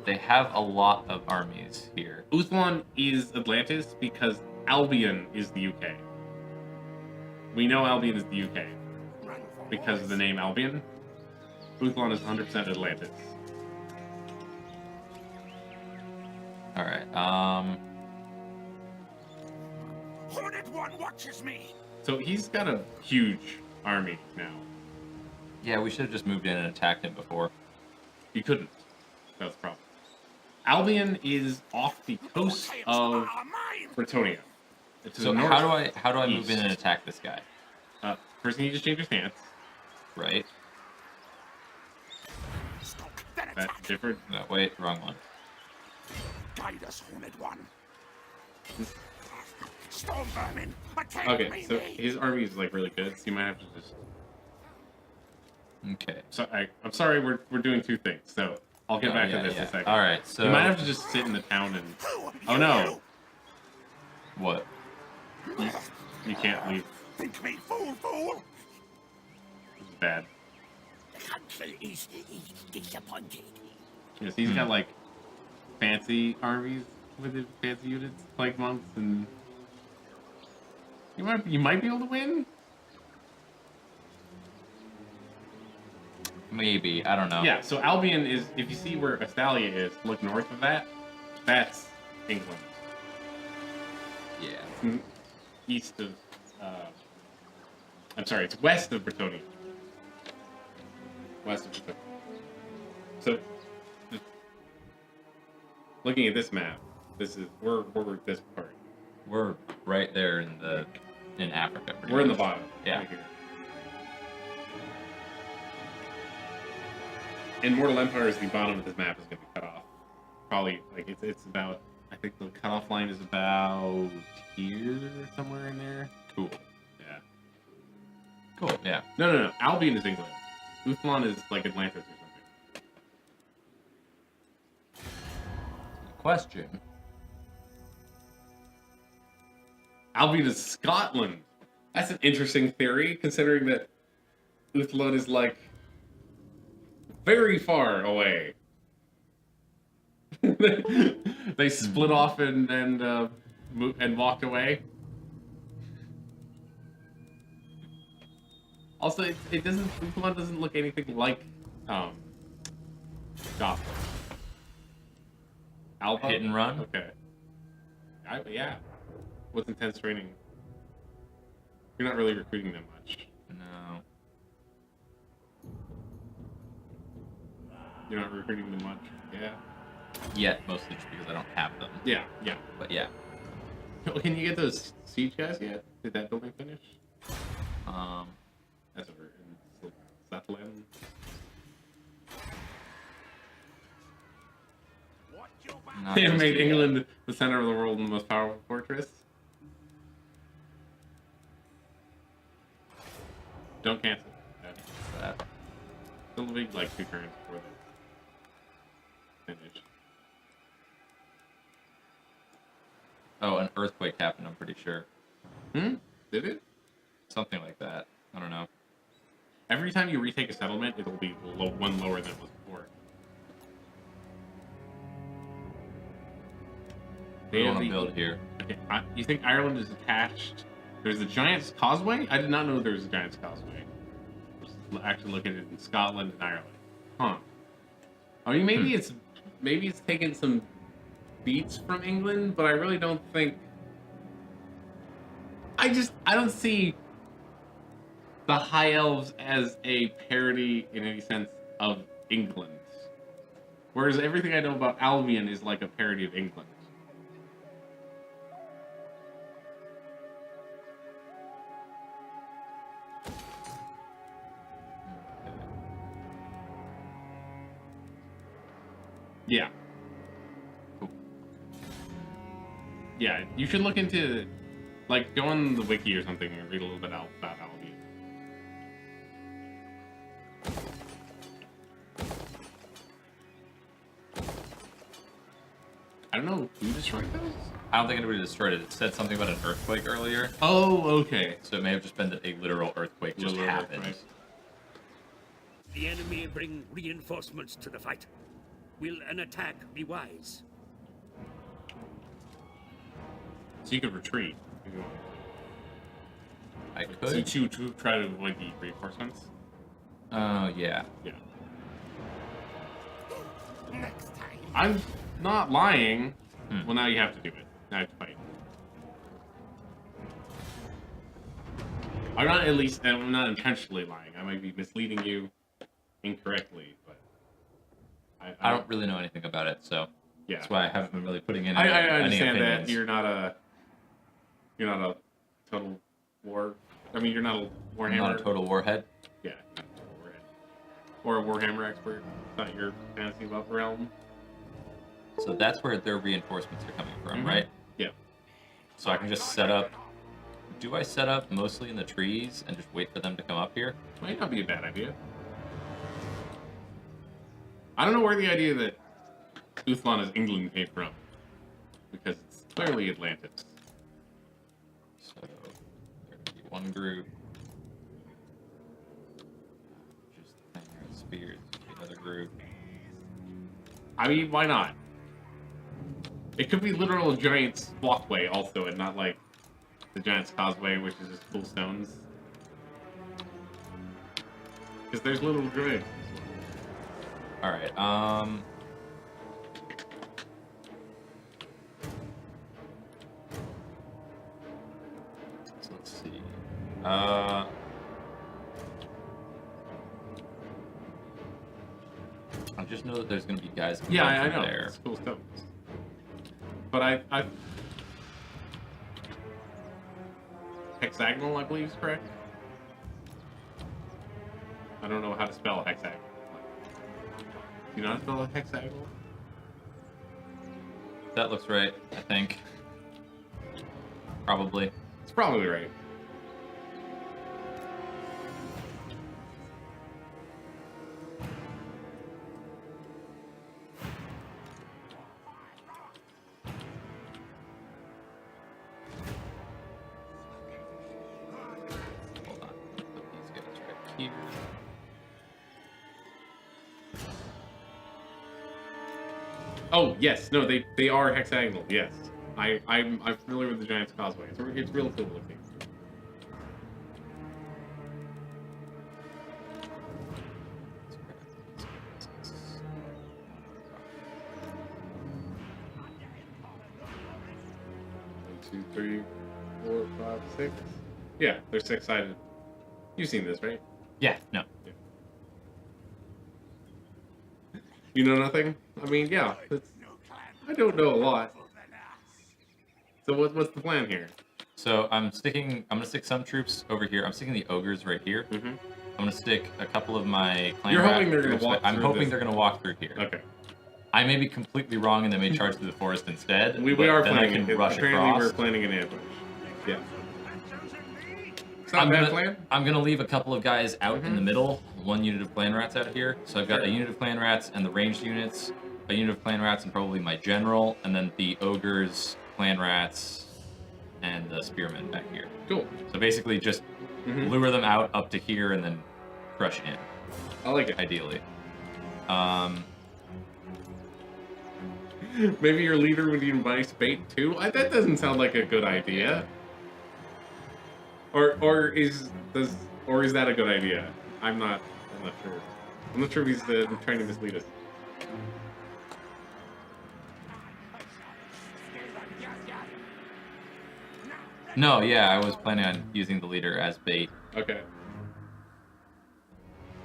They have a lot of armies here. Uthlon is Atlantis because Albion is the UK. We know Albion is the UK because of the name Albion. Uthlon is 100% Atlantis. All right. Hornet One watches me. So he's got a huge army now. Yeah, we should have just moved in and attacked him before. You couldn't. That's the problem. Albion is off the coast of Bretonia. It's to So the north. how do I move in east. and attack this guy? First, you need to change your stance. Right? That's different. No, wait, wrong one. Guide us, Hornet One. Storm vermin, attack Okay, me, so me. his army is like really good, so you might have to just. Okay. So I'm sorry, we're doing two things. So I'll get back to this in a second. All right, so You might have to just sit in the town and. Oh no, what? you can't leave. Think me fool. This is bad. The council is disappointed. Yes, he's got like fancy armies with his fancy units, like monks, and you might be able to win. Maybe, I don't know. Yeah. So Albion is, if you see where Astalia is, look north of that. That's England. Yeah. East of. I'm sorry, it's west of Bretonia. West of Bretonia. So, looking at this map, this is we're this part. We're right there in Africa. pretty We're in the much. bottom. Yeah. Right here. And Mortal Empire is the bottom of this map is going to be cut off. Probably like it's about. I think the cutoff line is about here, somewhere in there. Cool. Yeah. Cool. Yeah. No. Albion is England. Uthlon is like Atlantis or something. Question. Albion is Scotland. That's an interesting theory, considering that Uthlon is like very far away. They split off and walked away. Also, it doesn't. Uthlon doesn't look anything like Gotham. Alba? Hit and run? Okay. Yeah. With intense training. You're not really recruiting them much. No. You're not recruiting them much. Yeah. Yet, mostly just because I don't have them. Yeah. But yeah. Can you get those siege guys yet? Did that building finish? That's over in Southland. Not They have just made yet. England the center of the world and the most powerful fortress. Don't cancel. That. It'll be like 2 turns before they finish. Oh, an earthquake happened, I'm pretty sure. Did it? Something like that. I don't know. Every time you retake a settlement, it'll be one lower than it was before. They want to build here. Okay, you think Ireland is attached? There's a Giant's Causeway? I did not know there was a Giant's Causeway. Just actually look at it in Scotland and Ireland. Huh. I mean, maybe it's taken some beats from England, but I really don't think. I don't see the High Elves as a parody in any sense of England. Whereas everything I know about Albion is like a parody of England. Yeah. Cool. Yeah, you should look into, like, go on the wiki or something and read a little bit about Albion. I don't know who destroyed those. I don't think anybody destroyed it. It said something about an earthquake earlier, Oh, okay. so it may have just been that a literal earthquake just Literal happened. earthquake. The enemy bring reinforcements to the fight. Will an attack be wise? So you could retreat. If you want. I So could. you to try to avoid the reinforcements. Oh, yeah. Yeah. Next time. I'm not lying. Well, now you have to do it. Now I have to fight. I'm not intentionally lying. I might be misleading you incorrectly, but I don't really know anything about it, so yeah. that's why I haven't been really putting in I any understand opinions. that you're not a total war. I mean, you're not a Warhammer. I'm not a total warhead. Yeah, not a total warhead. Or a Warhammer expert. It's not your fantasy realm. So that's where their reinforcements are coming from, right? Yeah. So I can just set up. Do I set up mostly in the trees and just wait for them to come up here? Might not be a bad idea. I don't know where the idea that Uthlon is England came from, because it's clearly Atlantis. So there could be one group. Just spears. Another group. I mean, why not? It could be literal Giant's Walkway also, and not like the Giant's Causeway, which is just cool stones. Because there's little druids. All right. So let's see. I just know that there's going to be guys coming Yeah, I from know. there. It's cool stones. But I hexagonal, I believe, is correct. I don't know how to spell hexagonal. Do you know how to spell hexagonal? That looks right, I think. Probably. It's probably right. Hold on. Put these guys right here. Oh yes, no, they are hexagonal. Yes, I'm familiar with the Giant's Causeway. It's real cool looking. One, two, three, 4, 5, 6. Yeah, they're 6-sided. You've seen this, right? Yeah, no. You know nothing? I mean, yeah. I don't know a lot. So what's the plan here? So I'm gonna stick some troops over here. I'm sticking the ogres right here. Mm-hmm. I'm gonna stick a couple of my clan You're rat hoping they're gonna troops, walk I'm through hoping this. they're gonna walk through here. Okay. I may be completely wrong and they may charge through the forest instead. We but are then planning I can it. rush Apparently across. we're planning an ambush. Yeah. It's not a bad plan. I'm gonna leave a couple of guys out Mm-hmm. in the middle. One unit of clan rats out here. So I've got a unit of clan rats and the ranged units, a unit of clan rats and probably my general, and then the ogres, clan rats, and the spearmen back here. Cool. So basically just Mhm. lure them out up to here and then crush in, I like it. ideally. Maybe your leader would invite bait too. That doesn't sound like a good idea. Or is that a good idea? I'm not sure. I'm not sure if he's trying to mislead us. No, yeah, I was planning on using the leader as bait. Okay.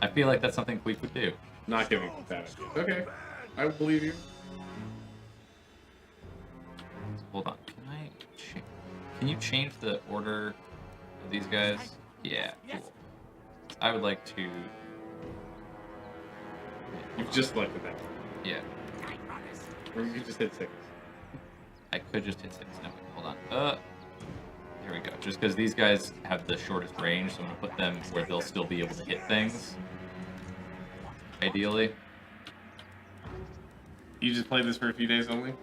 I feel like that's something Queef would do. Not giving that. Okay. I believe you. Hold on, can you change the order of these guys? Yeah, cool. I would like to... You've just selected that one. Yeah, Or you just hit 6. I could just hit 6. No, hold on. Here we go. Just because these guys have the shortest range, so I'm going to put them where they'll still be able to hit things. Ideally. You just played this for a few days only?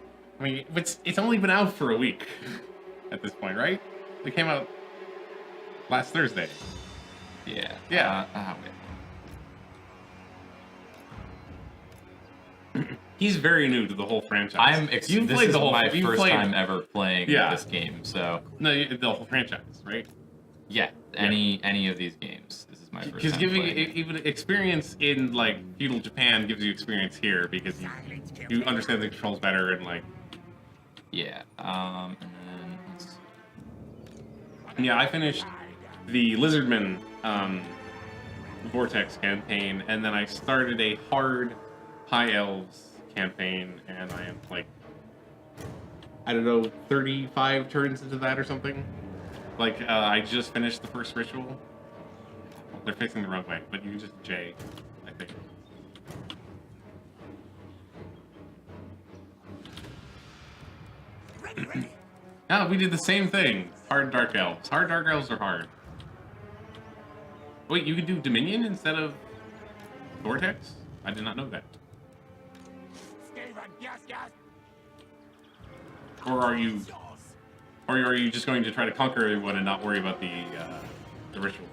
I mean, it's only been out for a week at this point, right? It came out last Thursday. Yeah. Yeah. Wait. He's very new to the whole franchise. This You've played is the whole. my you've first played, time ever playing Yeah. this game, so... No, the whole franchise, right? Yeah, any of these games. This is my first Because time giving playing. even experience in like feudal Japan gives you experience here because you understand the controls better and like Yeah. And then let's... Yeah, I finished the Lizardman Vortex campaign, and then I started a hard High Elves campaign, and I am like, I don't know, 35 turns into that or something. Like, I just finished the first ritual. They're facing the wrong way, but you can just J, I think. Ah, we did the same thing. Hard Dark Elves. Hard Dark Elves are hard. Wait, you could do Dominion instead of Vortex? I did not know that. Or are you just going to try to conquer everyone and not worry about the rituals?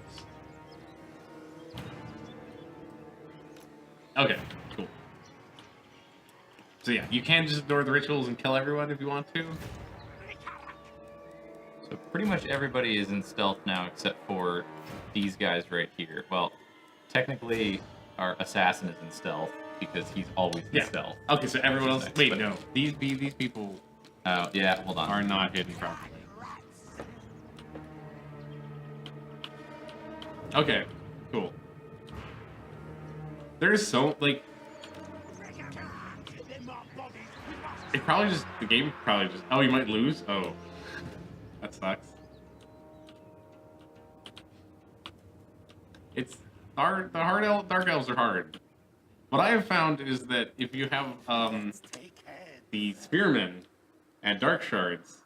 Okay, cool. So yeah, you can just ignore the rituals and kill everyone if you want to. So pretty much everybody is in stealth now except for these guys right here. Well, technically our assassin is in stealth because he's always in stealth. Okay, so everyone else. Wait, no. These people. Oh yeah, hold on. Are not hidden properly. Okay, cool. There's so like. It probably just the game probably just. Oh, you might lose. Oh, that sucks. It's hard. The Dark Elves are hard. What I have found is that if you have the Spearmen and Dark Shards,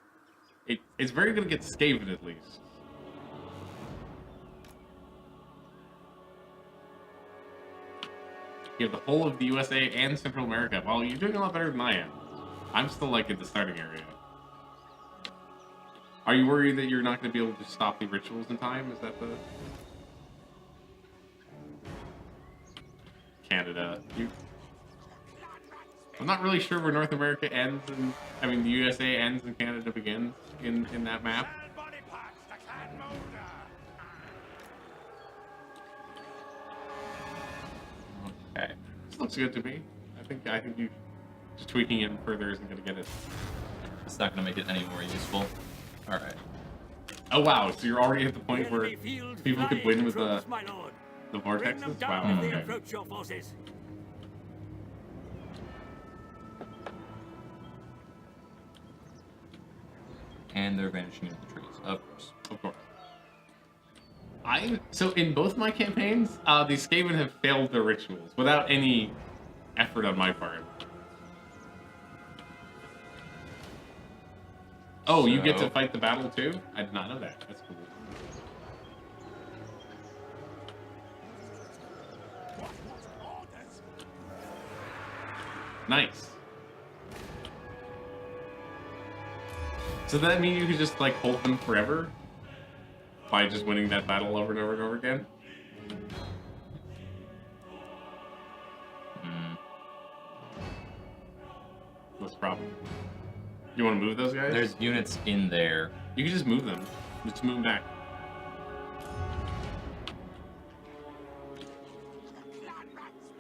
it's very good to get Skaven at least. You have the whole of the USA and Central America. Well, you're doing a lot better than I am. I'm still like at the starting area. Are you worried that you're not going to be able to stop the rituals in time? Is that the... Canada. I'm not really sure where North America ends and... I mean, the USA ends and Canada begins in that map. Okay. This looks good to me. I think you just tweaking it further isn't going to get it. It's not going to make it any more useful. All right. Oh wow! So you're already at the point where people could win with the vortexes. Wow. Okay. And they're vanishing into the trees, of course. Of course. So in both my campaigns, the Skaven have failed their rituals without any effort on my part. Oh, you get to fight the battle too? I did not know that. That's cool. Nice. So does that mean you could just like hold them forever? By just winning that battle over and over and over again? What's the problem? You want to move those guys? There's units in there. You can just move them. Just move them back.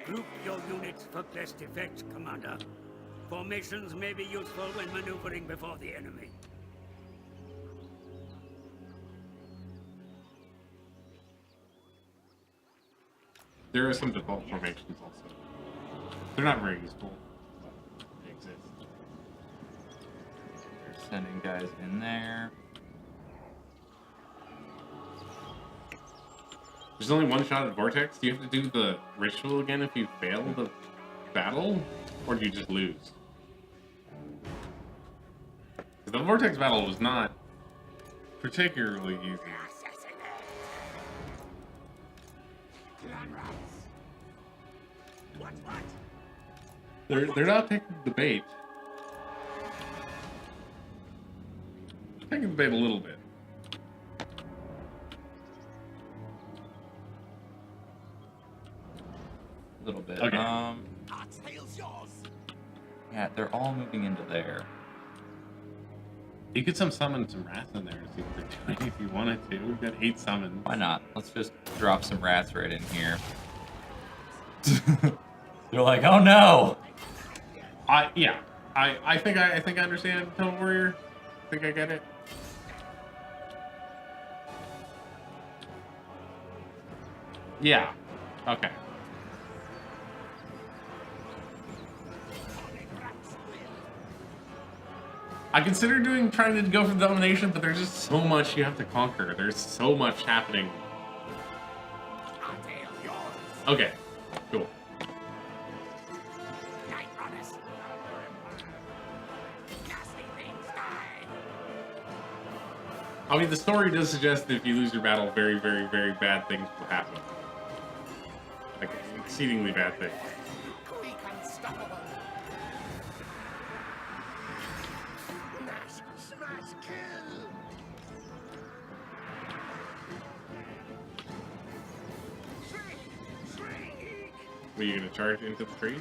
Group your units for best effect, Commander. Formations may be useful when maneuvering before the enemy. There are some default formations also. They're not very useful, but they exist. They're sending guys in there. There's only one shot at Vortex. Do you have to do the ritual again if you fail the battle? Or do you just lose? The Vortex battle was not particularly easy. They're not taking the bait. Taking the bait a little bit. A little bit. Okay. Yeah, they're all moving into there. You could summon some rats in there and see what they're doing if you wanted to. We've got 8 summons. Why not? Let's just drop some rats right in here. They're like, oh no! Yeah. I think I understand Total Warrior. I think I get it. Yeah. Okay. I consider trying to go for domination, but there's just so much you have to conquer. There's so much happening. Okay. Cool. I mean, the story does suggest that if you lose your battle, very, very, very bad things will happen. Like, exceedingly bad things. Quick, unstoppable. Smash, kill. Were you gonna charge into the trees?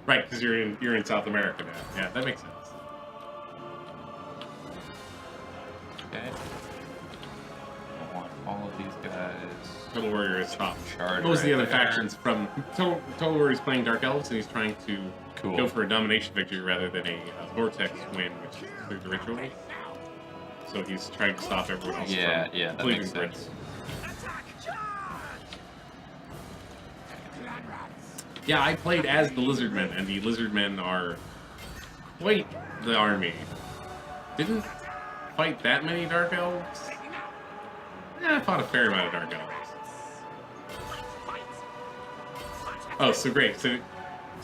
Right, because you're in South America now. Yeah, that makes sense. Okay. I want all of these guys. Total Warrior is top. Charge Most of the right other there. factions from Total Warrior is playing Dark Elves, and he's trying to Cool. go for a domination victory rather than a Vortex win, which is through the ritual. So he's trying to stop everyone else Yeah, from yeah, that believing makes the ritual. sense. Yeah, I played as the Lizardmen, and the Lizardmen are quite the army. Didn't fight that many Dark Elves. Yeah, I fought a fair amount of Dark Elves. Oh, so great. So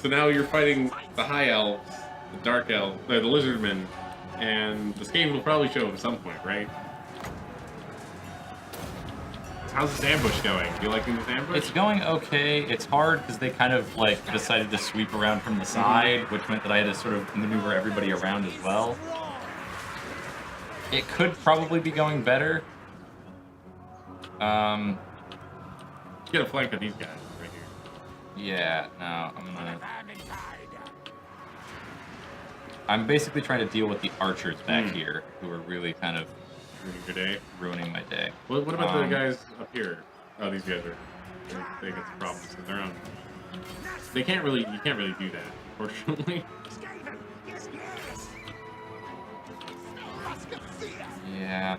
now you're fighting the High Elves, the Dark Elves, the Lizardmen, and the Skaven will probably show up at some point, right? How's this ambush going? Do you liking this ambush? It's going okay. It's hard because they kind of like decided to sweep around from the side, which meant that I had to sort of maneuver everybody around as well. It could probably be going better. Get a flank of these guys right here. Yeah, no, I'm basically trying to deal with the archers back here, who are really kind of Ruining your day. ruining my day. What about the guys up here? Oh, these guys are. They got some problems of their own. They can't really. You can't really do that, unfortunately. Yeah.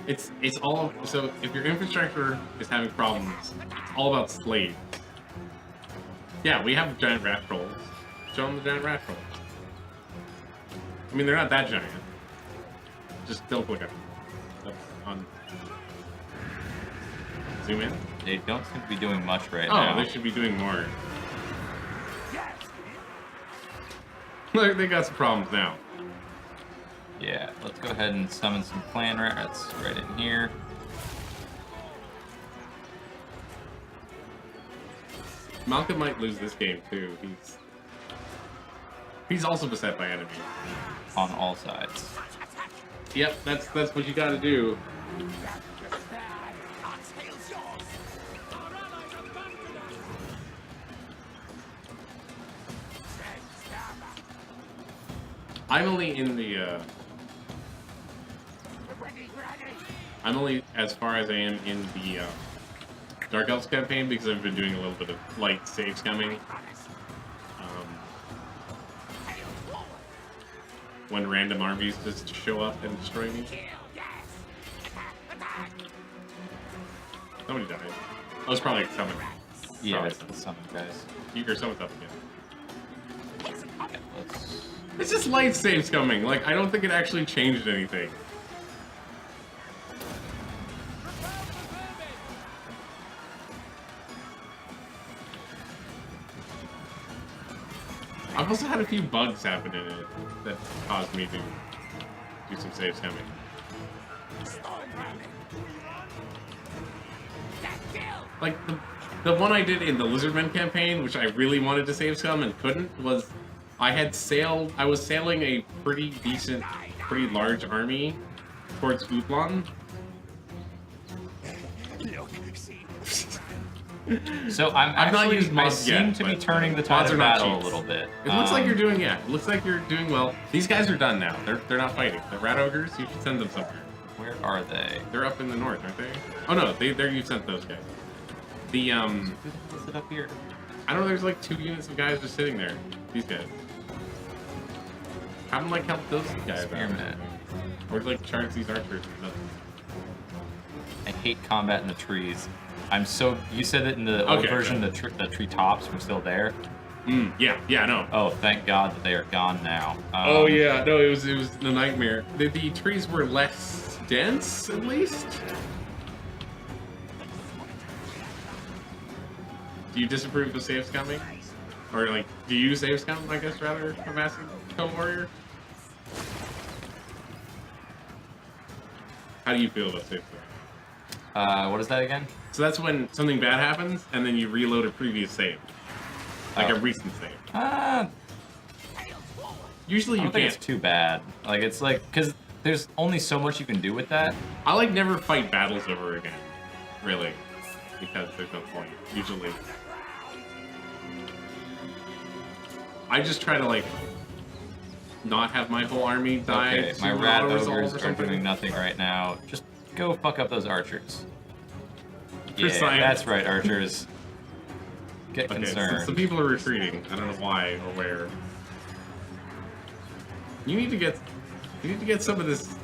It's all. So if your infrastructure is having problems, it's all about slaves. Yeah, we have giant rat trolls. Show them the giant rat trolls. I mean, they're not that giant. Just double click on. Zoom in. They don't seem to be doing much right Oh, now. they should be doing more. They got some problems now. Yeah, let's go ahead and summon some clan rats right in here. Malcolm might lose this game too. He's also beset by enemies. On all sides. Yep, that's what you got to do. I'm only in the. I'm only as far as I am in the Dark Elves campaign because I've been doing a little bit of light save scumming. When random armies just show up and destroy me. Somebody died. Oh, it's probably a summon. Yeah, Probably. it's the summon guys. Or someone's up again. Yeah, let's... It's just light save scumming. Like, I don't think it actually changed anything. I've also had a few bugs happen in it that caused me to do some save scumming. Like, the one I did in the Lizardmen campaign, which I really wanted to save scum and couldn't, was I was sailing a pretty decent, pretty large army towards Utlon. So I've not used I mods seem yet, to be but turning the tide mods of are not battle a cheats. little bit. It looks like you're doing, yeah. It looks like you're doing well. These guys are done now. They're not fighting. The rat ogres, you should send them somewhere. Where are they? They're up in the north, aren't they? Oh no, they're you sent those guys. The Is it up here? I don't know. There's like 2 units of guys just sitting there. These guys. Have them like help those guys out. Spearman. Or like charge these archers. Or nothing. I hate combat in the trees. I'm so. You said that in the old Okay, version, the tree tops were still there. Yeah, I know. Oh, thank God that they are gone now. Oh yeah, no, it was the nightmare. The trees were less dense, at least. Do you disapprove of save scumming? Or like, do you save scum? I guess rather, I'm asking, co-warrior. How do you feel about save scum? What is that again? So that's when something bad happens, and then you reload a previous save, like a recent save. Usually I you don't think can't. it's too bad. Like, it's like, because there's only so much you can do with that. I like never fight battles over again, really, because there's no point. Usually, I just try to like not have my whole army die. Okay, my to rat auto-resolve ogres or are something. doing nothing right now. Just go fuck up those archers. For Yeah, science. that's right, archers. Get Okay, concerned. so some people are retreating. I don't know why or where. You need to get some of this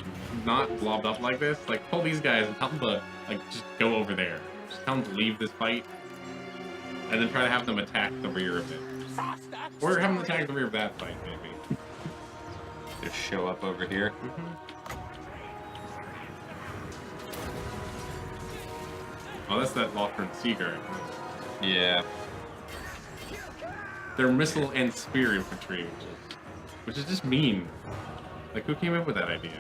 not blobbed up like this. Like pull these guys and tell them to like just go over there. Just tell them to leave this fight, and then try to have them attack the rear of it, or have them attack the rear of that fight maybe. Just show up over here. Oh, that's that Lothran Seaguard. Yeah. They're missile and spear infantry, which is just mean. Like, who came up with that idea?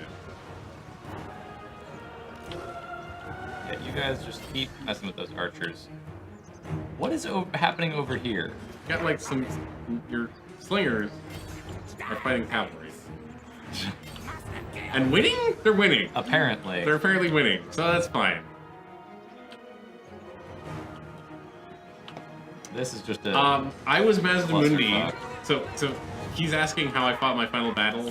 Yeah, you guys just keep messing with those archers. What is happening over here? You got like your slingers are fighting cavalry. And winning? They're winning. Apparently. They're apparently winning, so that's fine. This is just a... I was Mazdamundi, Clusterfuck. so he's asking how I fought my final battle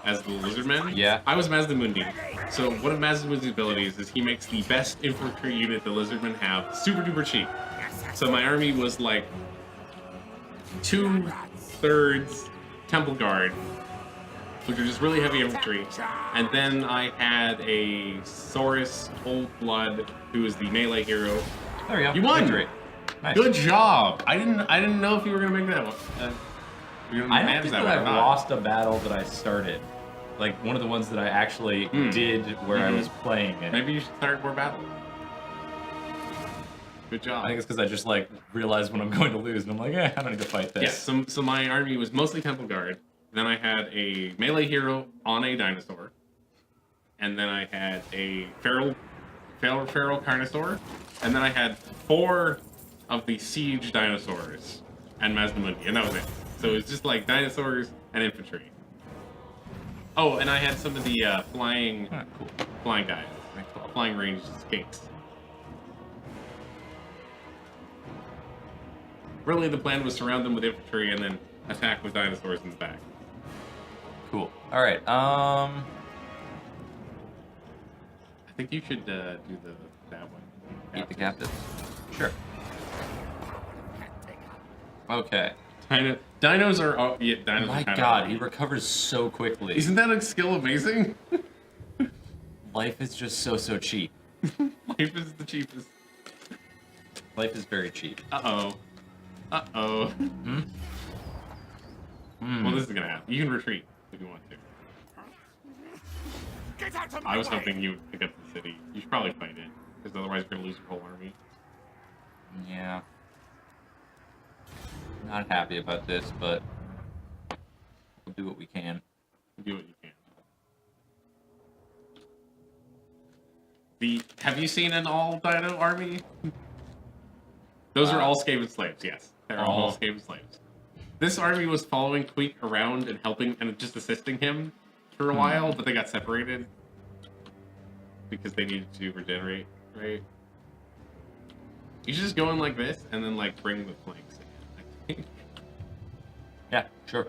as the Lizardman. Yeah. I was Mazdamundi. So one of Mazdamundi's abilities is he makes the best infantry unit the Lizardmen have super duper cheap. So my army was like 2/3 Temple Guard, which are just really heavy infantry. And then I had a Saurus Old Blood, who is the melee hero. There we go. You won! Victory. Nice. Good job! I didn't know if you were gonna make that one. You were gonna I don't manage think that that one or I've not. lost a battle that I started. Like, one of the ones that I actually did where I was playing it. Maybe you should start more battles. Good job. I think it's because I just, like, realize when I'm going to lose, and I'm like, I don't need to fight this. Yeah, so my army was mostly Temple Guard. Then I had a melee hero on a dinosaur. And then I had a feral Carnosaur. And then I had 4 of the siege dinosaurs and Mazdamundi, and that was it. So it was just like dinosaurs and infantry. Oh, and I had some of the flying guys, like flying range skinks. Really, the plan was surround them with infantry and then attack with dinosaurs in the back. Cool. All right. I think you should do that one. Eat the captive. Sure. Okay. Dinos are dinos are My kind God, of he recovers so quickly. Isn't that a skill amazing? Life is just so cheap. Life is the cheapest. Life is very cheap. Uh-oh. Uh-oh. Well, this is gonna happen. You can retreat if you want to. Get out of my I was way. hoping you would pick up the city. You should probably fight it, because otherwise you're gonna lose your whole army. Yeah. Not happy about this, but we'll do what we can. Do what you can. Have you seen an all Dino army? Those are all Skaven slaves, yes. They're all Skaven slaves. This army was following Tweak around and helping and just assisting him for a while, but they got separated because they needed to regenerate, right? You should just go in like this and then like bring the flanks in, I think. Yeah, sure.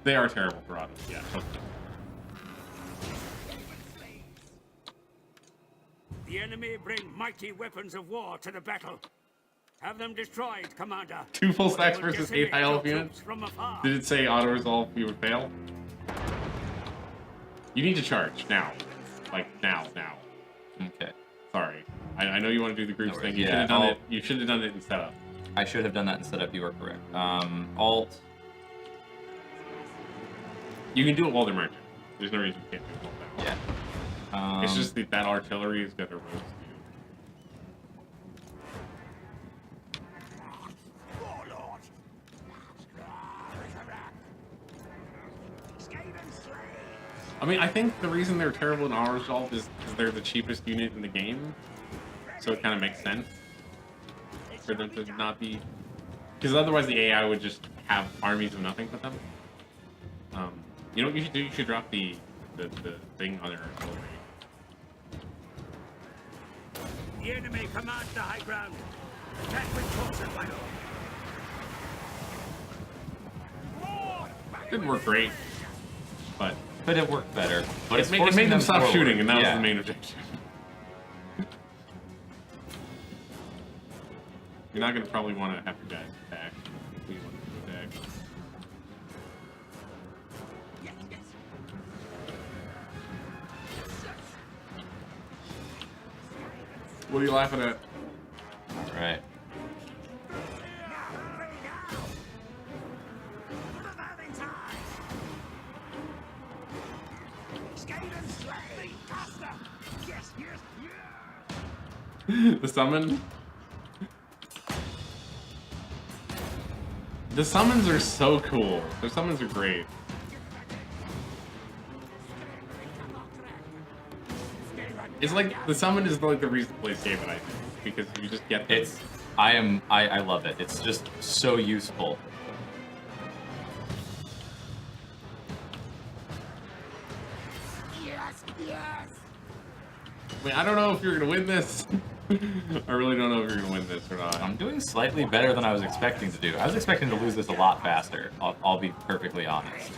They are terrible for autos, yeah. Totally. The enemy bring mighty weapons of war to the battle. Have them destroyed, Commander. 2 full stacks Or we'll versus 8 decimate high your elf troops units. from afar. Did it say auto resolve you would fail? You need to charge now. Like now. Okay. Sorry. I know you want to do the groups No thing. worries. You Yeah, should have done I'll- it. You should have done it in setup. I should have done that in setup. You are correct. Alt. You can do it while they're marching. There's no reason you can't do it while they're Yeah. It's just that artillery is gonna roast you. I mean, I think the reason they're terrible in auto resolve is because they're the cheapest unit in the game, so it kind of makes sense for them to not be. Because otherwise, the AI would just have armies of nothing with them. You know what you should do? You should drop the thing on their artillery. The enemy commands the high ground. Attack with caution, my lord. Didn't work great, but But it worked better. But it's it forcing made them stop forward. shooting, and that was Yeah. the main objective. You're not gonna probably want to have your guys attack. We want to attack. What are you laughing at? All right. The summon? The summons are so cool. Their summons are great. It's like, the summon is like the reason to play Skaven, I think. Because you just get this. I love it. It's just so useful. I mean, I don't know if you're gonna win this. I really don't know if you're gonna win this or not. I'm doing slightly better than I was expecting to do. I was expecting to lose this a lot faster. I'll be perfectly honest.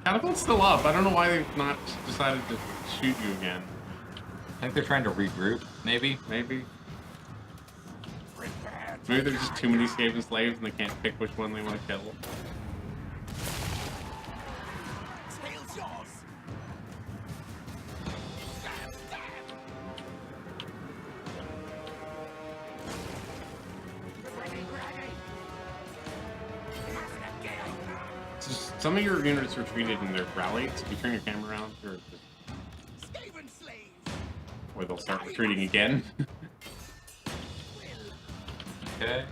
Catapult's still up. I don't know why they've not decided to shoot you again. I think they're trying to regroup, maybe. Maybe. Maybe there's just too many Skaven slaves and they can't pick which one they want to kill. Some of your units retreated and they're rallied, so if you turn your camera around, or they'll start retreating again. Okay.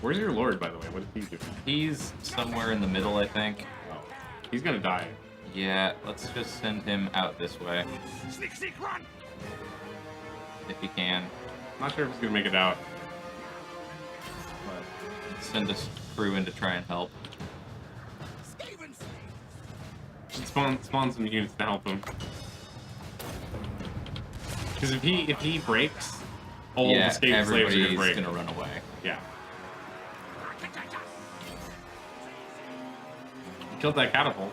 Where's your lord, by the way? What is he doing? He's somewhere in the middle, I think. Oh, he's gonna die. Yeah, let's just send him out this way. If he can. Not sure if he's gonna make it out. Send a crew in to try and help. Should spawn some units to help him. Because if he breaks, all Yeah, the Skaven slaves are everybody's gonna break. gonna run away. Yeah. He killed that catapult.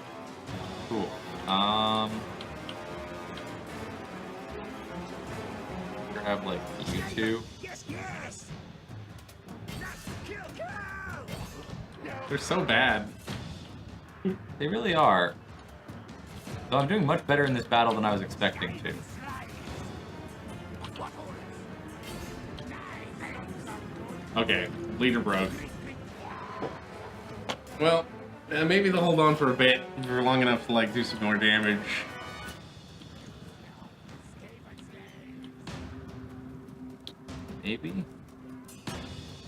Cool. Grab like you two. They're so bad. They really are. So I'm doing much better in this battle than I was expecting to. Okay, leader broke. Well, maybe they'll hold on for a bit, for long enough to like do some more damage. Maybe?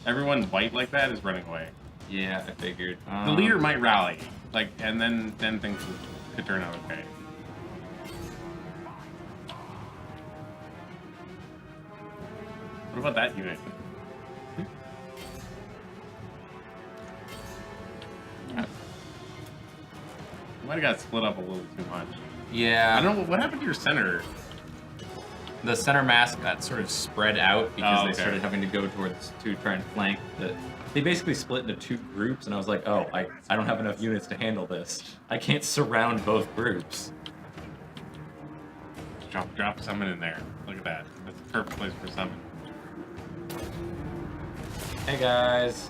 Everyone white like that is running away. Yeah, I figured. The leader might rally, like, and then things could turn out okay. What about that unit? Might have got split up a little too much. Yeah. I don't know what happened to your center. the center mass got sort of spread out because Oh, they okay. started having to go towards to try and flank. They basically split into 2 groups, and I was like, oh, I don't have enough units to handle this. I can't surround both groups. Drop summon in there. Look at that. That's the perfect place for summon. Hey guys.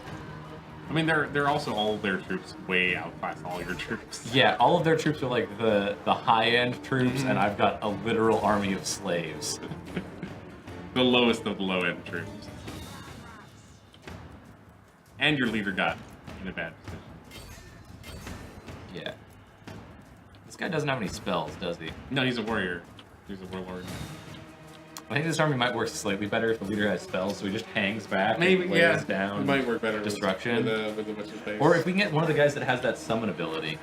I mean, they're also all their troops way outclass all your troops. Yeah, all of their troops are like the high-end troops, and I've got a literal army of slaves. The lowest of the low-end troops. And your leader got in a bad position. Yeah. This guy doesn't have any spells, does he? No, he's a warrior. He's a warlord. I think this army might work slightly better if the leader has spells, so he just hangs back Maybe, and lays yeah. down It might work better destruction. with a what's his face. Or if we can get one of the guys that has that summon ability.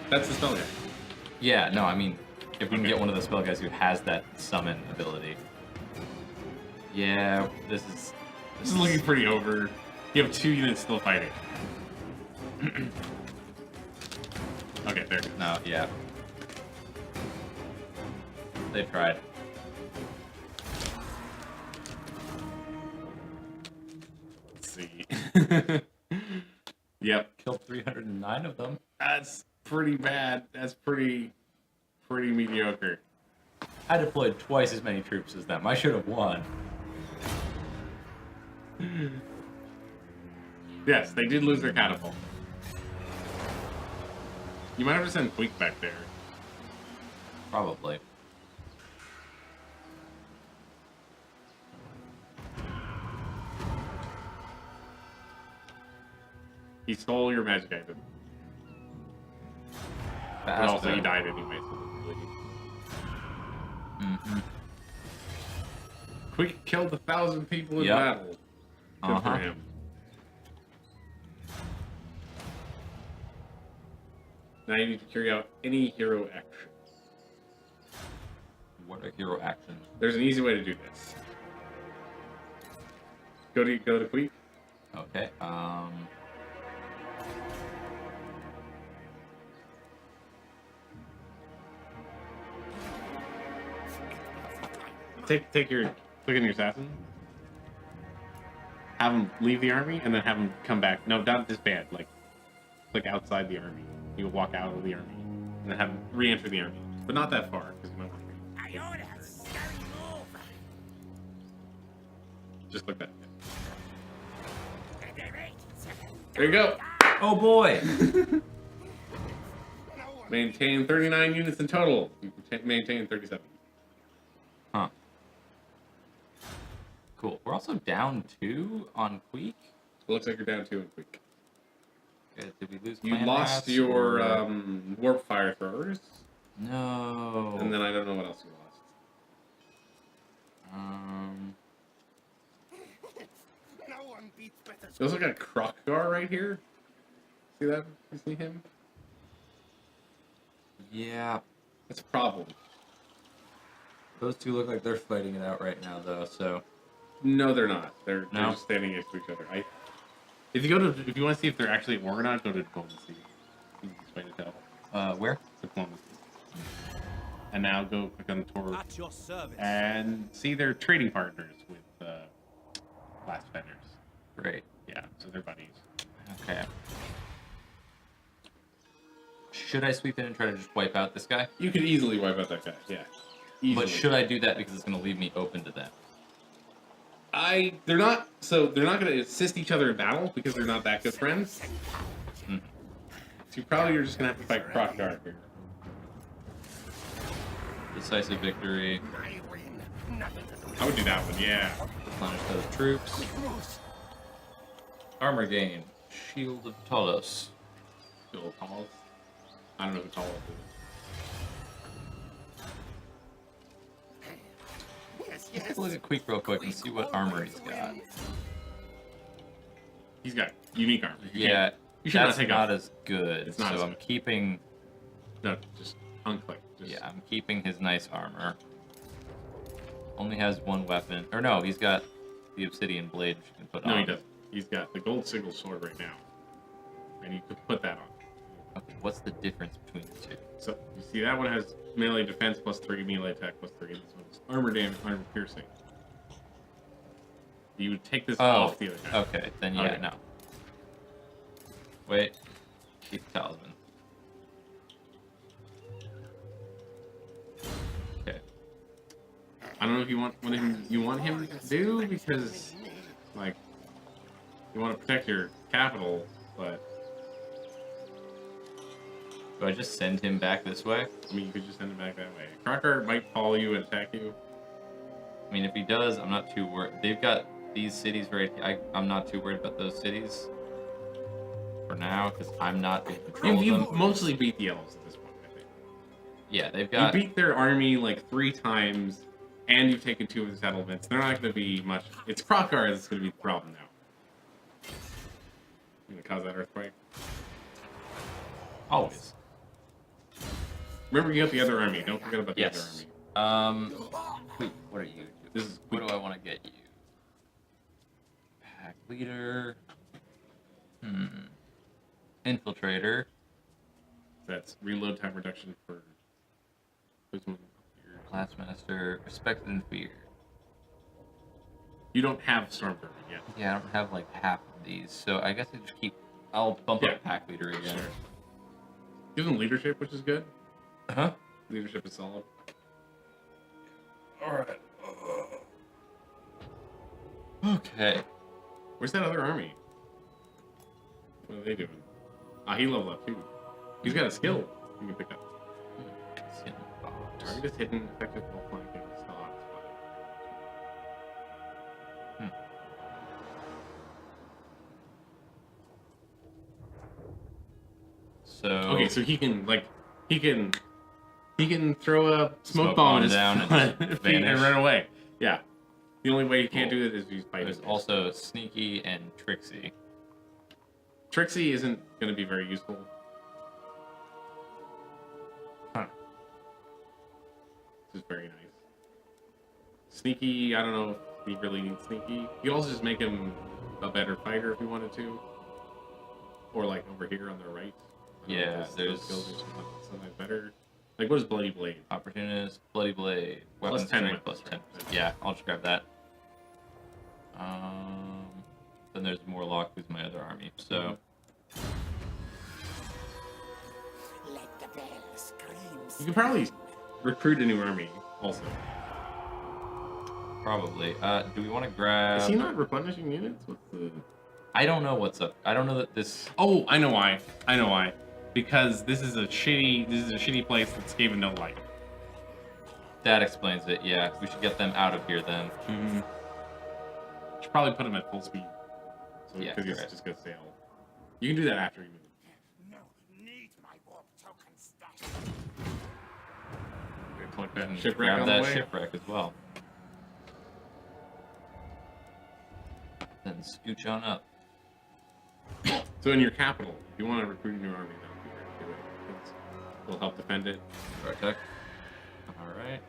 That's the spell guy. Yeah, no, I mean, if we can Okay. get one of the spell guys who has that summon ability. Yeah, this is This is looking pretty over. You have 2 units still fighting. Okay, there it goes. No, yeah. They tried. Let's see. Yep. Killed 309 of them. That's pretty bad. That's pretty mediocre. I deployed twice as many troops as them. I should have won. Yes, they did lose their catapult. You might have to send Queek back there. Probably. He stole your magic item. But also he died anyway, so Mm-hmm. Queek killed 1,000 people in Yep. battle. Good for him. Now you need to carry out any hero action. What are hero actions? There's an easy way to do this. Go to Queek. Okay, Take your click on your assassin. Have him leave the army and then have him come back. No, not disband. Like outside the army. You walk out of the army and then have him re-enter the army, but not that far because you might want to. Just like that. There you go. oh boy! Maintain 39 units in total. You can maintain 37. Huh. Cool. We're also down 2 on Queek. It looks like you're down 2 in Queek. Okay, did we lose You clan lost rats, your or- warp fire throwers, No. and then I don't know what else you lost. No one beats better. You also got Krokgar right here. See that? You see him? Yeah. That's a problem. Those 2 look like they're fighting it out right now, though, so... No, they're not. They're No? just standing next to each other. If you want to see if they're actually organized, go to diplomacy. Easiest way to tell. Where? Diplomacy. And now go click on tour At your service. and see their trading partners with class vendors. Great. Yeah, so they're buddies. Okay. Should I sweep in and try to just wipe out this guy? You could easily wipe out that guy. Yeah. Easily. But should I do that because it's going to leave me open to them? They're not going to assist each other in battle because they're not that good friends. Mhm. So you probably are just going to have to fight Krokgar here. Decisive victory. I win. Nothing to do. I would do that one, yeah. Replenish those troops. Armor gain. Shield of Talos. Bill Talos. I don't know who Talos is. Yes, Let's yes. look at Queek real quick and see what armor he's got. He's got unique armor. Yeah, You should not that's take not off. as good. It's not So as I'm good. keeping. No, just unclick. Just, Yeah, I'm keeping his nice armor. Only has 1 weapon. Or no, he's got the obsidian blade which you can put on. No, he doesn't. He's got the gold sigil sword right now. And you could put that on. Okay. What's the difference between the two? So you see that one has melee defense +3, melee attack +3. This one's armor damage, armor piercing. You would take this off the other guy. Okay, then yeah, Okay. no. Wait, keep the talisman. Okay. I don't know if you want him to do because like you want to protect your capital, but Do I just send him back this way? I mean you could just send him back that way. Crocker might follow you and attack you. I mean, if he does, I'm not too worried. They've got these cities right here. I'm not too worried about those cities for now, because I'm not in control of You them. mostly beat the elves at this point, I think. Yeah, they've You got... beat their army like 3 times, and you've taken 2 of the settlements. They're not going to be much. It's Crocker that's going to be the problem now. Going to cause that earthquake. Always. Remember, you got the other army. Don't forget about the other Yes. army. Wait, what are you? This is What do I want to get you? Pack leader. Infiltrator. That's reload time reduction for. Classmaster. Respected and feared. You don't have Stormbringer yet. Yeah, I don't have like half of these, so I guess I just keep. I'll bump Yeah. up pack leader again. Sure. Gives them leadership, which is good. Huh? Leadership is solid. All right. Okay. Where's that other army? What are they doing? Ah, he leveled up too. He's got a skill you can pick up. Skin box. Target is hidden, effective while flanking. Stocks. So. Okay, so he can throw a smoke bomb in his down front and and vanish. run away. Yeah. The only way you can't do it is if you fight. There's also Sneaky and Trixie. Trixie isn't going to be very useful. Huh. This is very nice. Sneaky, I don't know if we really need Sneaky. You could also just make him a better fighter if you wanted to. Or like over here on the right. I don't know Yeah, if there's- those skills are something better. Like what is Bloody Blade? Opportunist, Bloody Blade, Weapon Plus 10 Strength, weapons, plus 10. right. Yeah, I'll just grab that. Then there's Morlock, who's my other army. So, Let the bell scream. You could probably recruit a new army also. probably. Do we want to grab... Is he not replenishing units? What's the... I don't know what's up. I don't know that this... Oh, I know why. I know why. Because this is a shitty place that's given no light. That explains it, yeah. We should get them out of here then. Should probably put him at full speed. So Yeah, because he's right. just gonna sail. You can do that after you move. No, need my warp token stack. Collect that And shipwreck grab on the that way. shipwreck as well. Then scooch on up. So in your capital, if you want to recruit a new army, that would be great to do it. It'll help defend it. Protect. Alright.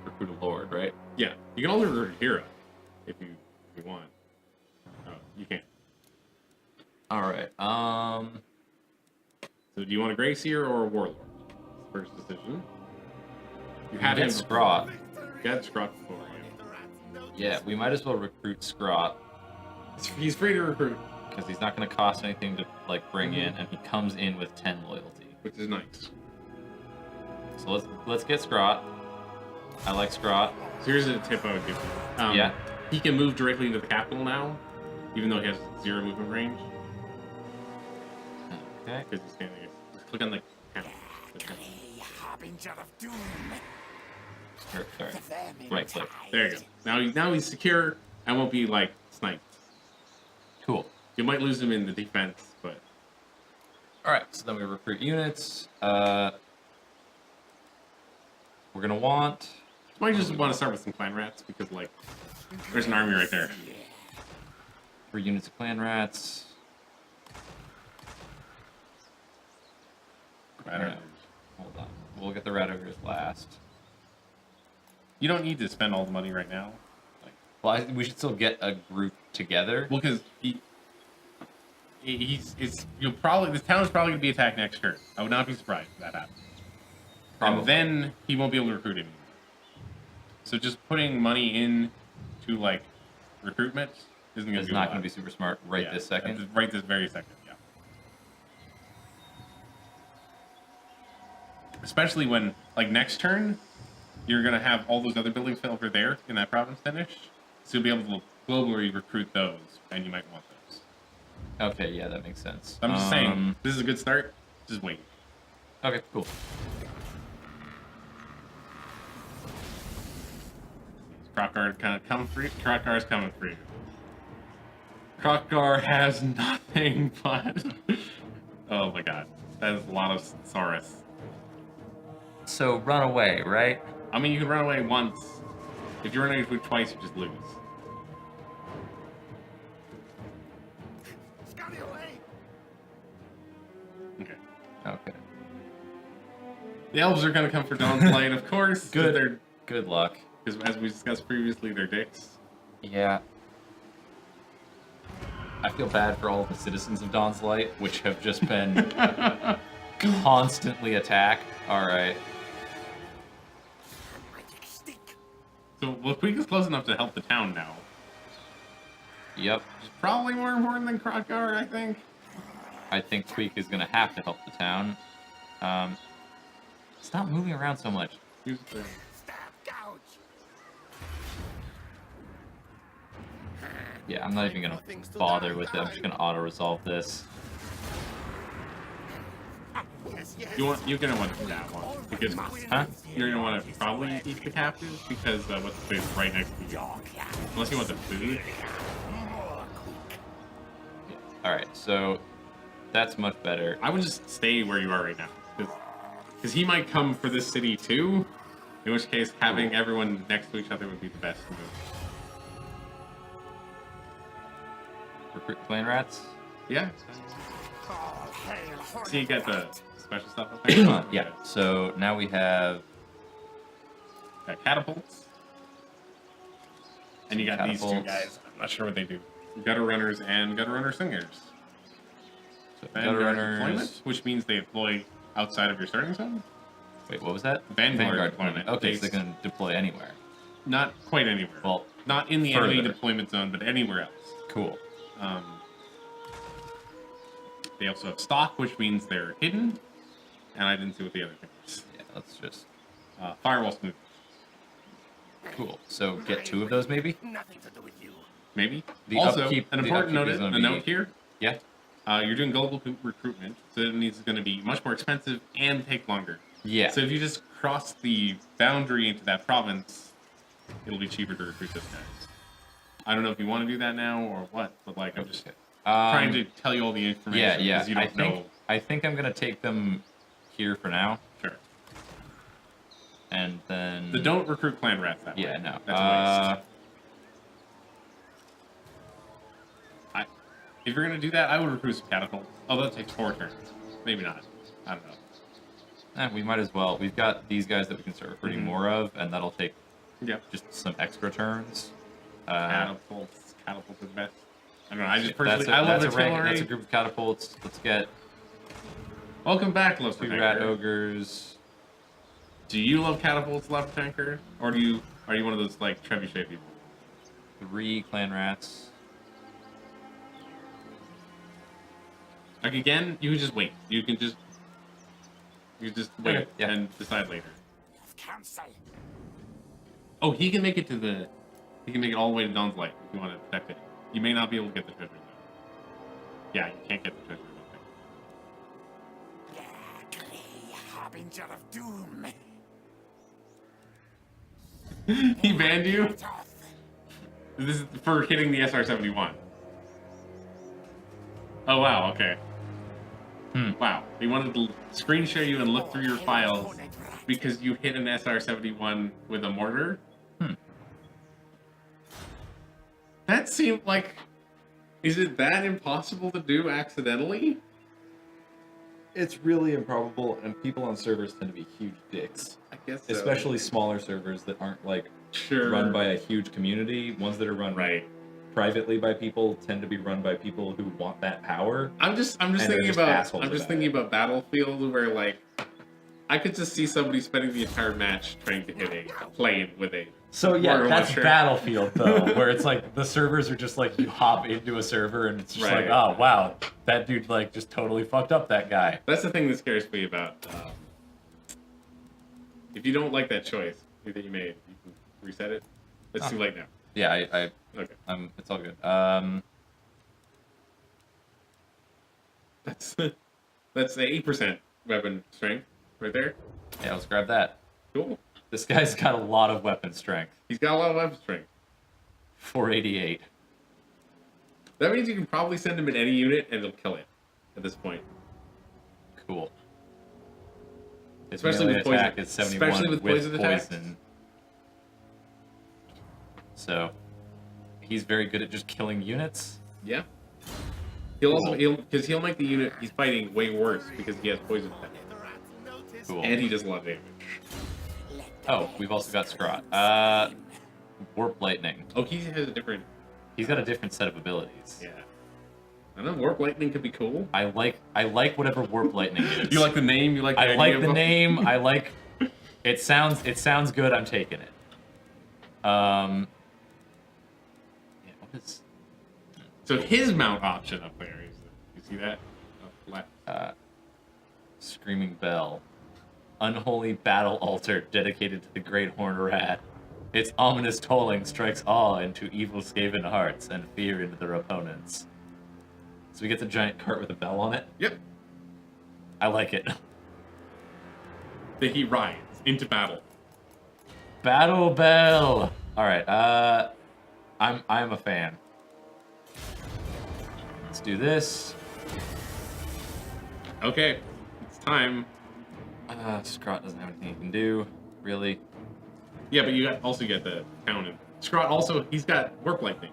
Recruit a lord, right? Yeah, you can also recruit a hero if you want. Oh, you can't. Alright, So do you want a Grey Seer or a Warlord? First decision. You had him get Scrot. You had Scrot before, Yeah, we might as well recruit Scrot, He's free to recruit, because he's not going to cost anything to like bring in, and he comes in with 10 loyalty. which is nice. So let's get Scrot. I like Scrot. So here's a tip I would give you. Yeah. He can move directly into the capital now, even though he has 0 movement range. Okay. Because he's standing there. Just click on the capital. Grey harbinger of doom. Or, sorry. The vermin Right click. tide. There you go. Now he's secure and won't be like sniped. Cool. You might lose him in the defense, but Alright, so then we recruit units. We're going to want... you might just want to start with some clan rats because like there's an army right there. 3 units of clan rats. Rat ogres. Hold on. We'll get the rat ogres last. You don't need to spend all the money right now. Like, Well, we should still get a group together. well, because the town is probably gonna be attacked next turn. I would not be surprised if that happens. Probably. And then he won't be able to recruit anymore. So just putting money in to like recruitment isn't gonna It's do not a going to lot. be super smart right this second. Right this very second, yeah. Especially when, like, next turn, you're gonna have all those other buildings over there in that province finished, so you'll be able to globally recruit those, and you might want those. Okay, yeah, that makes sense. I'm just saying, this is a good start. Just wait. Okay, cool. Crockgar kind of coming for you. Crockgar's coming for you. Crockgar has nothing but. Oh my god, that is a lot of Saurus. So run away, right? I mean, you can run away once. If you run away twice, you just lose. Scurry away! Okay. Okay. The elves are gonna come for Dawn's Light, of course. Good. Good luck. Because as we discussed previously, they're dicks. Yeah. I feel bad for all of the citizens of Dawn's Light, which have just been constantly attacked. Alright. Magic stick. So, well, Queek is close enough to help the town now. Yep. Which is probably more important than Crockgar, I think. I think Tweak is going to have to help the town. Stop moving around so much. Use the... Stab, gouge. Yeah, I'm not even going to bother with it. I'm just going to auto-resolve this. Yes, yes. You're gonna want to do that one because Huh? you're gonna want to probably eat the captives because what's the place right next to you? Unless you want the food. Yeah. Alright, so that's much better. I would just stay where you are right now because he might come for this city too. In which case, having everyone next to each other would be the best move. Recruit clan rats? Yeah. All hail So you get the special stuff up there. Yeah, so now we have Got catapults. And you got these two Catapults. guys. I'm not sure what they do. Gutter runners and gutter runner singers. so Vanguard gutter deployment, runners. which means they deploy outside of your starting zone. Wait, what was that? Vanguard deployment. Okay, so They- they're going to deploy anywhere. Not quite anywhere. Well, not in the enemy further. deployment zone, but anywhere else. Cool. They also have stock, which means they're hidden. And I didn't see what the other thing was. Yeah, let's just... Firewall smooth. Cool. So get 2 of those, maybe? Nothing to do with you. Maybe. The Also, upkeep- an the important upkeep is note, gonna a be- note here. Yeah? You're doing global recruitment, so it means it's going to be much more expensive and take longer. Yeah. So if you just cross the boundary into that province, it'll be cheaper to recruit those guys. I don't know if you want to do that now or what, but like I'm just trying to tell you all the information Yeah, yeah. because you don't know. I think I'm going to take them here for now. Sure. And then... But don't recruit clan rats that way. Yeah, no. That's a waste. If you're going to do that, I would recruit some catapults. Oh, that takes 4 turns. Maybe not. I don't know. We might as well. We've got these guys that we can start recruiting Mhm. more of, and that'll take Yep. just some extra turns. Catapults are the best. I don't know. I just That's personally, a, I love that's a rank. artillery. That's a group of catapults. Let's get Welcome back, Love 2 Tanker. rat ogres. Do you love catapults, Love Tanker, or are you one of those like trebuchet people? 3 clan rats. Like again, you can just wait. You can just wait Okay, yeah. and decide later. Cancel. Oh, he can make it to the. He can make it all the way to Dawn's Light if you want to protect it. You may not be able to get the treasure though. Yeah, you can't get the treasure. Grey harbinger of doom. He banned you. Get off. This is for hitting the SR-71. Oh wow. Okay. Wow. He wanted to screen share you and look through your files because you hit an SR-71 with a mortar. That seemed like... Is it that impossible to do accidentally? It's really improbable, and people on servers tend to be huge dicks. I guess so. Especially smaller servers that aren't, like, Sure. run by a huge community. Ones that are run Right. privately by people tend to be run by people who want that power. I'm just they're thinking just about assholes I'm just about thinking it. about Battlefield where like I could just see somebody spending the entire match trying to hit a plane with a So yeah, mortar that's launcher. Battlefield though, where it's like the servers are just like you hop into a server and it's just Right. like, oh wow, that dude like just totally fucked up that guy. That's the thing that scares me about. If you don't like that choice that you made, you can reset it. It's too late now. Yeah, Okay. it's all good. That's the 8% weapon strength right there. Yeah, let's grab that. Cool. This guy's got a lot of weapon strength. He's got a lot of weapon strength. 488. That means you can probably send him in any unit and it'll kill it at this point. Cool. His Especially melee with poison- attack is 71 especially with poison attacks. poison. So he's very good at just killing units. Yeah. He'll also Cool. he'll make the unit he's fighting way worse because he has poison attack. Cool. And he does a lot of damage. Oh, we've also got Scrot. Warp Lightning. Oh, he has a different. He's got a different set of abilities. Yeah. I don't know. Warp lightning could be cool. I like whatever Warp Lightning is. You like the name? You like? The I idea like of the him? name. I like. It sounds good. I'm taking it. Yeah. What is? So his mount option up there is. You see that? Up left. Screaming Bell. Unholy battle altar dedicated to the Great Horned Rat. Its ominous tolling strikes awe into evil skaven hearts and fear into their opponents. So we get the giant cart with a bell on it. Yep. I like it. That he rides into battle. Battle bell. All right. I'm a fan. Let's do this. Okay, it's time. Scrot doesn't have anything he can do, really. Yeah, but you also get the town and Scrot also he's got warp lightning.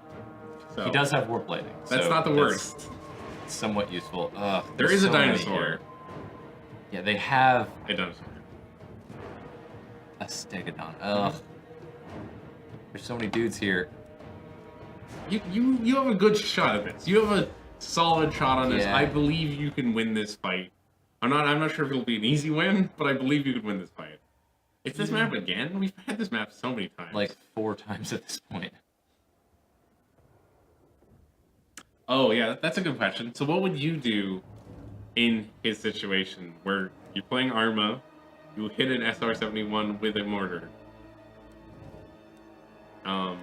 So He does have warp lightning. That's so not the that's worst. Somewhat useful. There there's is a so many dinosaur. here. Yeah, they have A dinosaur. a stegodon. Ugh. There's so many dudes here. You have a good shot at this. You have a solid shot on this. Yeah. I believe you can win this fight. I'm not sure if it'll be an easy win, but I believe you can win this fight. It's this map again? We've had this map so many times. Like 4 times at this point. Oh yeah, that's a good question. So what would you do in his situation where you're playing Arma, you hit an SR-71 with a mortar? I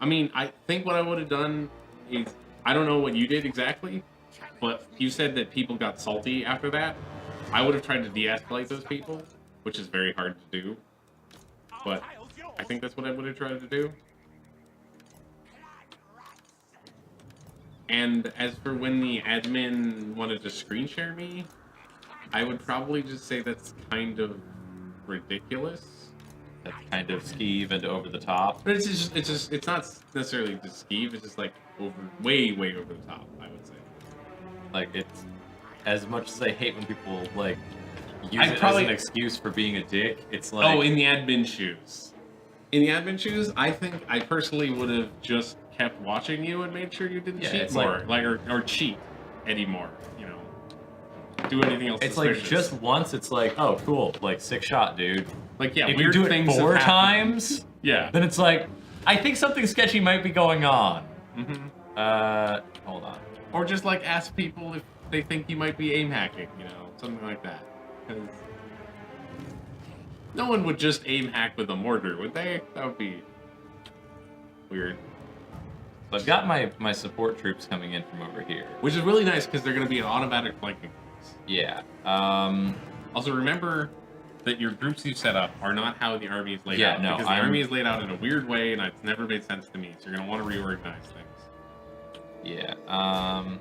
mean, I think what I would have done is, I don't know what you did exactly, but you said that people got salty after that. I would have tried to de-escalate those people, which is very hard to do. But I think that's what I would have tried to do. And as for when the admin wanted to screen share me, I would probably just say that's kind of ridiculous. That's kind of skeeve and over the top. But it's not necessarily just skeeve. It's just like way over the top. I would say. Like, it's as much as I hate when people like use I'd it probably- as an excuse for being a dick. It's like, Oh, in the admin shoes. In the admin shoes, I think I personally would have just kept watching you and made sure you didn't Yeah, cheat it's more, or cheat anymore. You know, do anything else. it's like suspicious. just once. It's like, oh, cool, like 6 shot, dude. like yeah, If you weird do it things 4 have happened. times, Yeah. then it's like, I think something sketchy might be going on. Mm-hmm. Hold on. Or just like ask people if they think you might be aim hacking, you know, something like that. 'Cause no one would just aim hack with a mortar, would they? That would be weird. So I've got my support troops coming in from over here. Which is really nice because they're going to be an automatic flanking force. Yeah. Also, remember that your groups you set up are not how the army is laid Yeah, out. no, because the I'm- army is laid out in a weird way, and it's never made sense to me. So you're going to want to reorganize things. Yeah. I'm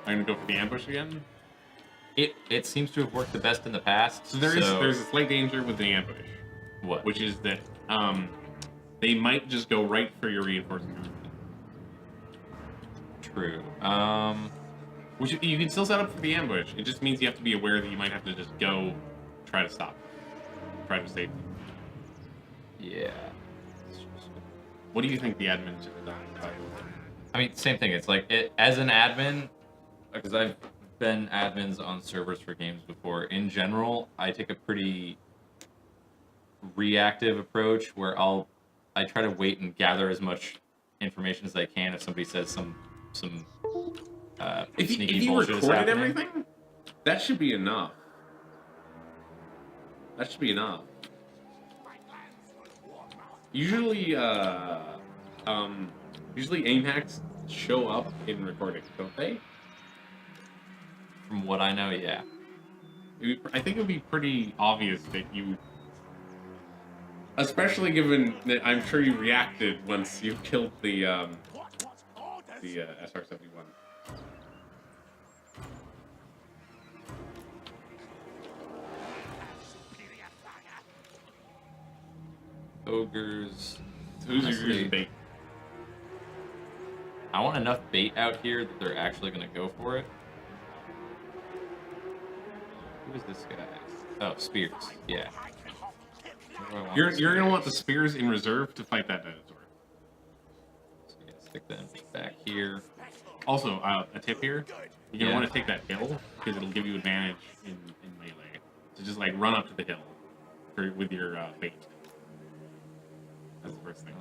going to go for the ambush again. It seems to have worked the best in the past. So there's a slight danger with the ambush, what? which is that they might just go right for your reinforcing army. True. Which you can still set up for the ambush. It just means you have to be aware that you might have to just go try to stop, try to save them. Yeah. What do you think the admin should have done? I mean, same thing. It's like as an admin, because I've been admins on servers for games before. In general, I take a pretty reactive approach where I try to wait and gather as much information as I can if somebody says some If sneaky you bullshit is recorded happening. everything, that should be enough. That should be enough. Usually, usually aim hacks show up in recording, don't they? From what I know, yeah. I think it would be pretty obvious that you, especially given that I'm sure you reacted once you killed the SR-71. Ogres. Who's Honestly, your bait? I want enough bait out here that they're actually going to go for it. Who is this guy? Oh, Spears. Yeah. Where do I want the You're gonna want the spears? spears in reserve to fight that dinosaur. So yeah, stick them back here. Also, a tip here: you're gonna Yeah. want to take that hill because it'll give you advantage in melee. So just like run up to the hill with your bait. That's the first thing.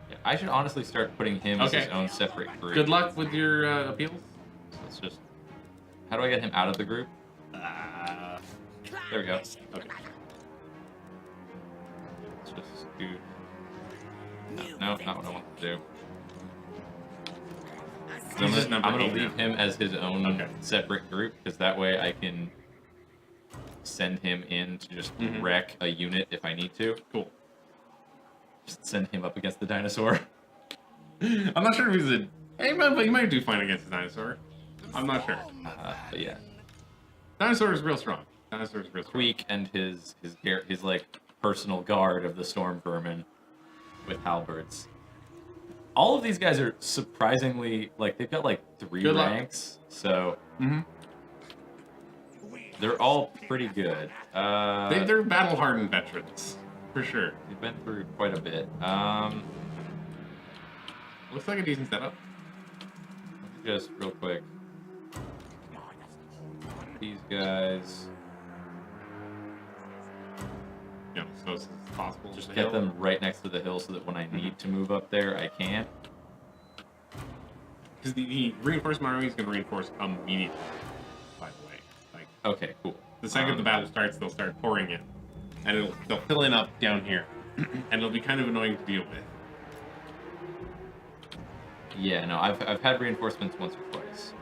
Yeah, I should honestly start putting him as his Okay. own separate group. Good luck with your appeals. So let's just. How do I get him out of the group? There we go. Okay. Let's just do. No, not what I want to do. So He's just number I'm gonna 8 leave now. him as his own Okay. separate group because that way I can send him in to just wreck a unit if I need to. Cool. Just send him up against the dinosaur. I'm not sure if he's a. Hey, but he might do fine against the dinosaur. I'm not sure. But yeah, Dinosaur is real strong. Dinosaur is real strong. Tweak and his like personal guard of the storm vermin with halberds. All of these guys are surprisingly like they've got like 3 Good luck. ranks, so Mhm. they're all pretty good. They're battle-hardened veterans, for sure. They've been through quite a bit. Looks like a decent setup. Just real quick, these guys. You know, so close as possible. Just to the get hill. them right next to the hill so that when I need to move up there, I can. Because the reinforcement army is going to reinforce immediately, by the way. Like, Okay, cool. the second the battle starts, they'll start pouring in. And they'll fill in up down here. And it'll be kind of annoying to deal with. Yeah, no, I've had reinforcements once or twice.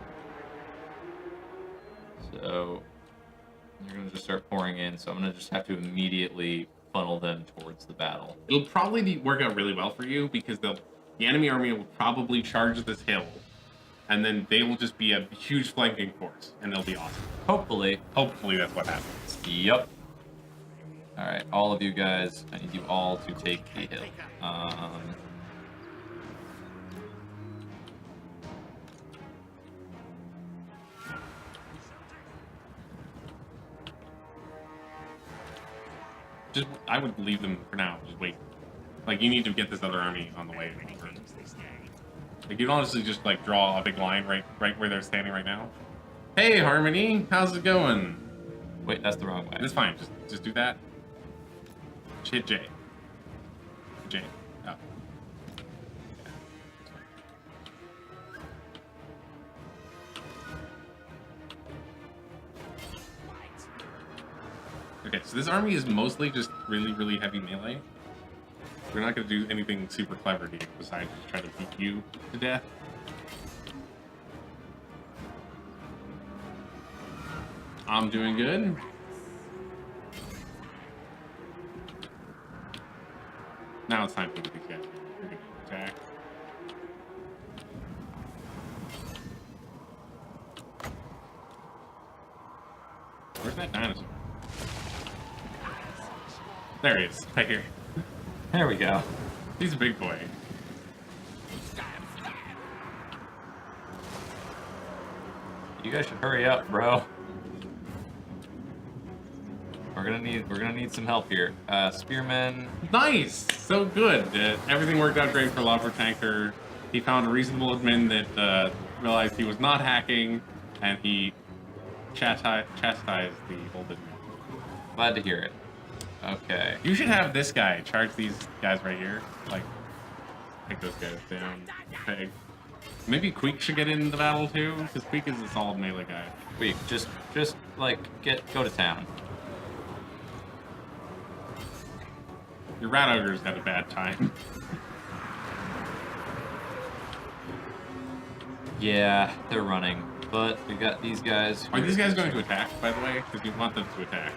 So they're gonna just start pouring in, so I'm gonna just have to immediately funnel them towards the battle. It'll probably work out really well for you because the enemy army will probably charge this hill. And then they will just be a huge flanking force. And it'll be awesome. Hopefully. Hopefully that's what happens. Yep. Alright, all of you guys, I need you all to take the hill. I would leave them for now. Just wait. Like, you need to get this other army on the way. Like, you don't honestly just, like, draw a big line right where they're standing right now. Hey, Harmony! How's it going? Wait, that's the wrong way. It's fine. Just do that. Hit J. J. Oh. Okay, so this army is mostly just really, really heavy melee. We're not going to do anything super clever here besides just try to beat you to death. I'm doing good. Now it's time for these guys to attack. Where's that dinosaur? There he is, right here. There we go. He's a big boy. You guys should hurry up, bro. We're gonna need some help here. Spearmen. Nice! So good. Everything worked out great for Lava Tanker. He found a reasonable admin that realized he was not hacking, and he chastised the old admin. Glad to hear it. Okay. You should have this guy charge these guys right here. Like, take those guys down. Peg. Maybe Queek should get in the battle too, because Queek is a solid melee guy. Queek, just like go to town. Your Rat Ogre's had a bad time. Yeah, they're running, but we got these guys. Are these guys going to attack, by the way? Because you want them to attack.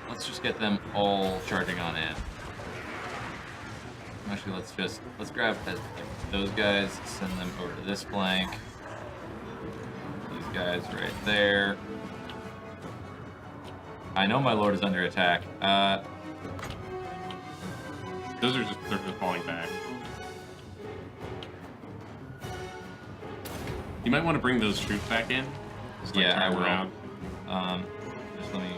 Let's just get them all charging on in. Actually, let's grab those guys, send them over to this flank. These guys right there. I know my lord is under attack. Those are they're just falling back. You might want to bring those troops back in. Just, like, Yeah, I turn will. around. Just let me.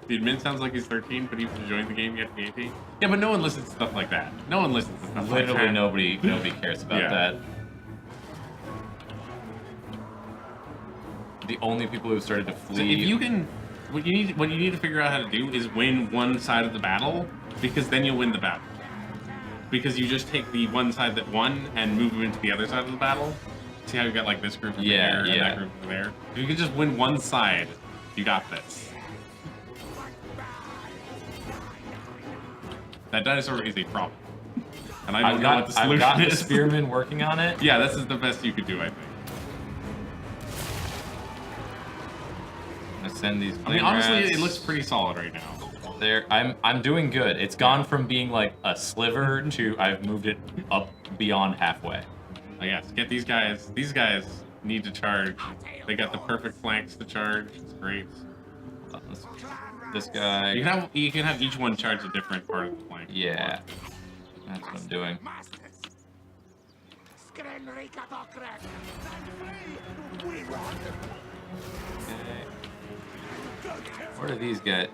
The admin sounds like he's 13, but even to join the game, you have to be 18. Yeah, but no one listens to stuff like that. No one listens to stuff like Literally that. nobody cares about Yeah. that. The only people who started to So flee. if you can, what you need to figure out how to do is win one side of the battle, because then you'll win the battle. Because you just take the one side that won and move them into the other side of the battle. See how you got like this group over Yeah, there yeah. and that group over there? If you can just win one side, you got this. That dinosaur is a problem. And I don't know what the I've solution got the is. spearmen working on it. Yeah, this is the best you could do, I think. I'm gonna send these. I mean, flame honestly, rats. it looks pretty solid right now. There, I'm doing good. It's gone from being like a sliver to I've moved it up beyond halfway. Oh, yes, get these guys. These guys need to charge. They got the perfect flanks to charge. It's great. This guy. You can have each one charge a different part of the flank. Yeah, that's what I'm doing. Okay. What are these guys?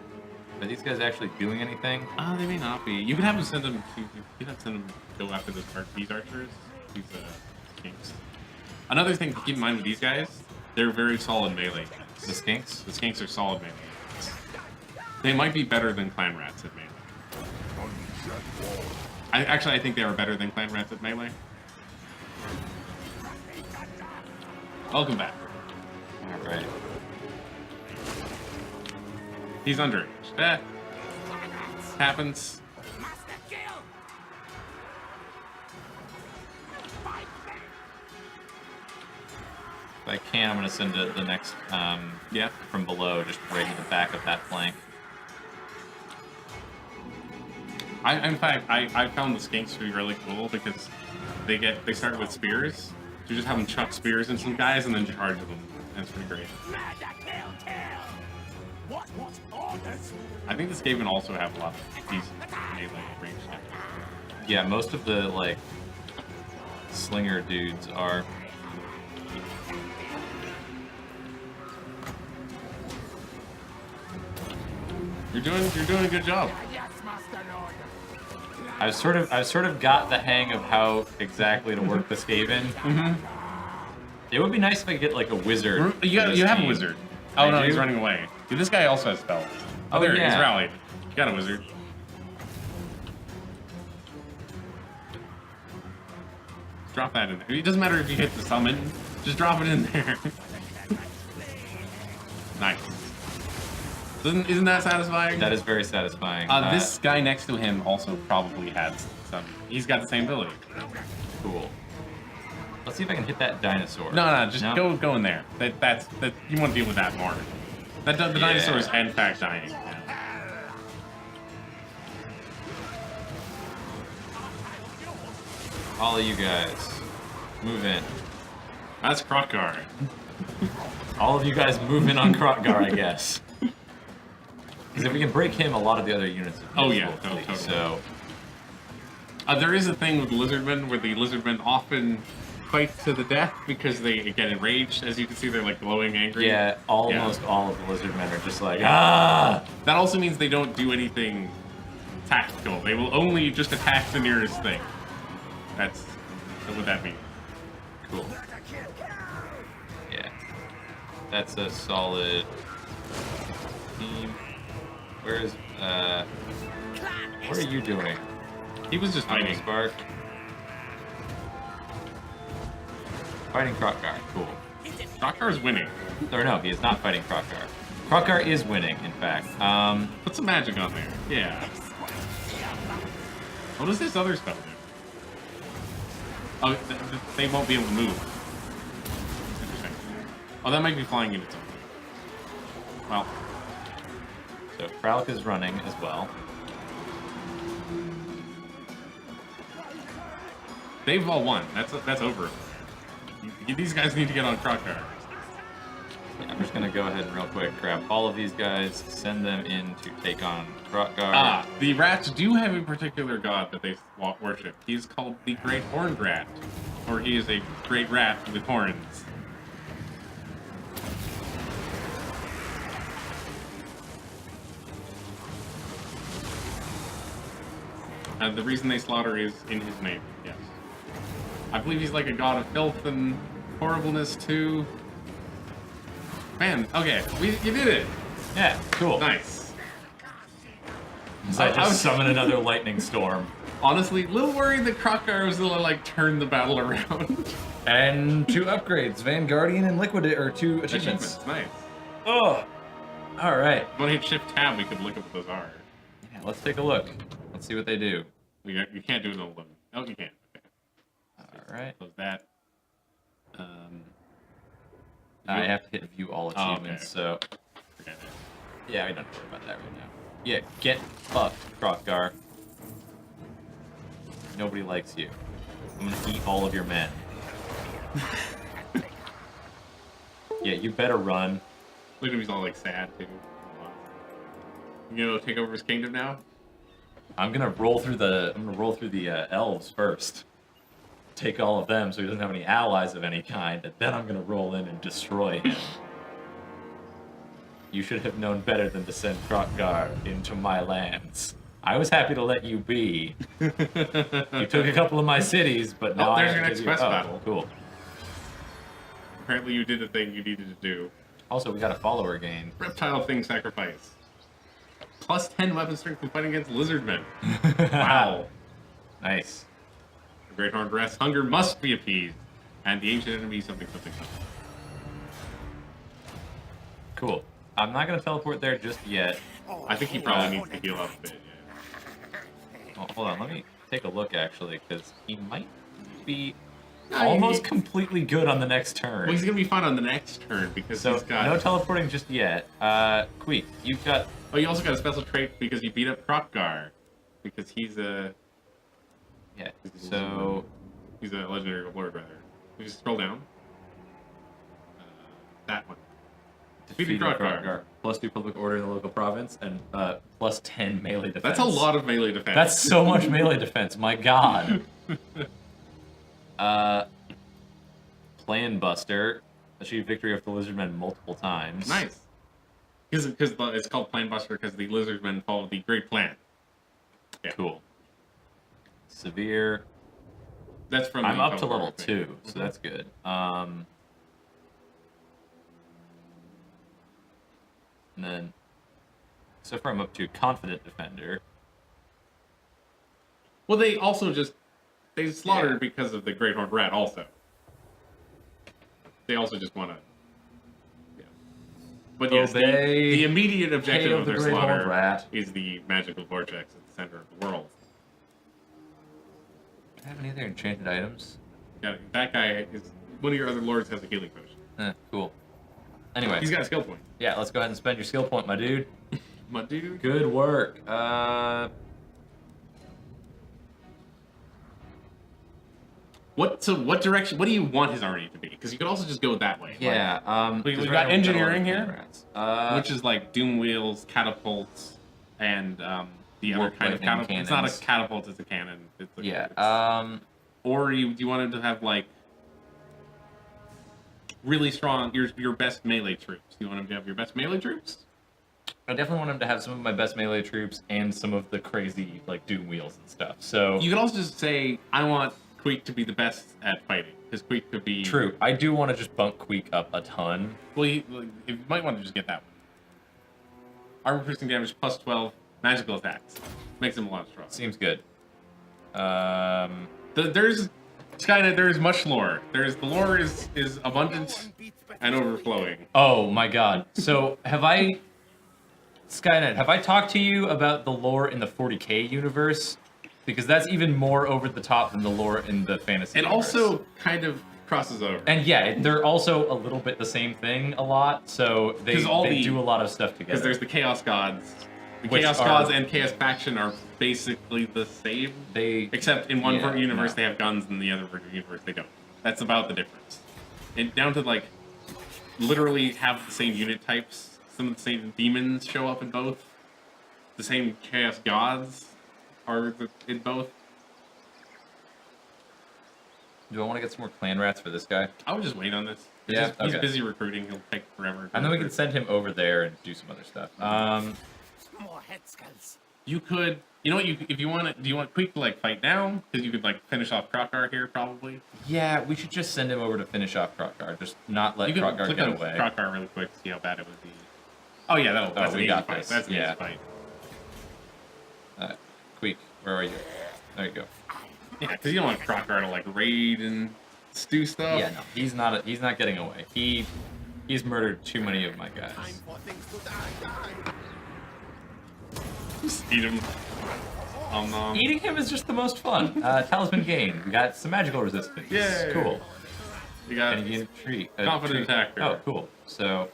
Are these guys actually doing anything? They may not be. You can have them send them. You can have send them go after these archers. These skinks. Another thing to keep in mind with these guys, they're very solid melee. The skinks? The skinks are solid melee. They might be better than clan rats at melee. I think they are better than clan rats at melee. Welcome back. All right. He's underage. Happens. If I can, I'm gonna send the next Yeah. from below, just right to the back of that flank. In fact, I found the skinks to be really cool because they start with spears. You just have them chuck spears in some guys and then charge them. That's pretty great. I think this game can also have a lot of decent melee range stuff. Yeah, most of the like slinger dudes are. You're doing a good job. I've sort of got the hang of how exactly to work the Skaven. Mm-hmm. It would be nice if I could get like a wizard. You for this have a team. wizard. I Oh no, do? he's running away. Dude, this guy also has spells. Oh, There, yeah. he's rallied. You got a wizard. Drop that in there. It doesn't matter if you hit the summon. Just drop it in there. Nice. Isn't that satisfying? That is very satisfying. This guy next to him also probably has some. He's got the same ability. Cool. Let's see if I can hit that dinosaur. No, just No? go in there. That's you want to deal with that more. The dinosaur is in fact dying. Yeah. All of you guys, move in. That's Krokgar. All of you guys move in on Krotgar, I guess. Because if we can break him, a lot of the other units. Oh, yeah, will flee, totally. So There is a thing with lizardmen where the lizardmen often fight to the death because they get enraged. As you can see, they're like glowing angry. Yeah, almost all of the lizard men are just like, ah! That also means they don't do anything tactical. They will only just attack the nearest thing. That's what that means. Cool. Yeah. That's a solid team. Where's, what are you doing? He was just fighting. Spark. Fighting Krokgar. Cool. Krokgar's winning. Or no, he is not fighting Krokgar. Krokgar is winning, in fact. Put some magic on there. Yeah. What does this other spell do? Oh, they won't be able to move. Interesting. Oh, that might be flying units. Well. So Kralik is running as well. They've all won. That's over. These guys need to get on Krokgar. Yeah, I'm just gonna go ahead and real quick grab all of these guys, send them in to take on Krokgar. Ah, the rats do have a particular god that they worship. He's called the Great Horned Rat. Or he is a great rat with horns. And the reason they slaughter is in his name, yes. I believe he's like a god of filth and horribleness too. Man, okay, you did it. Yeah, cool. Nice. So I just summon another lightning storm. Honestly, a little worried that Krokgar was gonna like turn the battle around. And 2 upgrades, Vanguardian and Liquidate, or 2 achievements. Nice. Oh! Alright. If you want to hit Shift Tab, we could look up what those are. Yeah, let's take a look. Let's see what they do. You can't do it on 11. Oh, you can. Okay. Alright. Close that. I have to hit view all achievements, so... Forget it. Yeah, we don't have to worry about that right now. Yeah, get fucked, Krokgar. Nobody likes you. I'm gonna eat all of your men. Yeah, you better run. Look at him, he's all like sad too. You gonna take over his kingdom now? I'm gonna roll through the elves first. Take all of them so he doesn't have any allies of any kind, and then I'm gonna roll in and destroy him. You should have known better than to send Krokgar into my lands. I was happy to let you be. You took a couple of my cities, but now there's I your have next to quest battle. Cool. Apparently you did the thing you needed to do. Also, we got a follower gain. Reptile thing sacrifice. Plus 10 weapon strength when fighting against lizard men. Wow. Nice. The Great Horned Rat's hunger must be appeased. And the ancient enemy something. Cool. I'm not gonna teleport there just yet. I think he probably needs to heal up a bit. Oh, hold on, let me take a look actually, because he might be No, almost completely good on the next turn. Well, he's gonna be fine on the next turn because So he's got. no teleporting just yet. Queek, you've got. Oh, you also got a special trait because you beat up Krokgar. Because he's a. Yeah. So He's a legendary lord, rather. You just scroll down. That one. Defeated Krokgar. Plus 2 public order in the local province and plus 10 melee defense. That's a lot of melee defense. That's so much melee defense. My God. Plan Buster. Achieved victory over the Lizardmen multiple times. Nice. Because it's called Plan Buster because the lizardmen follow the Great Plan. Yeah. Cool. Severe. That's from. I'm the up to cover, level I think. 2, so that's good. And then, so far I'm up to Confident Defender. Well, they also they slaughtered because of the Great Horned Rat. Also, they also just want to. Yeah. But yes, the immediate objective of their Great Horned slaughter Rat. is the magical vortex at the center of the world. Do I have any other enchanted items? Yeah, that guy is one of your other lords has a healing potion. Cool. Anyway. He's got a skill point. Yeah, let's go ahead and spend your skill point, my dude. My dude. Good work. What direction? What do you want his army to be? Because you could also just go that way. Yeah. We because got right now we've engineering a lot of here? rats. Which is like doom wheels, catapults, and the other Warp kind of lightning catapult. It's not cannons. a catapult; it's a cannon. It's like, Yeah. Or do you want him to have like really strong, your best melee troops. You want him to have your best melee troops? I definitely want him to have some of my best melee troops and some of the crazy like doom wheels and stuff. So You could also just say, I want Queek to be the best at fighting, because Queek could be... true. I do want to just bump Queek up a ton. Well, you might want to just get that one. Armor piercing damage plus 12, magical attacks. Makes him a lot stronger. Seems good. There's Skynet, there is much lore. The lore is abundant and overflowing. Oh my god. So Skynet, have I talked to you about the lore in the 40k universe? Because that's even more over the top than the lore in the fantasy It universe. also kind of crosses over. And yeah, they're also a little bit the same thing a lot, so they do a lot of stuff together. Because there's the Chaos Gods. The Which Chaos are- Gods and Chaos Faction are basically the same. Except in one universe they have guns, and the other universe they don't. That's about the difference. And down to like, literally have the same unit types. Some of the same demons show up in both. The same Chaos Gods are in both. Do I want to get some more clan rats for this guy? I would just wait on this. Yeah, He's okay. busy recruiting. He'll take forever. And then we can send him over there and do some other stuff. More head skulls. You could, you know what? If you want to, do you want Queek to like fight now? Because you could like finish off Krokar here probably. Yeah, we should just send him over to finish off Krokar. Just not let You can Krokar click get on away. Krokar really quick to see how bad it would be. Oh yeah, that's an we easy got fight. this. That's an Yeah. easy fight. Queek, where are you? There you go. Yeah, because you don't want Krokar to like raid and stew stuff. Yeah, no, he's not getting away. He's murdered too many of my guys. Time for things to die. Just eat him. Eating him is just the most fun. Talisman gain. We got some magical resistance. Yay. Cool. You got And you get a treat. confident attacker. Oh, cool. So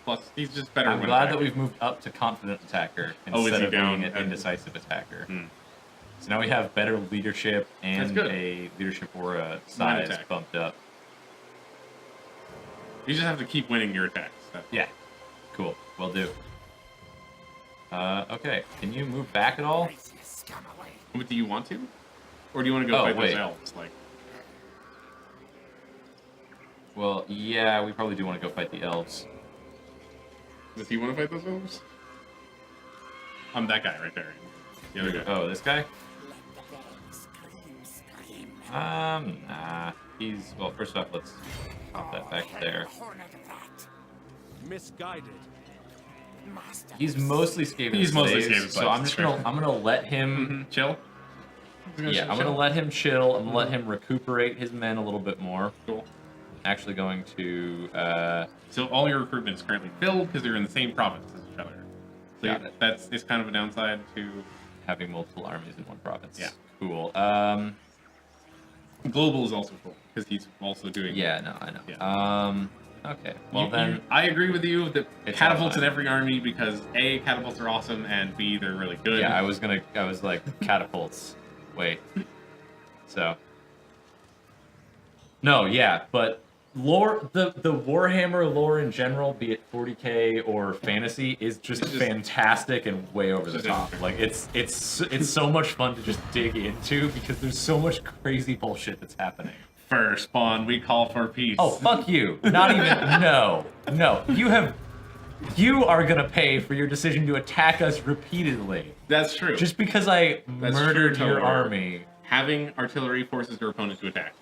Plus, he's just better. I'm when glad that attacking. we've moved up to confident attacker Oh, is instead he of down being an at- indecisive attacker. Hmm. So now we have better leadership That's and good. a leadership aura size attack. bumped up. You just have to keep winning your attacks. Yeah. Cool. Will do. Okay. Can you move back at all? Scum away. But do you want to, or do you want to go Oh, fight wait. those elves? Like, Well, yeah, we probably do want to go fight the elves. does he want to fight those elves? I'm that guy right there. The other guy. Oh, this guy? Let the dead scream. Nah. He's, well, first off, let's pop that back there. Hornet of that. Misguided. Master. He's mostly Skaven He's mostly slaves, Skaven so slaves, I'm just sure. gonna let him. Chill. Yeah, I'm gonna let him chill. I'm gonna let him recuperate his men a little bit more. Cool. Actually, going to. So all your recruitment is currently filled because you're in the same province as each other. So Got it. it's kind of a downside to Having multiple armies in one province. Yeah. Cool. global is also full because he's also doing. Yeah, no, I know. Yeah. Okay. Well, then. I agree with you that It's catapults all in fine. every army because A, catapults are awesome, and B, they're really good. Yeah, I was like, catapults. Wait. So. No, yeah, but lore, the Warhammer lore in general, be it 40k or fantasy, is just It's just- fantastic and way over the just top. interesting. Like it's so much fun to just dig into because there's so much crazy bullshit that's happening. For Spawn, we call for peace. Oh, fuck you. Not even, no. You are gonna pay for your decision to attack us repeatedly. That's true. Just because I That's murdered true, your Tomer. army. Having artillery forces your opponent to attack.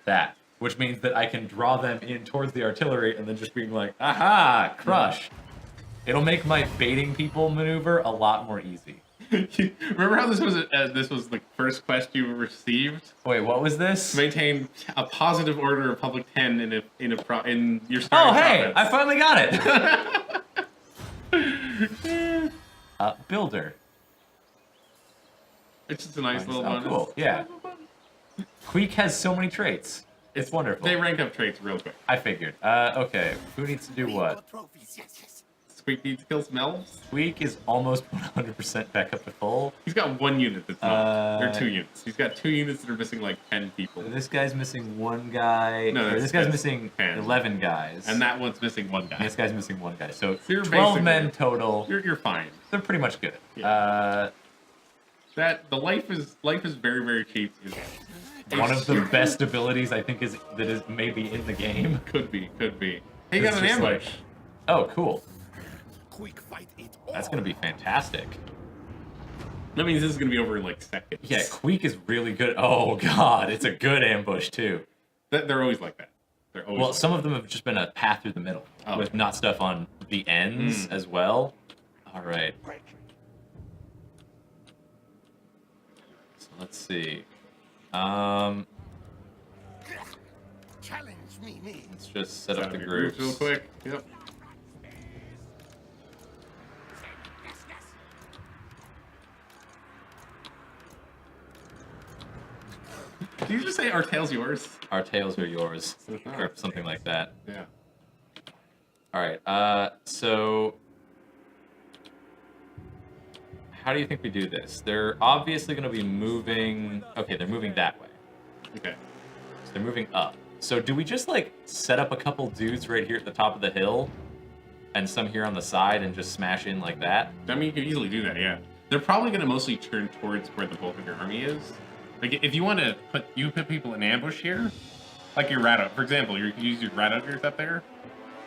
That. Which means that I can draw them in towards the artillery and then just being like, aha, crush. It'll make my baiting people maneuver a lot more easy. Remember how this was the first quest you received? Wait, what was this? Maintain a positive order of public 10 in your Oh, starting hey, I province. finally got it. Builder. It's just a nice little Oh, bonus. cool. Yeah. Queek has so many traits. It's wonderful. They rank up traits real quick. I figured. Okay, who needs to do what? Trophies, yes, yes. Squeak needs to kill some elves. Queek is almost 100% back up to full. He's got one unit that's not. Or 2 Uh, units. He's got 2 units that are missing like 10 people. This guy's missing one guy. No, or that's- this guy's that's missing 10. 11 guys. And that one's missing 1 guy. This guy's missing one guy. So you're 12 men basically- total. You're fine. They're pretty much good. Yeah. The life is very, very cheap. one of the best abilities I think is maybe in the game. Could be. Hey, you It's got an just like- ambush. Oh, cool. Quick fight it all. That's gonna be fantastic. That means this is gonna be over in like seconds. Yeah, Queek is really good. Oh god, it's a good ambush too. They're always like that. They're always. Well, like some of them have just been a path through the middle Oh. with not stuff on the ends as well. All right. So let's see. Challenge me. Let's just set Set up the your groups real quick. Yep. Did you just say our tail's yours? Our tails are yours, or something like that. Yeah. All right. So how do you think we do this? They're obviously going to be moving. Okay, they're moving that way. Okay. So they're moving up. So do we just like set up a couple dudes right here at the top of the hill, and some here on the side, and just smash in like that? I mean, you could easily do that, yeah. They're probably going to mostly turn towards where the bulk of your army is. Like, if you want to put people in ambush here, like your rat, for example, you could use your rat ogres up there,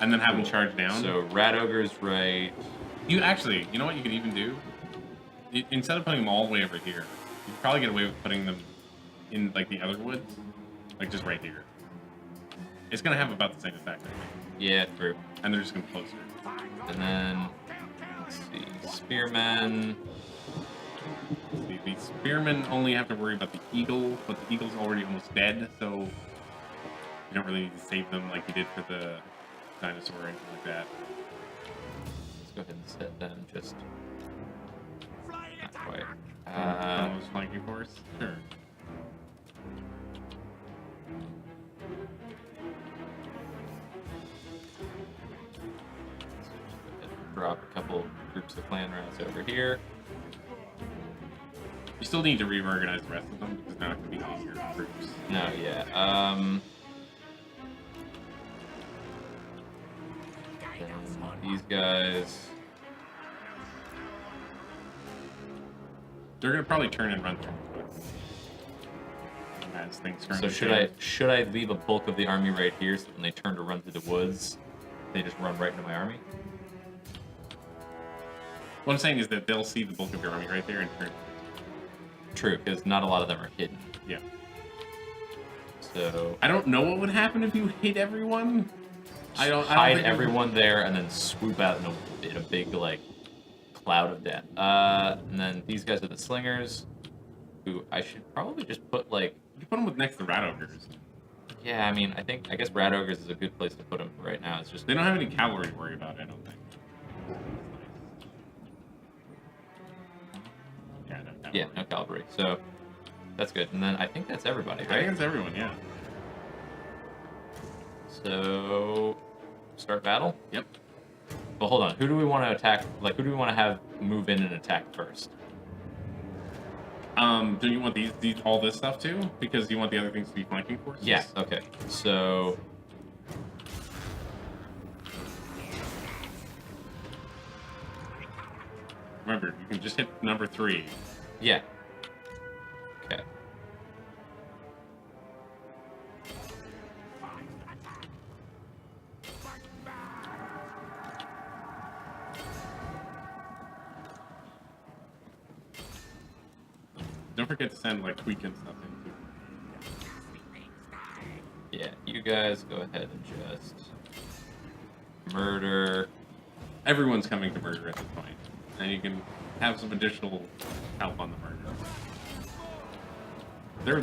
and then have them charge down. So rat ogre's right. You actually, you know what you could even do? Instead of putting them all the way over here, you could probably get away with putting them in like the other woods, like just right here. It's gonna have about the same effect, I think. Yeah, true. And they're just gonna be closer. And then let's see, spearmen. The spearmen only have to worry about the eagle, but the eagle's already almost dead, so you don't really need to save them like you did for the dinosaur or anything like that. Let's go ahead and set them just not quite. Almost flanking force? Sure. Drop a couple groups of clan rounds over here. You still need to reorganize the rest of them because they're not going to be easier groups. No, yeah. Then these guys. They're going to probably turn and run through. As things So should I leave a bulk of the army right here so when they turn to run through the woods, they just run right into my army? What I'm saying is that they'll see the bulk of your army right there and turn. True, because not a lot of them are hidden. Yeah. So I don't know what would happen if you hit everyone. I don't hide think it would- everyone there and then swoop out in a big like cloud of death. And then these guys are the slingers, who I should probably just put like. You put them with next to rat ogres. Yeah, I mean, I guess rat ogres is a good place to put them right now. It's just They don't have any cavalry to worry about, I don't think. Yeah, no cavalry. yeah, no cavalry. So that's good. And then I think that's everybody, I right? think it's everyone, yeah. So start battle. Yep. Well, hold on. Who do we want to attack? Like, who do we want to have move in and attack first? Do you want these all this stuff too? Because you want the other things to be flanking forces? Yeah. Okay. So. Remember, you can just hit number 3. Yeah. Okay. Don't forget to send like tweak and stuff in too. Yeah. You guys go ahead and just murder. Everyone's coming to murder at this point, and you can have some additional help on the murder.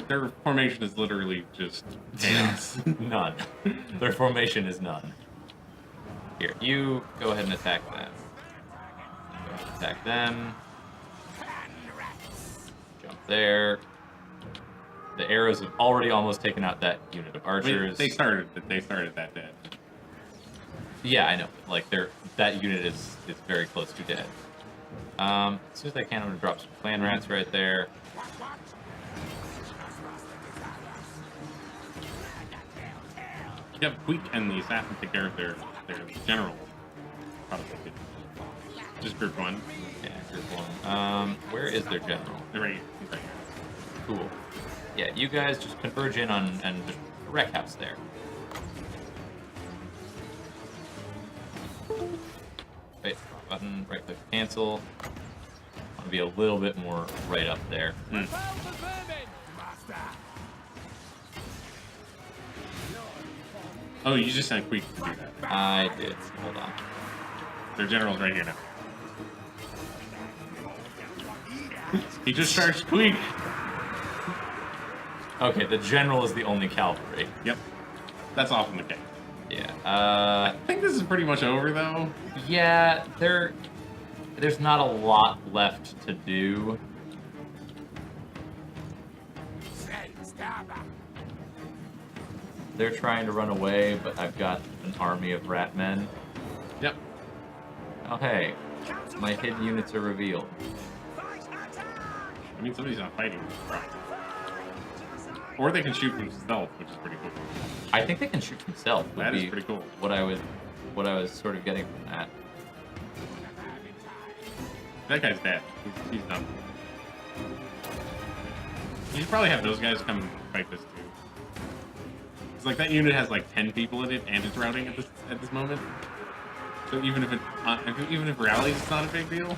Their formation is literally just chaos. None. Their formation is none. Here, you go ahead and attack them. Go ahead and attack them. Jump there. The arrows have already almost taken out that unit of archers. They started that dead. Yeah, I know. Like that unit is very close to dead. As soon as I can, I'm gonna drop some clan rats right there. You have Queek and the assassin take care of their general. Probably good. Just group 1. Yeah, group 1. Where is their general? They're right. He's right here. Cool. Yeah, you guys just converge in on and just wreck house there. Wait, button, right click, cancel. I want to be a little bit more right up there. Oh, you just sent Queek to do that. I did. Hold on. Their general's right here now. He just charged Queek. Okay, the general is the only cavalry. Yep. That's often the case. Yeah. I think this is pretty much over, though. Yeah, there's not a lot left to do. They're trying to run away, but I've got an army of rat men. Yep. Oh hey, my hidden units are revealed. I mean, somebody's not fighting. Or they can shoot from stealth, which is pretty cool. I think they can shoot from stealth. Would That is be pretty cool. What I was sort of getting from that. That guy's dead. He's done. You should probably have those guys come and fight this too. It's like that unit has like 10 people in it, and it's routing at this moment. So even if rallies, it's not a big deal.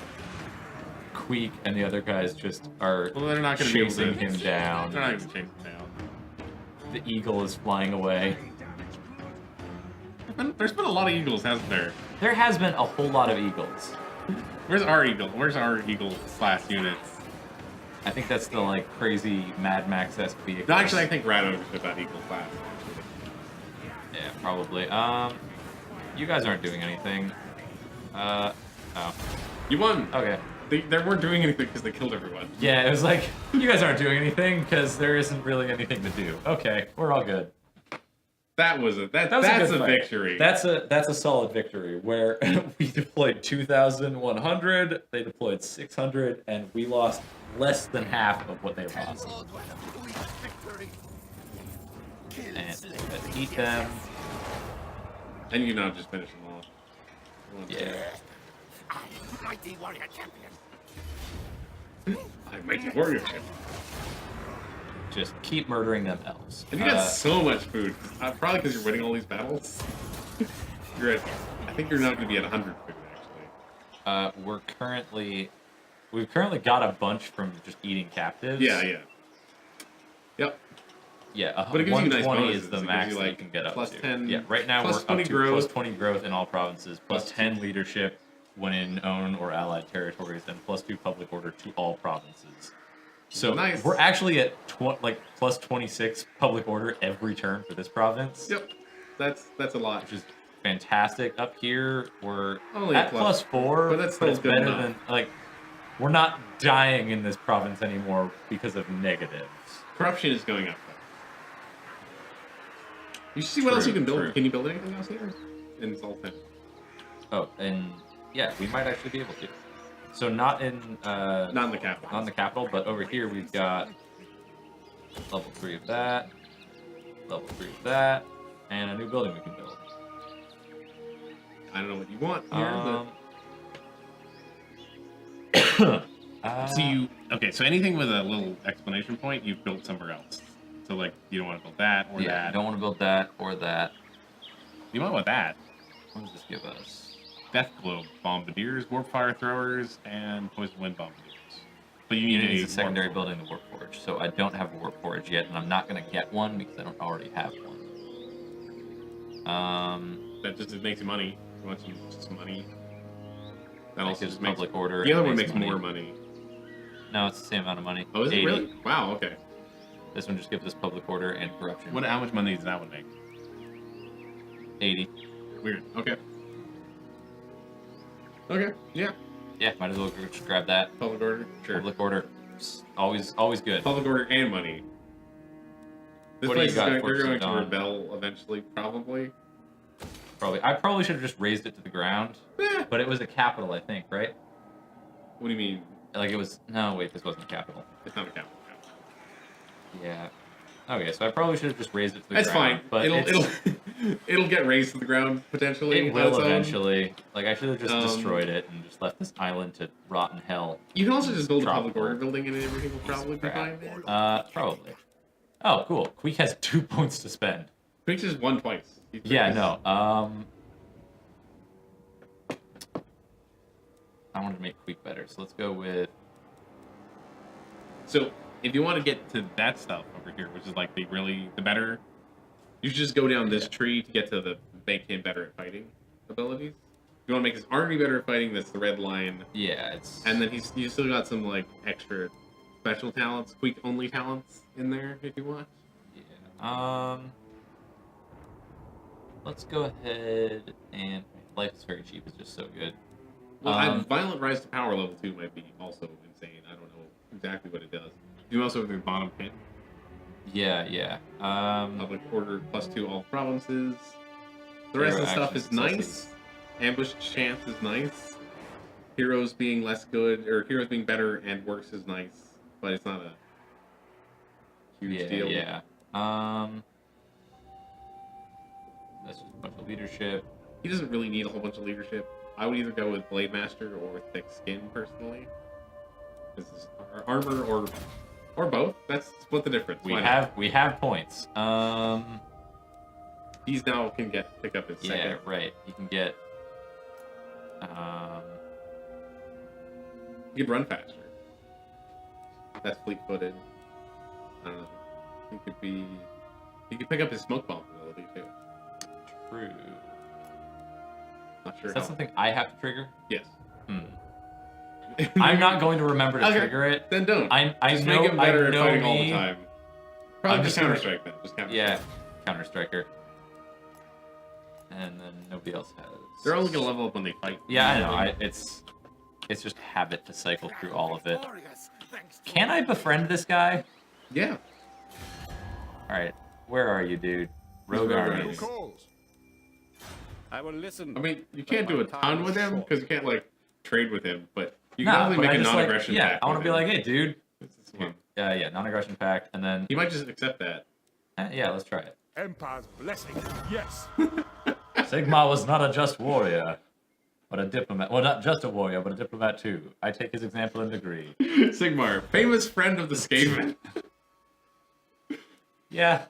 Queek and the other guys just are Well, they're not going to be able chasing to. him down. They're not going to chase him down. The eagle is flying away. There's been a lot of eagles, hasn't there? There has been a whole lot of eagles. Where's our eagle? Where's our eagle class units? I think that's the like crazy Mad Max-esque vehicle. No, actually, I think Rado is that eagle class. Yeah, probably. You guys aren't doing anything. Oh. You won. Okay. They weren't doing anything because they killed everyone. Yeah, it was like, you guys aren't doing anything because there isn't really anything to do. Okay, we're all good. That was a That was that's good a fight. victory. That's a solid victory where we deployed 2,100, they deployed 600, and we lost less than half of what they lost. And let's eat them. And you know, just finish them off. Yeah. Mighty warrior champion. I mighty warrior champion. Just keep murdering them elves. And you got so much food. Probably because you're winning all these battles. You're at. I think you're not going to be at 100 food actually. We've currently got a bunch from just eating captives. Yeah. Yep. Yeah, But it gives you nice 120 bonuses. is the It gives max you, that you like, can get up plus to. 10 Yeah, right now plus we're up 20 to growth. plus 20 growth in all provinces, plus Plus 10 leadership when in own or allied territories, and plus 2 public order to all provinces. So Nice. we're actually at plus 26 public order every turn for this province. Yep. That's a lot. Which is fantastic. Up here we're Only at plus- +4, but that's still it's good better enough. than like we're not dying in this province anymore because of negatives. Corruption is going up though. You should see what else you can build. True. Can you build anything else here? In Sultan. Oh, and yeah, we might actually be able to. So not in Not in the capital. not in the capital, but over here we've got level 3 of that, level 3 of that, and a new building we can build. I don't know what you want here, So so anything with a little explanation point, you've built somewhere else. So like, you don't want to build that or yeah, that. I don't want to build that or that. You might want that. What does this give us? Death Globe Bombardiers, Warp Fire Throwers, and Poison Wind Bombardiers. But you You need need a a secondary Warp building, the Warp Forge. So I don't have a Warp Forge yet, and I'm not going to get one because I don't already have one. That just makes you money. You want some money. That That also gives just makes public order. The other and one makes money. more money. No, it's the same amount of money. Oh, is it 80. really? Wow. Okay. This one just gives us public order and corruption. How much money does that one make? 80. Weird. Okay. Okay. Yeah. Yeah, might as well just grab that. Public order. Sure. Public order. It's always good. Public order and money. This What do you place is got, going, Fortress they're of going to Dawn? rebel eventually, probably. I probably should have just raised it to the ground. Eh. But it was a capital, I think, right? What do you mean? Like it was. No, wait, this wasn't a capital. It's not a capital. Yeah. Okay, so I probably should have just raised it to the That's ground. fine. But It'll get raised to the ground potentially. it on will its own. eventually. Like I should have just Um, destroyed it and just left this island to rot in hell. You can also just build a public Tropical. order building and everything will probably be Crap. fine. Probably. Oh, cool. Queek has 2 points to spend. Queek just won twice. Yeah, no. I wanted to make Queek better, so let's go with... So, if you want to get to that stuff over here, which is like the better, you should just go down this tree to get to the make him better at fighting abilities. If you want to make his army better at fighting, that's the red line. Yeah, it's... And then you still got some like extra special talents, Queek only talents in there if you want. Yeah. Let's go ahead and... Life is very cheap. It's just so good. Well, Violent Rise to Power level 2 might be also insane. I don't know exactly what it does. You also have the bottom pin. Yeah, yeah. Public Order +2 all provinces. The rest of the stuff is nice. Ambush chance is nice. Heroes being less good, or heroes being better and worse is nice, but it's not a huge deal. Yeah. That's just a bunch of leadership. He doesn't really need a whole bunch of leadership. I would either go with Blade Master or Thick Skin personally. This is armor or both. That's split the difference. We have points. He's now can pick up his second. Yeah, right. You can get He could run faster. That's fleet-footed. He could pick up his smoke bomb ability too. True. Not sure. Is that something I have to trigger? Yes. I'm not going to remember to trigger it. Then don't. I just know, make him better at I know fighting me. all the time. Probably I'm just just gonna- Counter-Strike then. Just Counter-Strike. Yeah, Counter Striker. And then nobody else has. They're only gonna level up when they fight. Yeah, I know. It's just habit to cycle through all of it. Can I befriend this guy? Yeah. All right, where are you, dude? Rogue Rogue armies. armies. I will listen. I mean, you can't do a ton with him because you can't like trade with him, but you can Nah, definitely but make I a just, non-aggression yeah, pact. I want to be like, hey, dude. This is fun. Yeah, non-aggression pact, and then He might just accept that. yeah, let's try it. Empire's blessing. Yes. Sigma was not a just warrior, but a diplomat. Well, not just a warrior, but a diplomat too. I take his example and agree. Sigmar, famous friend of the Skaven. Yeah,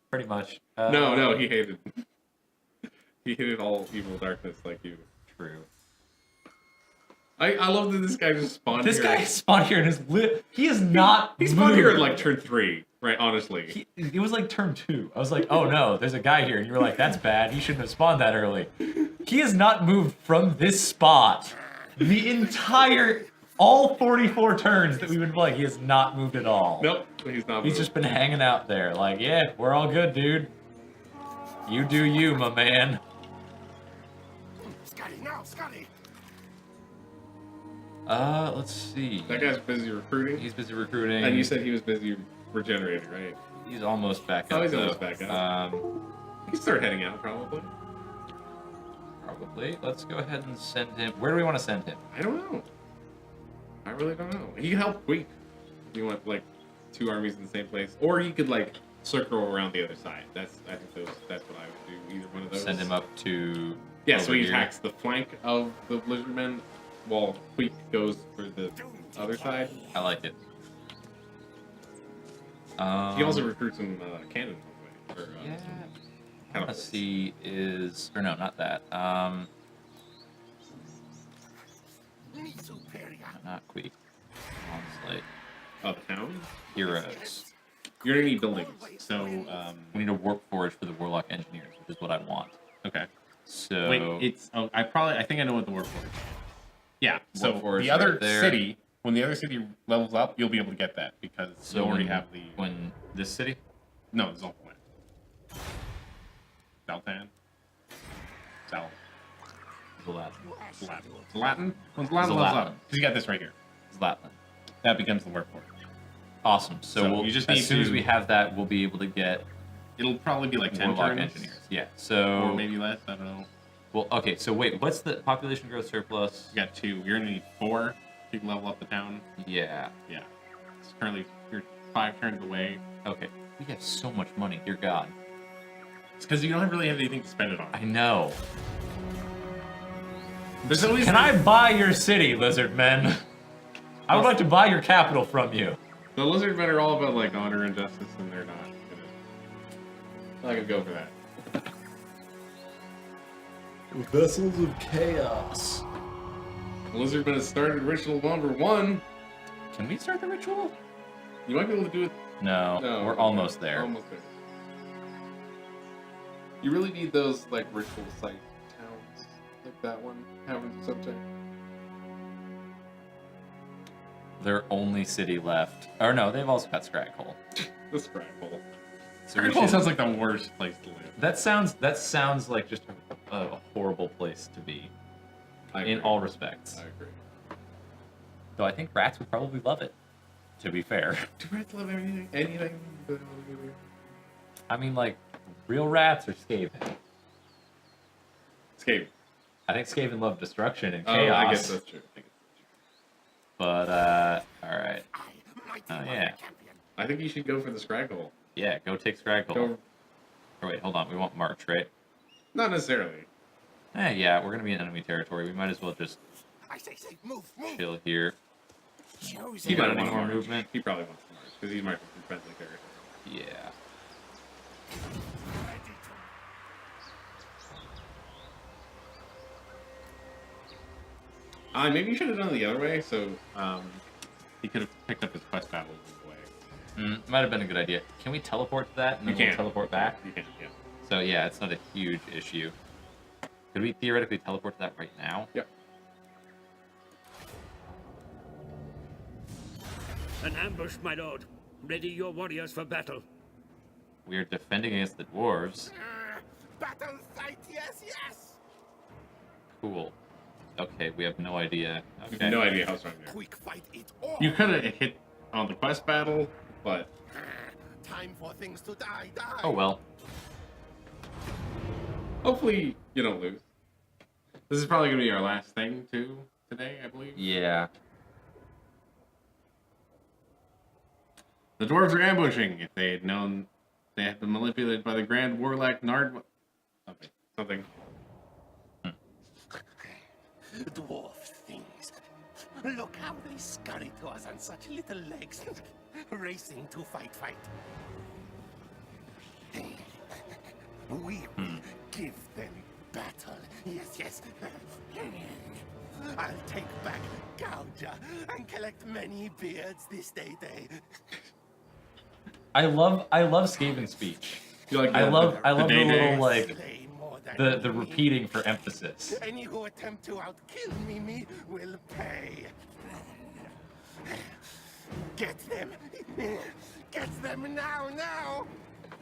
pretty much. No, he hated. He hated all evil darkness like you. True. I love that this guy just spawned This here. guy spawned here and is lit. He is not. He spawned here moved. at like turn 3, right? Honestly. It was like turn 2. I was like, oh no, there's a guy here. And you were like, that's bad. He shouldn't have spawned that early. He has not moved from this spot. The entire, all 44 turns that we've been playing, he has not moved at all. Nope, he's not. He's just been hanging out there. Like, yeah, we're all good, dude. You do you, my man. Scotty, now, Scotty. Let's see. That guy's busy recruiting. He's busy recruiting. And you said he was busy regenerating, right? He's almost back up. Oh, he's though. almost back up. He can start heading out, probably. Probably. Let's go ahead and send him. Where do we want to send him? I don't know. I really don't know. He can help Queek if you want, like, 2 armies in the same place. Or he could, like, circle around the other side. I think that's what I would do. Either one of those. Send him up to. Yeah, so he here. attacks the flank of the Blizzardmen while Queek goes for the other side. I like it. He also recruits some cannons. Or, Yeah. I want to catapults. see is. Or no, not that. Mi superior. Not Queek. Honestly. Oh, the town? Heroes. You're gonna need buildings. So, We need a warp forge for the Warlock Engineers, which is what I want. okay. So. Wait, it's. Oh, I think I know what the word for it is. Yeah. So Warforged the other right there. city, when the other city levels up, you'll be able to get that because So you already when- have the. When this city? No, the Zoltan. Zoltan. Zal. Zlatlan. Latin. When Latin levels up, Zlatlan. because you got this right here. Zlatlan. That becomes the word for it. Awesome. So, So we'll, you just as need soon as to- we have that, we'll be able to get It'll probably be like 10 Warlock turns, Engineers. Yeah. So. or maybe less. I don't know. Well, okay. So wait, what's the population growth surplus? You got 2. You're gonna need 4 to level up the town. Yeah. Yeah. It's currently you're 5 turns away. Okay. We have so much money. Dear God. It's because you don't really have anything to spend it on. I know. There's always Can I buy your city, lizard men? I would like to buy your capital from you. The lizardmen are all about like honor and justice, and they're not gonna go for that. Vessels of Chaos. The lizardmen has started ritual number 1. Can we start the ritual? You might be able to do it. No, No, we're almost there. Almost there. You really need those like ritual site towns, like that one having subject. Their only city left. Or no, they've also got Scraggle. The Scraggle. So we Scraggle should- sounds like the worst place to live. That sounds like just a horrible place to be, I in agree. all respects. I agree. Though I think rats would probably love it. To be fair, Do rats love anything? Anything? I mean, like real rats or Skaven. Escape. I think Skaven love destruction and Oh, chaos. I guess that's true. But all right. I, mighty Oh, warrior yeah. champion. I think you should go for the Scraggle. Yeah, go take Scraggle. Go. Or wait, hold on. We want March, right? Not necessarily. Yeah, we're gonna be in enemy territory. We might as well just I say, move, move. chill here. Chosen. He got might any want more March. movement? He probably wants to March because he's marching from friendly territory. Yeah. Ready to Maybe you should have done it the other way, so he could have picked up his quest battles in the way. Might have been a good idea. Can we teleport to that and then You we'll can. teleport back? You can, yeah. So yeah, it's not a huge issue. Could we theoretically teleport to that right now? Yep. An ambush, my lord. Ready your warriors for battle. We are defending against the dwarves. battle site, yes, yes. Cool. Okay, we have no idea. You Okay. have no idea how strong they are. Quick fight it all. You could have hit on the quest battle, but Time for things to die. Oh well. hopefully you don't lose. This is probably going to be our last thing, too, today, I believe. Yeah. The dwarves are ambushing. If they had known they had been manipulated by the Grand Warlock Nard... Okay, something. Dwarf things. Look how they scurry to us on such little legs, racing to fight. We will give them battle. Yes. I'll take back Gouger and collect many beards this day. I love Skaven speech. You like I love the day-day? little like Slay more than the me. repeating for emphasis. Any who attempt to outkill me will pay. Get them! Get them now!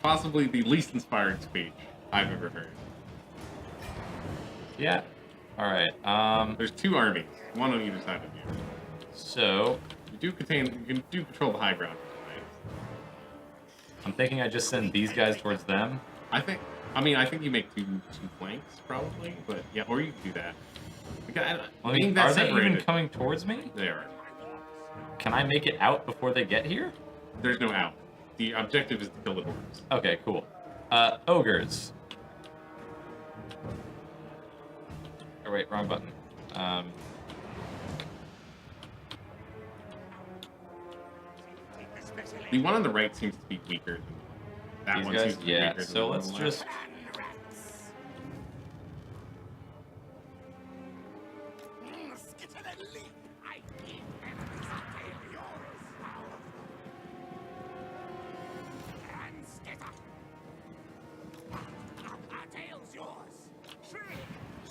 Possibly the least inspired speech I've ever heard. Yeah. All right. There's 2 armies, one on either side of you. So You do control the high ground. I'm thinking I just send these guys towards them. I think you make two flanks probably, but yeah, or you can do that. I mean, that's are they even separated. coming towards me? They are. Can I make it out before they get here? There's no out. The objective is to kill the dwarves. Okay, cool. Ogres. Oh wait, wrong button. The one on the right seems to be weaker than that These one. guys? Seems to be Yeah. weaker than So the one let's on the just. left. Skitter and leap! I keep enemies until yours! And skitter! Our tail's yours!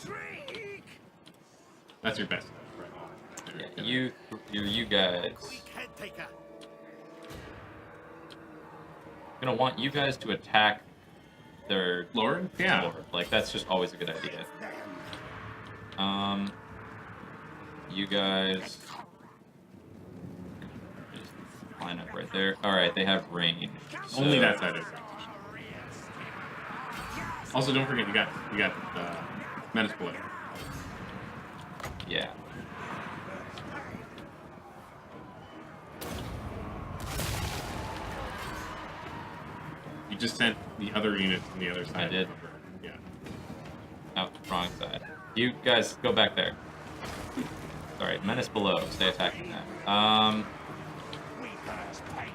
Shriek! That's your best stuff right now. Yeah, you guys. Quick head taker! I'm gonna want you guys to attack their Lord? Yeah. lord. Like that's just always a good idea. Them! You guys just line up right there. All right, they have range. Only so- that side is. Also, don't forget you got Menace Below. Yeah. You just sent the other units on the other side. I did. Over. Yeah. Oh, wrong side. You guys go back there. Sorry, menace below. Stay attacking that.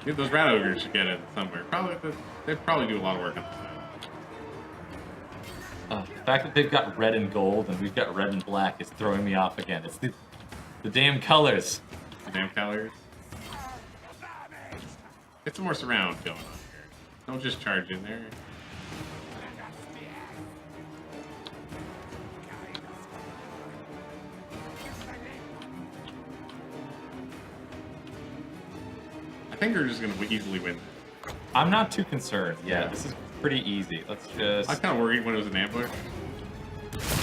Dude, those rat ogres should get in somewhere. They probably do a lot of work on this. The fact that they've got red and gold and we've got red and black is throwing me off again. It's the damn colors. The damn colors. Get some more surround going on here. Don't just charge in there. I think we're just gonna easily win. I'm not too concerned. Yeah, this is pretty easy. Let's just... I was kind of worried when it was an ambush.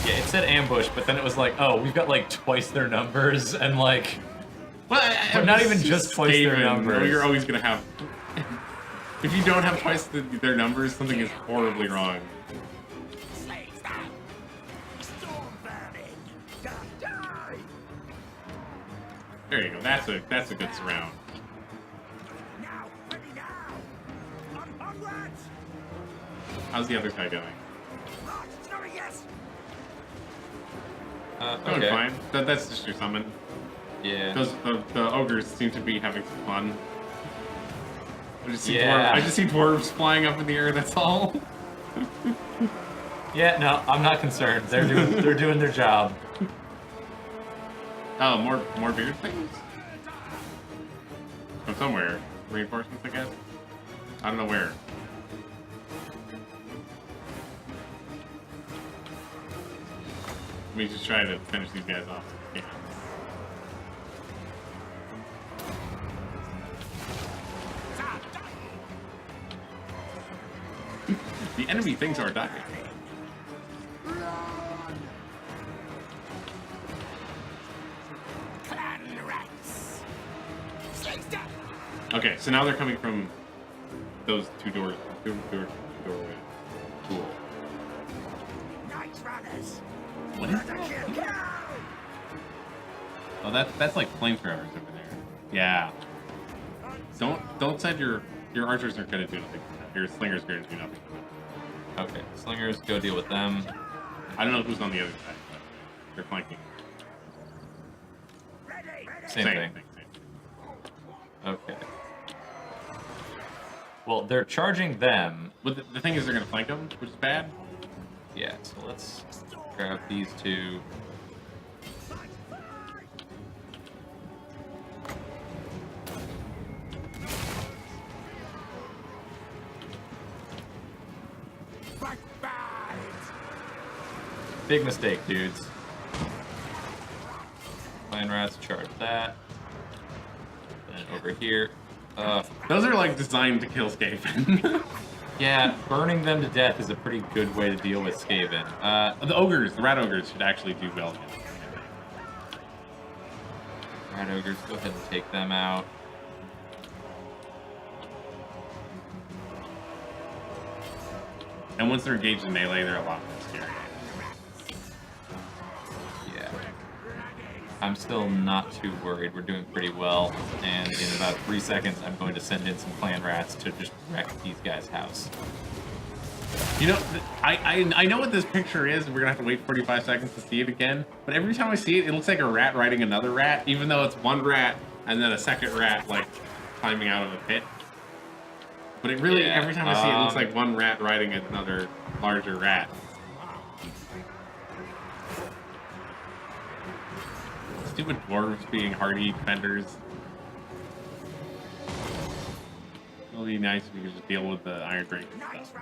Yeah, it said ambush, but then it was like, oh, we've got like twice their numbers and like... Well, But not even just twice their numbers. You're always gonna have... If you don't have twice their numbers, something is horribly wrong. There you go. That's a good surround. How's the other guy going? Going Okay. fine. That's just your summon. Yeah. The ogres seem to be having some fun. I just see Yeah. dwarves flying up in the air. That's all. Yeah, no, I'm not concerned. They're doing their job. Oh, more beard things from somewhere. Reinforcements, I guess. I don't know where. Let me just try to finish these guys off. Yeah. The enemy thinks are dying. Okay, so now they're coming from those two doors. Doorway. Cool. What is that? Oh, that's like flamethrowers over there. Yeah. Don't send your archers aren't gonna do nothing. Your slingers are gonna do nothing. Okay, slingers, go deal with them. I don't know who's on the other side, but they're flanking. Same thing. Okay. Well, they're charging them. But the thing is, they're gonna flank them, which is bad. Yeah, so let's grab these two. Big mistake, dudes. Clan rats, charge that. And over here. Those are like designed to kill Skaven. Yeah, burning them to death is a pretty good way to deal with Skaven. The rat ogres should actually do well. Rat ogres, go ahead and take them out. And once they're engaged in melee, they're a lot more scary. Yeah. I'm still not too worried. We're doing pretty well. And in about 3 seconds, I'm going to send in some clan rats to just wreck these guys' house. You know, I know what this picture is. We're gonna have to wait 45 seconds to see it again. But every time I see it, it looks like a rat riding another rat, even though it's one rat and then a second rat like climbing out of a pit. But it really, every time I see it, it looks like one rat riding another larger rat. Stupid dwarves being hardy defenders. It'll be nice if we could just deal with the Iron Drake and stuff.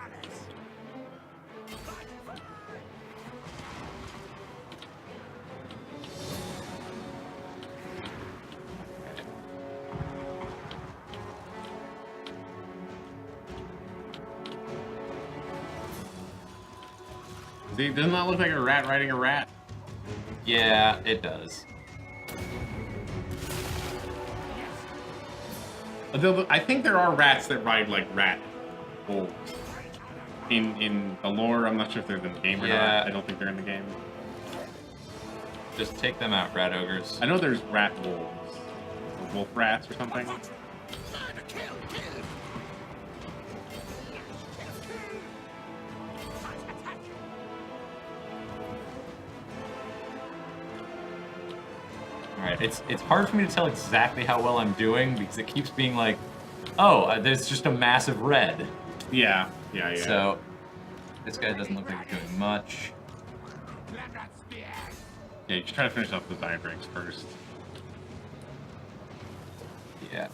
See, doesn't that look like a rat riding a rat? Yeah, it does. Although I think there are rats that ride like rat wolves. In the lore, I'm not sure if they're in the game or not. I don't think they're in the game. Just take them out, rat ogres. I know there's rat wolves. Or wolf rats or something. Alright, it's hard for me to tell exactly how well I'm doing because it keeps being like, Oh, there's just a massive red. Yeah. So, this guy doesn't look like he's doing much. Yeah, you should try to finish off those iron drakes first. Yeah.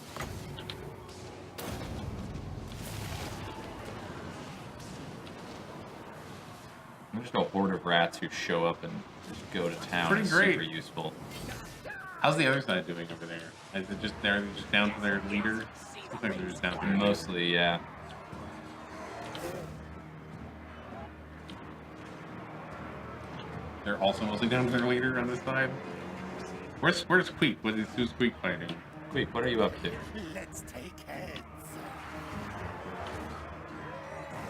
I'm just a horde of rats who show up and just go to town. Pretty It's great. Super useful. How's the other side doing over there? Is it just they're just down to their leader? Looks like they're just down to their leader. Mostly, yeah. They're also mostly down to their leader on this side. Where's Queek? Who's Queek fighting? Wait, what are you up to? Let's take heads.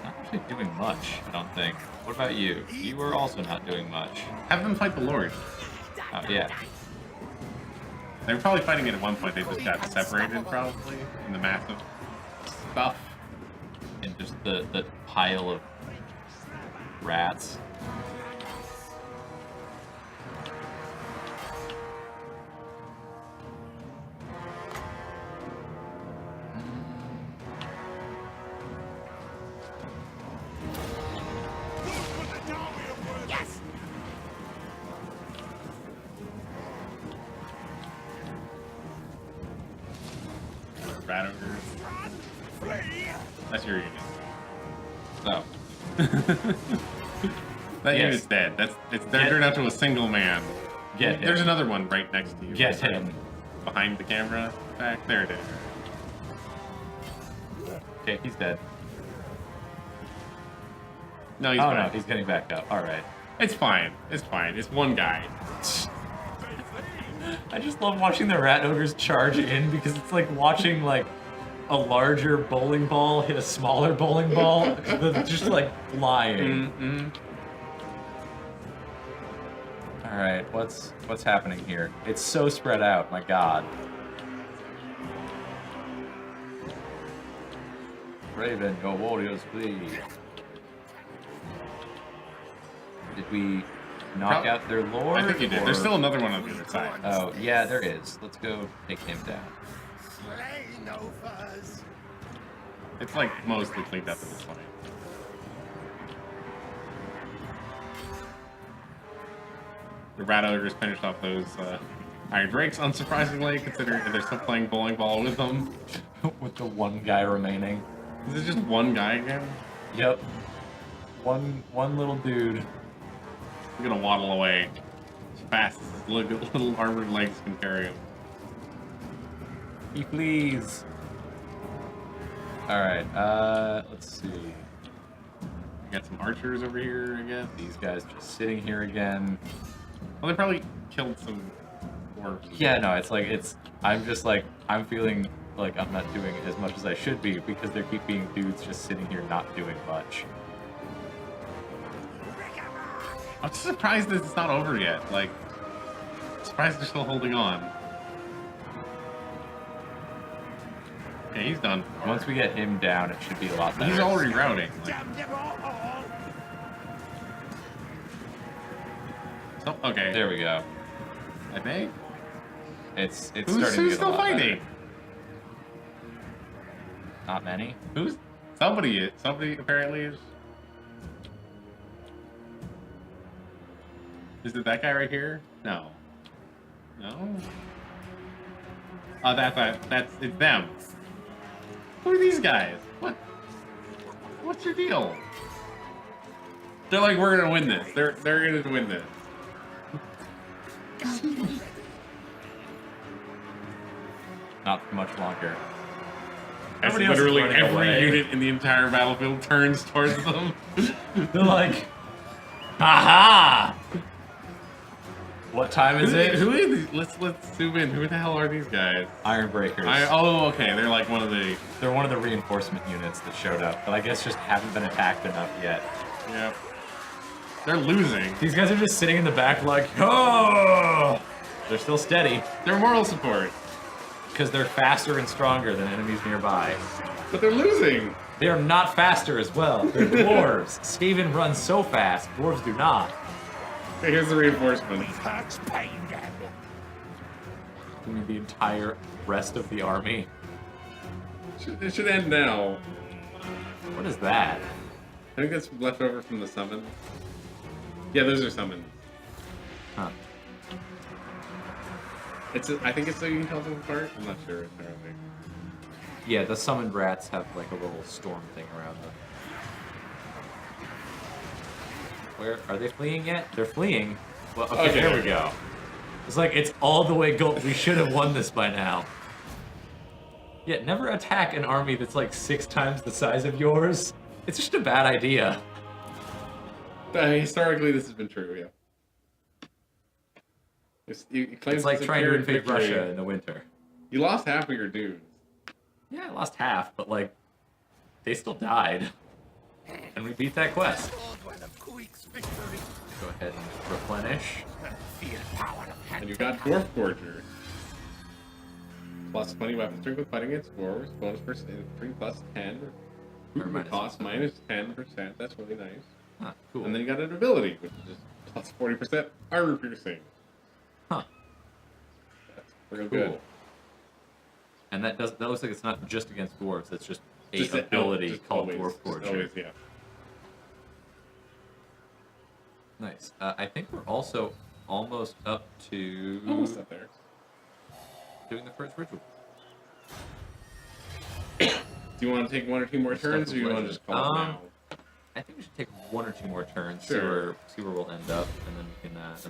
Not actually doing much, I don't think. What about you? You were also not doing much. Have them fight the Lord. Oh, yeah. They were probably fighting it at one point. They just got separated, probably, in the massive stuff. And just the pile of rats. Yes! Rat ogres. That's your unit. So, That Yes. unit's dead. They're turned out to a single man. get There's him. another one right next to you. Get him. Behind the camera. Back there it is. Okay, he's dead. No, he's Oh fine. no, he's getting back up. Alright. It's fine. It's fine. It's one guy. I just love watching the rat ogres charge in because it's like watching like a larger bowling ball hit a smaller bowling ball. They're just like flying. Mm-hmm. Alright, what's happening here? It's so spread out, my god. Raven, your warriors flee. Did we knock out their lord? I think you did. There's or- still another one on the other side. Oh, yeah, there is. Let's go take him down. Slay no fuzz. It's like mostly cleaned up at this point. The rat ogres finished off those iron drakes, unsurprisingly, considering that they're still playing bowling ball with them. With the one guy remaining. Is it just one guy again? Yep. One little dude. I'm gonna waddle away as fast as his little armored legs can carry him. He flees. Alright, let's see. We got some archers over here, I guess. These guys just sitting here again. Well, they probably killed some dwarves. Yeah, no, I'm feeling like I'm not doing as much as I should be because there keep being dudes just sitting here not doing much. I'm just surprised that it's not over yet. Like, surprised they're still holding on. Yeah, he's done. Once we get him down, it should be a lot better. He's already routing. Like, Damn them all. so, okay. There we go. I think. It's Who's starting to get still a lot fighting? better. Not many. Who's somebody? Somebody apparently is. Is it that guy right here? No. No. Oh, that's it's them. Who are these guys? What's your deal? They're like, we're gonna win this. They're gonna win this. Not for much longer. As Everybody else is literally running every away. unit in the entire battlefield turns towards them. They're like, aha! What time is it? Who are these? Let's zoom in. Who the hell are these guys? Iron Breakers. Oh, okay. They're like one of the. They're one of the reinforcement units that showed up, but I guess just haven't been attacked enough yet. Yeah. They're losing. These guys are just sitting in the back like, oh! They're still steady, They're moral support, because they're faster and stronger than enemies nearby. but they're losing. They are not faster as well. They're dwarves. Skaven runs so fast, dwarves do not. Okay, here's the reinforcement. Hurts pain them. I mean, the entire rest of the army. It should end now. What is that? I think that's left over from the summon. Yeah, those are summons. Huh. I think it's so you can tell them apart. I'm not sure entirely. Yeah, the summoned rats have like a little storm thing around them. Where are they fleeing yet? They're fleeing. Well, okay, there we go. It's like it's all the way gold. We should have won this by now. Yeah, never attack an army that's like 6 times the size of yours. It's just a bad idea. Historically, this has been true, yeah. It's like trying to invade Russia in the winter. You lost half of your dudes. Yeah, I lost half, but like, they still died. And we beat that quest. Go ahead and replenish. And you got Dwarf Gorger. Plus 20 weapon strength with fighting against dwarves. Bonus for infantry plus 10. Movement cost minus 10%. That's really nice. Huh, cool. And then you got an ability, which is just plus 40% armor piercing. Huh. That's real Cool. good. And that looks like it's not just against dwarves, it's just a Just ability just called always, Dwarf just Gorger. always, yeah. Nice. I think we're also almost up to Almost up there. doing the first ritual. Do you want to take 1 or 2 more turns, or do you want to just call it now? I think we should take 1 or 2 more turns, Sure. see where we'll end up, and then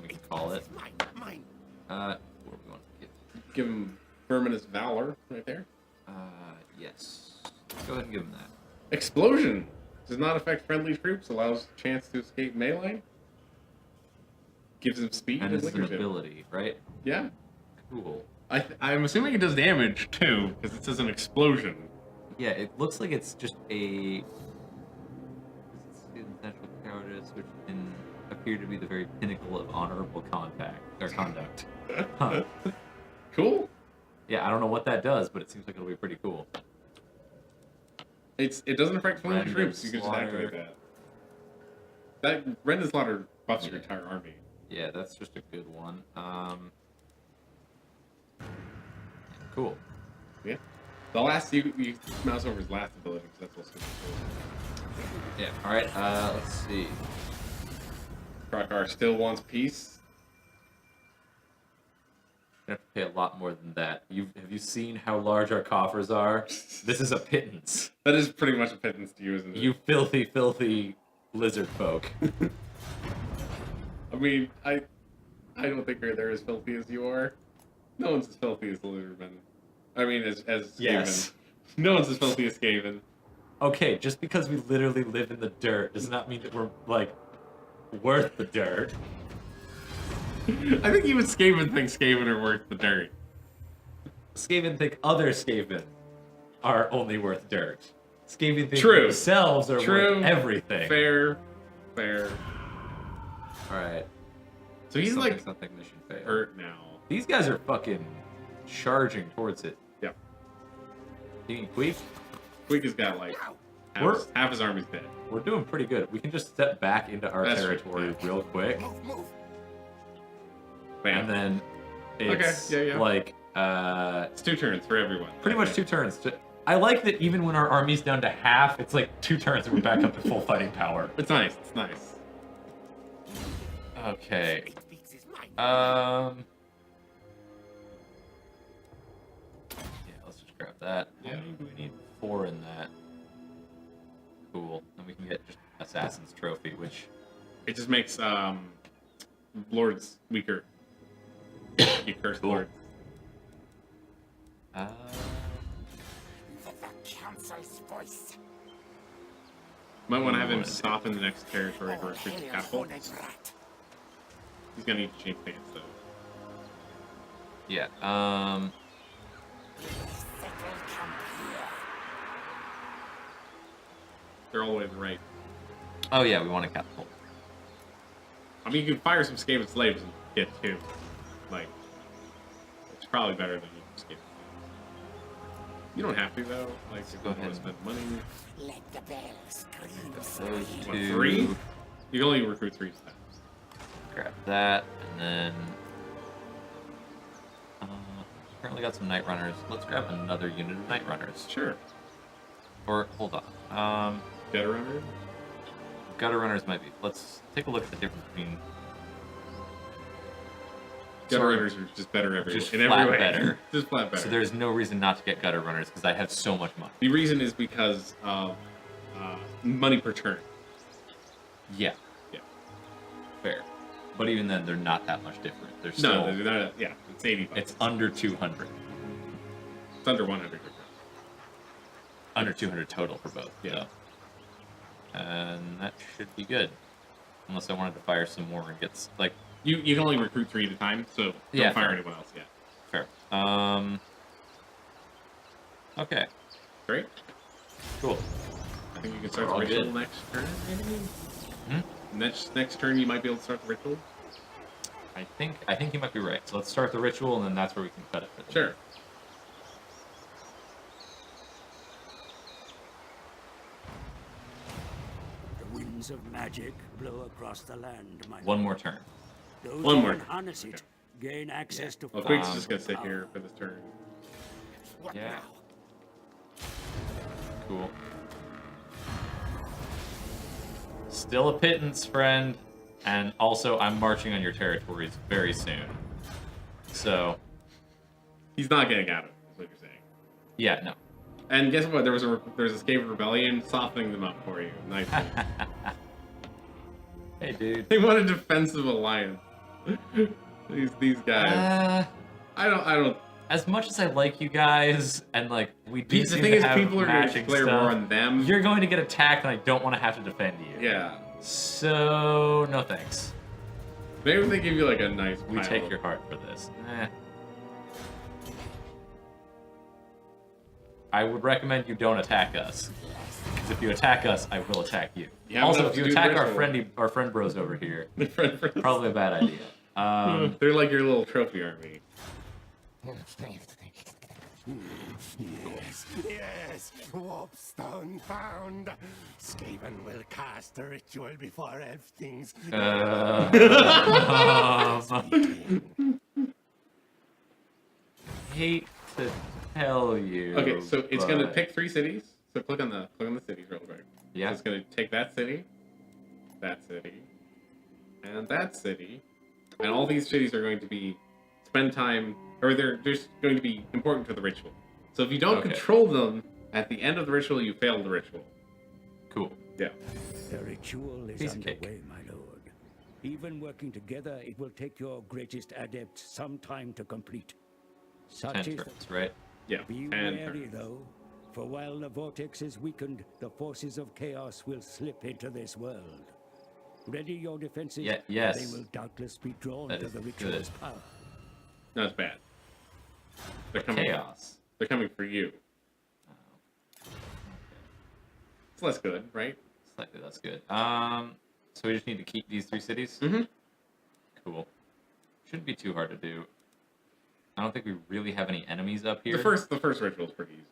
we can call it. Mine. What do we want to give? Give him Verminous Valor right there. Yes. Go ahead and give him that. Explosion does not affect friendly troops. Allows chance to escape melee. Gives him speed And and this is an leadership. ability, right? Yeah. Cool. I'm assuming it does damage too, because it says an explosion. Yeah, it looks like it's just a natural cowardice, which can appear to be the very pinnacle of honorable conduct. Huh. Cool. Yeah, I don't know what that does, but it seems like it'll be pretty cool. It doesn't affect friendly Random troops. You can just slaughter. activate that. That Random Slaughter buffs your entire army. Yeah, that's just a good one. Cool. Yeah. The last you mouse over his last ability, because that's what's cool. Yeah. All right. Let's see. Krakar still wants peace. I have to pay a lot more than that. Have you seen how large our coffers are? This is a pittance. That is pretty much a pittance to you, isn't it? You filthy, filthy lizard folk. I mean, I don't think they're as filthy as you are. No one's as filthy as the Lizardmen. I mean, as Skaven. Yes. No one's as filthy as Skaven. Okay, just because we literally live in the dirt does not mean that we're like worth the dirt. I think even Skaven thinks Skaven are worth the dirt. Skaven think other Skaven are only worth dirt. Skaven think True. themselves are True. worth everything. Fair. All right. So he's like something mission failed. hurt now. These guys are fucking charging towards it. Yep. Being Queek, Queek has got like half his army's dead. we're doing pretty good. We can just step back into our That's territory right. real quick, Move. Bam. and then it's Okay, yeah. like It's 2 turns for everyone. pretty much 2 turns. I like that even when our army's down to half, it's like 2 turns and we're back up to full fighting power. It's nice. It's nice. Okay. It speaks his mind. Yeah, let's just grab that. Yeah. How many do we need? 4 in that. Cool. Then we can get just Assassin's Trophy, which It just makes lords weaker. You curse Cool. lords. The council's voice. Might want to have him Wanna do- stop in the next territory to Oh, recruit the hell, catapult. hornet's rat. He's gonna need to change pants though. yeah. Settle camp here. They're all the way to the right. Oh yeah, we want a catapult. I mean, you can fire some Skaven slaves and get 2. Like, it's probably better than you Skaven. You don't have to though. Like, if Go you want ahead. to spend money. Let the bell scream. Those What, 2. 3? You can only recruit 3 times. Grab that, and then currently got some Night Runners. Let's grab another unit of Night Runners. Sure. Or hold on. Gutter runner. Gutter runners might be. Let's take a look at the difference between. Gutter Sorry, runners are just better just in flat every way. better. Just flat better. So there's no reason not to get gutter runners because I have so much money. The reason is because of money per turn. Yeah. Yeah. Fair. But even then, they're not that much different. They're still. No, they're not, yeah, it's 80 bucks. It's under 200. It's under 100 different. Under 200 total for both. Yeah. So. And that should be good. Unless I wanted to fire some more and get like. You can only recruit 3 at a time, so don't Yeah, fire fair. anyone else yet. Fair. Okay. Great. Cool. I think you can start the All ritual good. next turn, maybe? Hmm? Next turn, you might be able to start the ritual. I think you might be right. So let's start the ritual, and then that's where we can cut it. For the Sure. The winds of magic blow across the land, my One more turn. Those One who more. can harness it gain access to Well, Quick's fire just gonna sit power. here for this turn. What Yeah. now? Cool. Still a pittance, friend. And also, I'm marching on your territories very soon. So, He's not getting out of it, is what you're saying. yeah, no. And guess what? There's a Skaven rebellion softening them up for you. Nice. Hey, dude. They want a defensive alliance. these guys. I don't. As much as I like you guys, and like we do The seem thing to is, have people are going to matching declare stuff, war on them. you're going to get attacked, and I don't want to have to defend you. Yeah. So, no thanks. Maybe they give you like a nice. We pile take of- your heart for this. I would recommend you don't attack us. Because if you attack us, I will attack you. You have Also, enough if to you do the attack ritual. our friend bros over here, Friend. probably a bad idea. They're like your little trophy army. Yes, Warpstone found. Skaven will cast the ritual before everything's Hate to tell you. Okay, so it's gonna but- pick 3 cities. So click on the cities real quick. Yeah. So it's gonna take that city, and that city, and all these cities are going to be spend time, or they're just going to be important to the ritual. So if you don't Okay. control them at the end of the ritual, you fail the ritual. Cool. Yeah. The ritual is Piece of cake. underway, my lord. Even working together, it will take your greatest adept some time to complete. 10 Such is turns, right? Yeah. Be And wary, though, for while the vortex is weakened, the forces of chaos will slip into this world. Ready your defenses. Yes. They will doubtless be drawn That to is the ritual's good. power. no, it's bad. They're coming. Chaos. They're coming for you. It's less good, right? Slightly less good. So we just need to keep these 3 cities? Mm-hmm. Cool. Shouldn't be too hard to do. I don't think we really have any enemies up here. The first ritual is pretty easy.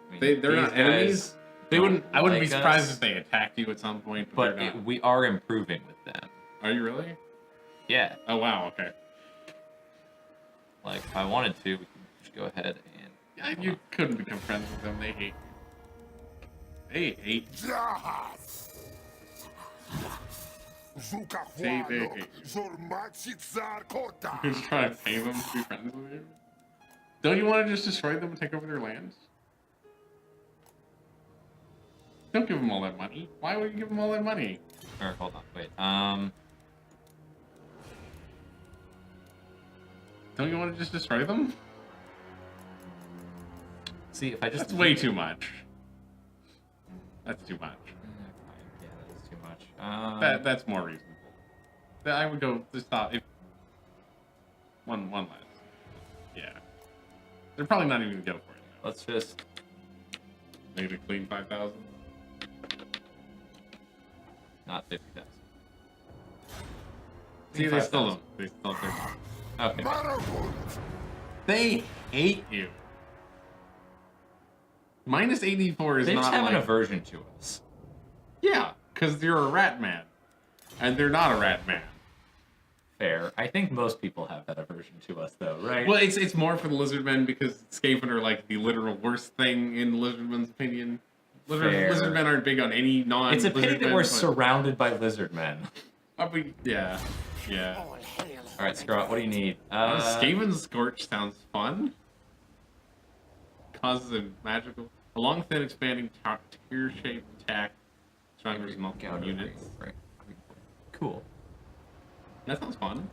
I mean, They're these not enemies. guys They don't wouldn't. I wouldn't be like surprised us, if they attacked you at some point. But they're not. we are improving with them. Are you really? Yeah. Oh wow. Okay. Like, if I wanted to, we could just go ahead and... Yeah, you couldn't become friends with them. They hate. They hate. They hate. You're just trying to pay them to be friends with you. Don't you want to just destroy them and take over their lands? Don't give them all that money. Why would you give them all that money? Or, hold on, wait. Don't you want to just destroy them? See, if I just... That's way too much. That's too much. Yeah, that is too much. That's more reasonable. I would go just stop if one less. Yeah. They're probably not even gonna go for it. Let's just... Maybe clean 5,000. Not 50,000. See, they still 5,000. don't. They still don't. Okay. They hate You. Minus 84 is They not just have like... an aversion to us. Yeah, because you're a rat man. And they're not a rat man. Fair. I think most people have that aversion to us, though, right? Well, it's more for the lizardmen because Skaven are like the literal worst thing in the lizardmen's opinion. Fair. Lizardmen aren't big on any non. It's a pity that we're surrounded by lizard men. Yeah. All hail All right, Scott, what do you need? Skaven's Scorch sounds fun. Causes a long, thin, expanding tear-shaped attack. Strongers multiple units. Right. Cool. That sounds fun.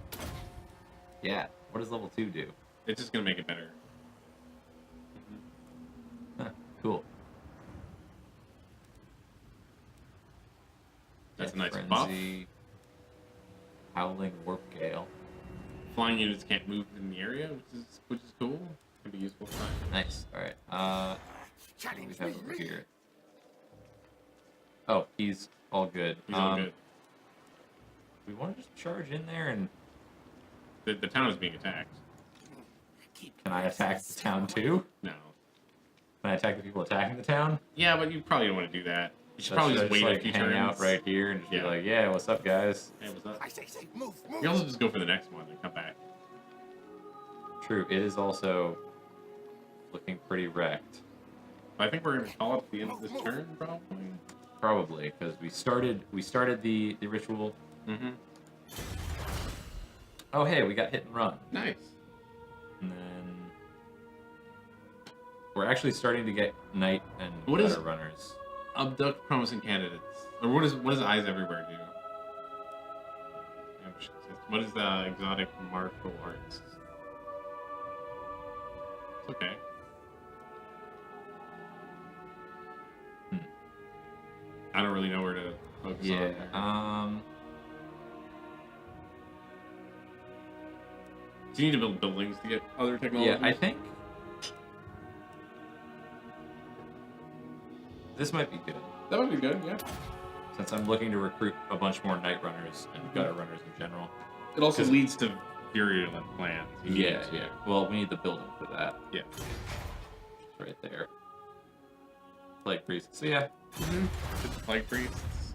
Yeah. What does level 2 do? It's just gonna make it better. Huh, cool. That's a nice Frenzy, buff. Howling Warp Gale. Flying units can't move in the area, which is cool. Can be useful for time. Nice. All right. What do we Challenge have me. over here? Oh, he's all good. He's all good. We want to just charge in there and The town is being attacked. can I attack the town too? No. Can I attack the people attacking the town? Yeah, but you probably don't want to do that. You should So probably should just I wait like a few hang turns. out right here and just Yeah. be like, yeah, what's up, guys? Hey, what's up? I say, move, move. You also just go for the next one and come back. True. It is also looking pretty wrecked. But I think we're gonna call it at the end of this turn, probably. Probably because we started the ritual. Mm-hmm. Oh hey, we got hit and run, Nice. and then we're actually starting to get knight and What is- gutter runners. Abduct promising candidates. Or what does Eyes Everywhere do? What is the exotic martial arts? It's okay. I don't really know where to focus Yeah. on. Do you need to build buildings to get other technologies? Yeah, I think this might be good that would be good. Yeah. since I'm looking to recruit a bunch more night runners and gutter runners in general. It also 'Cause- leads to virulent plans. You need Yeah, to- yeah. Well, we need the building for that. Yeah. It's right there. Plague priest. So yeah. Just plague priests.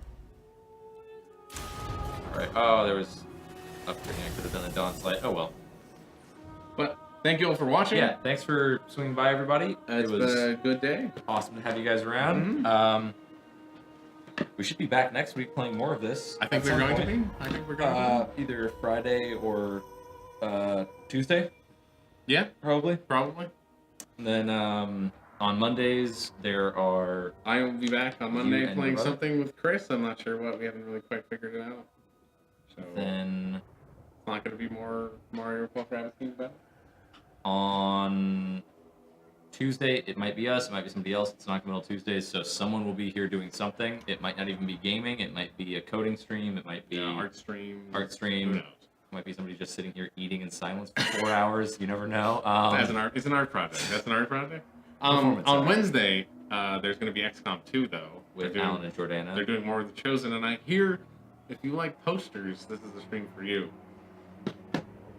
All right. Oh, there was upgrading. I could have done a dawn slide. Oh well. But thank you all for watching. Yeah. Thanks for swinging by, everybody. It's It been was a good day. awesome to have you guys around. We should be back next week playing more of this. I think at we're some going to point. be. I think we're going to Either Friday or Tuesday, be. Yeah, probably. probably. And then on Mondays there are I will be back on Monday and playing your brother? something with Chris. I'm not sure what. We haven't really quite figured it out. So then it's not going to be more Mario plus Rabbids Kingdom Battle. on Tuesday it might be us, it might be somebody else. It's not middle Tuesdays, so someone will be here doing something. It might not even be gaming. It might be a coding stream. It might be Art stream. art stream. Who knows? It might be somebody just sitting here eating in silence for 4 hours. You never know. That's an art. It's an art project. That's an art project. Performance On art. Wednesday, there's going to be XCOM 2 though. with They're doing- Alan and Jordana. They're doing more of the Chosen, and I hear if you like posters, this is the stream for you.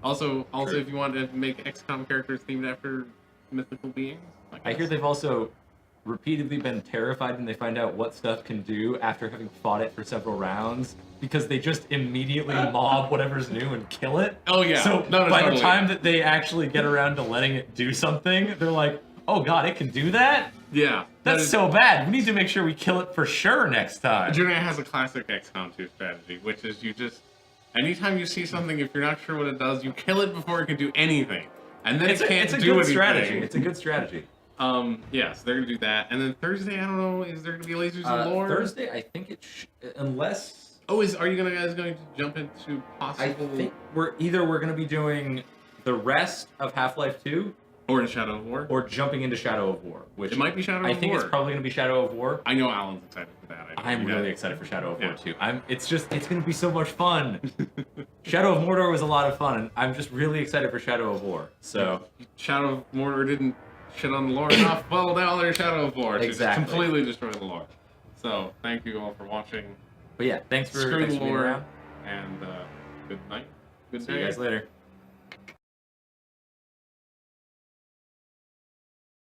Also, True. if you want to make XCOM characters themed after mythical beings, I hear they've also repeatedly been terrified when they find out what stuff can do after having fought it for several rounds, because they just immediately mob whatever's new and kill it. Oh, yeah. So No, by totally. the time that they actually get around to letting it do something, they're like, "Oh God, it can do that? Yeah, That's so bad. We need to make sure we kill it for sure next time." Junior has a classic XCOM 2 strategy, which is you just anytime you see something, if you're not sure what it does, you kill it before it can do anything, and then It's it can't it's a do good anything. strategy. It's a good strategy. Yeah, so they're gonna do that, and then Thursday, I don't know, is there gonna be lasers and lore? Thursday, I think unless Oh, are you guys going to jump into I possible think we're gonna be doing the rest of Half-Life 2 or in Shadow of War? or jumping into Shadow of War, which It might be Shadow I of think War. it's probably gonna be Shadow of War. I know Alan's excited for that. I'm really excited for Shadow of War Yeah. too. It's gonna be so much fun. Shadow of Mordor was a lot of fun, and I'm just really excited for Shadow of War. So Shadow of Mordor didn't shit on the lore enough. Well, now there's Shadow of War to Exactly. completely destroy the lore. So thank you all for watching. but yeah, thanks for Screw thanks the for being lore, around. and good night. Good See day. you guys later.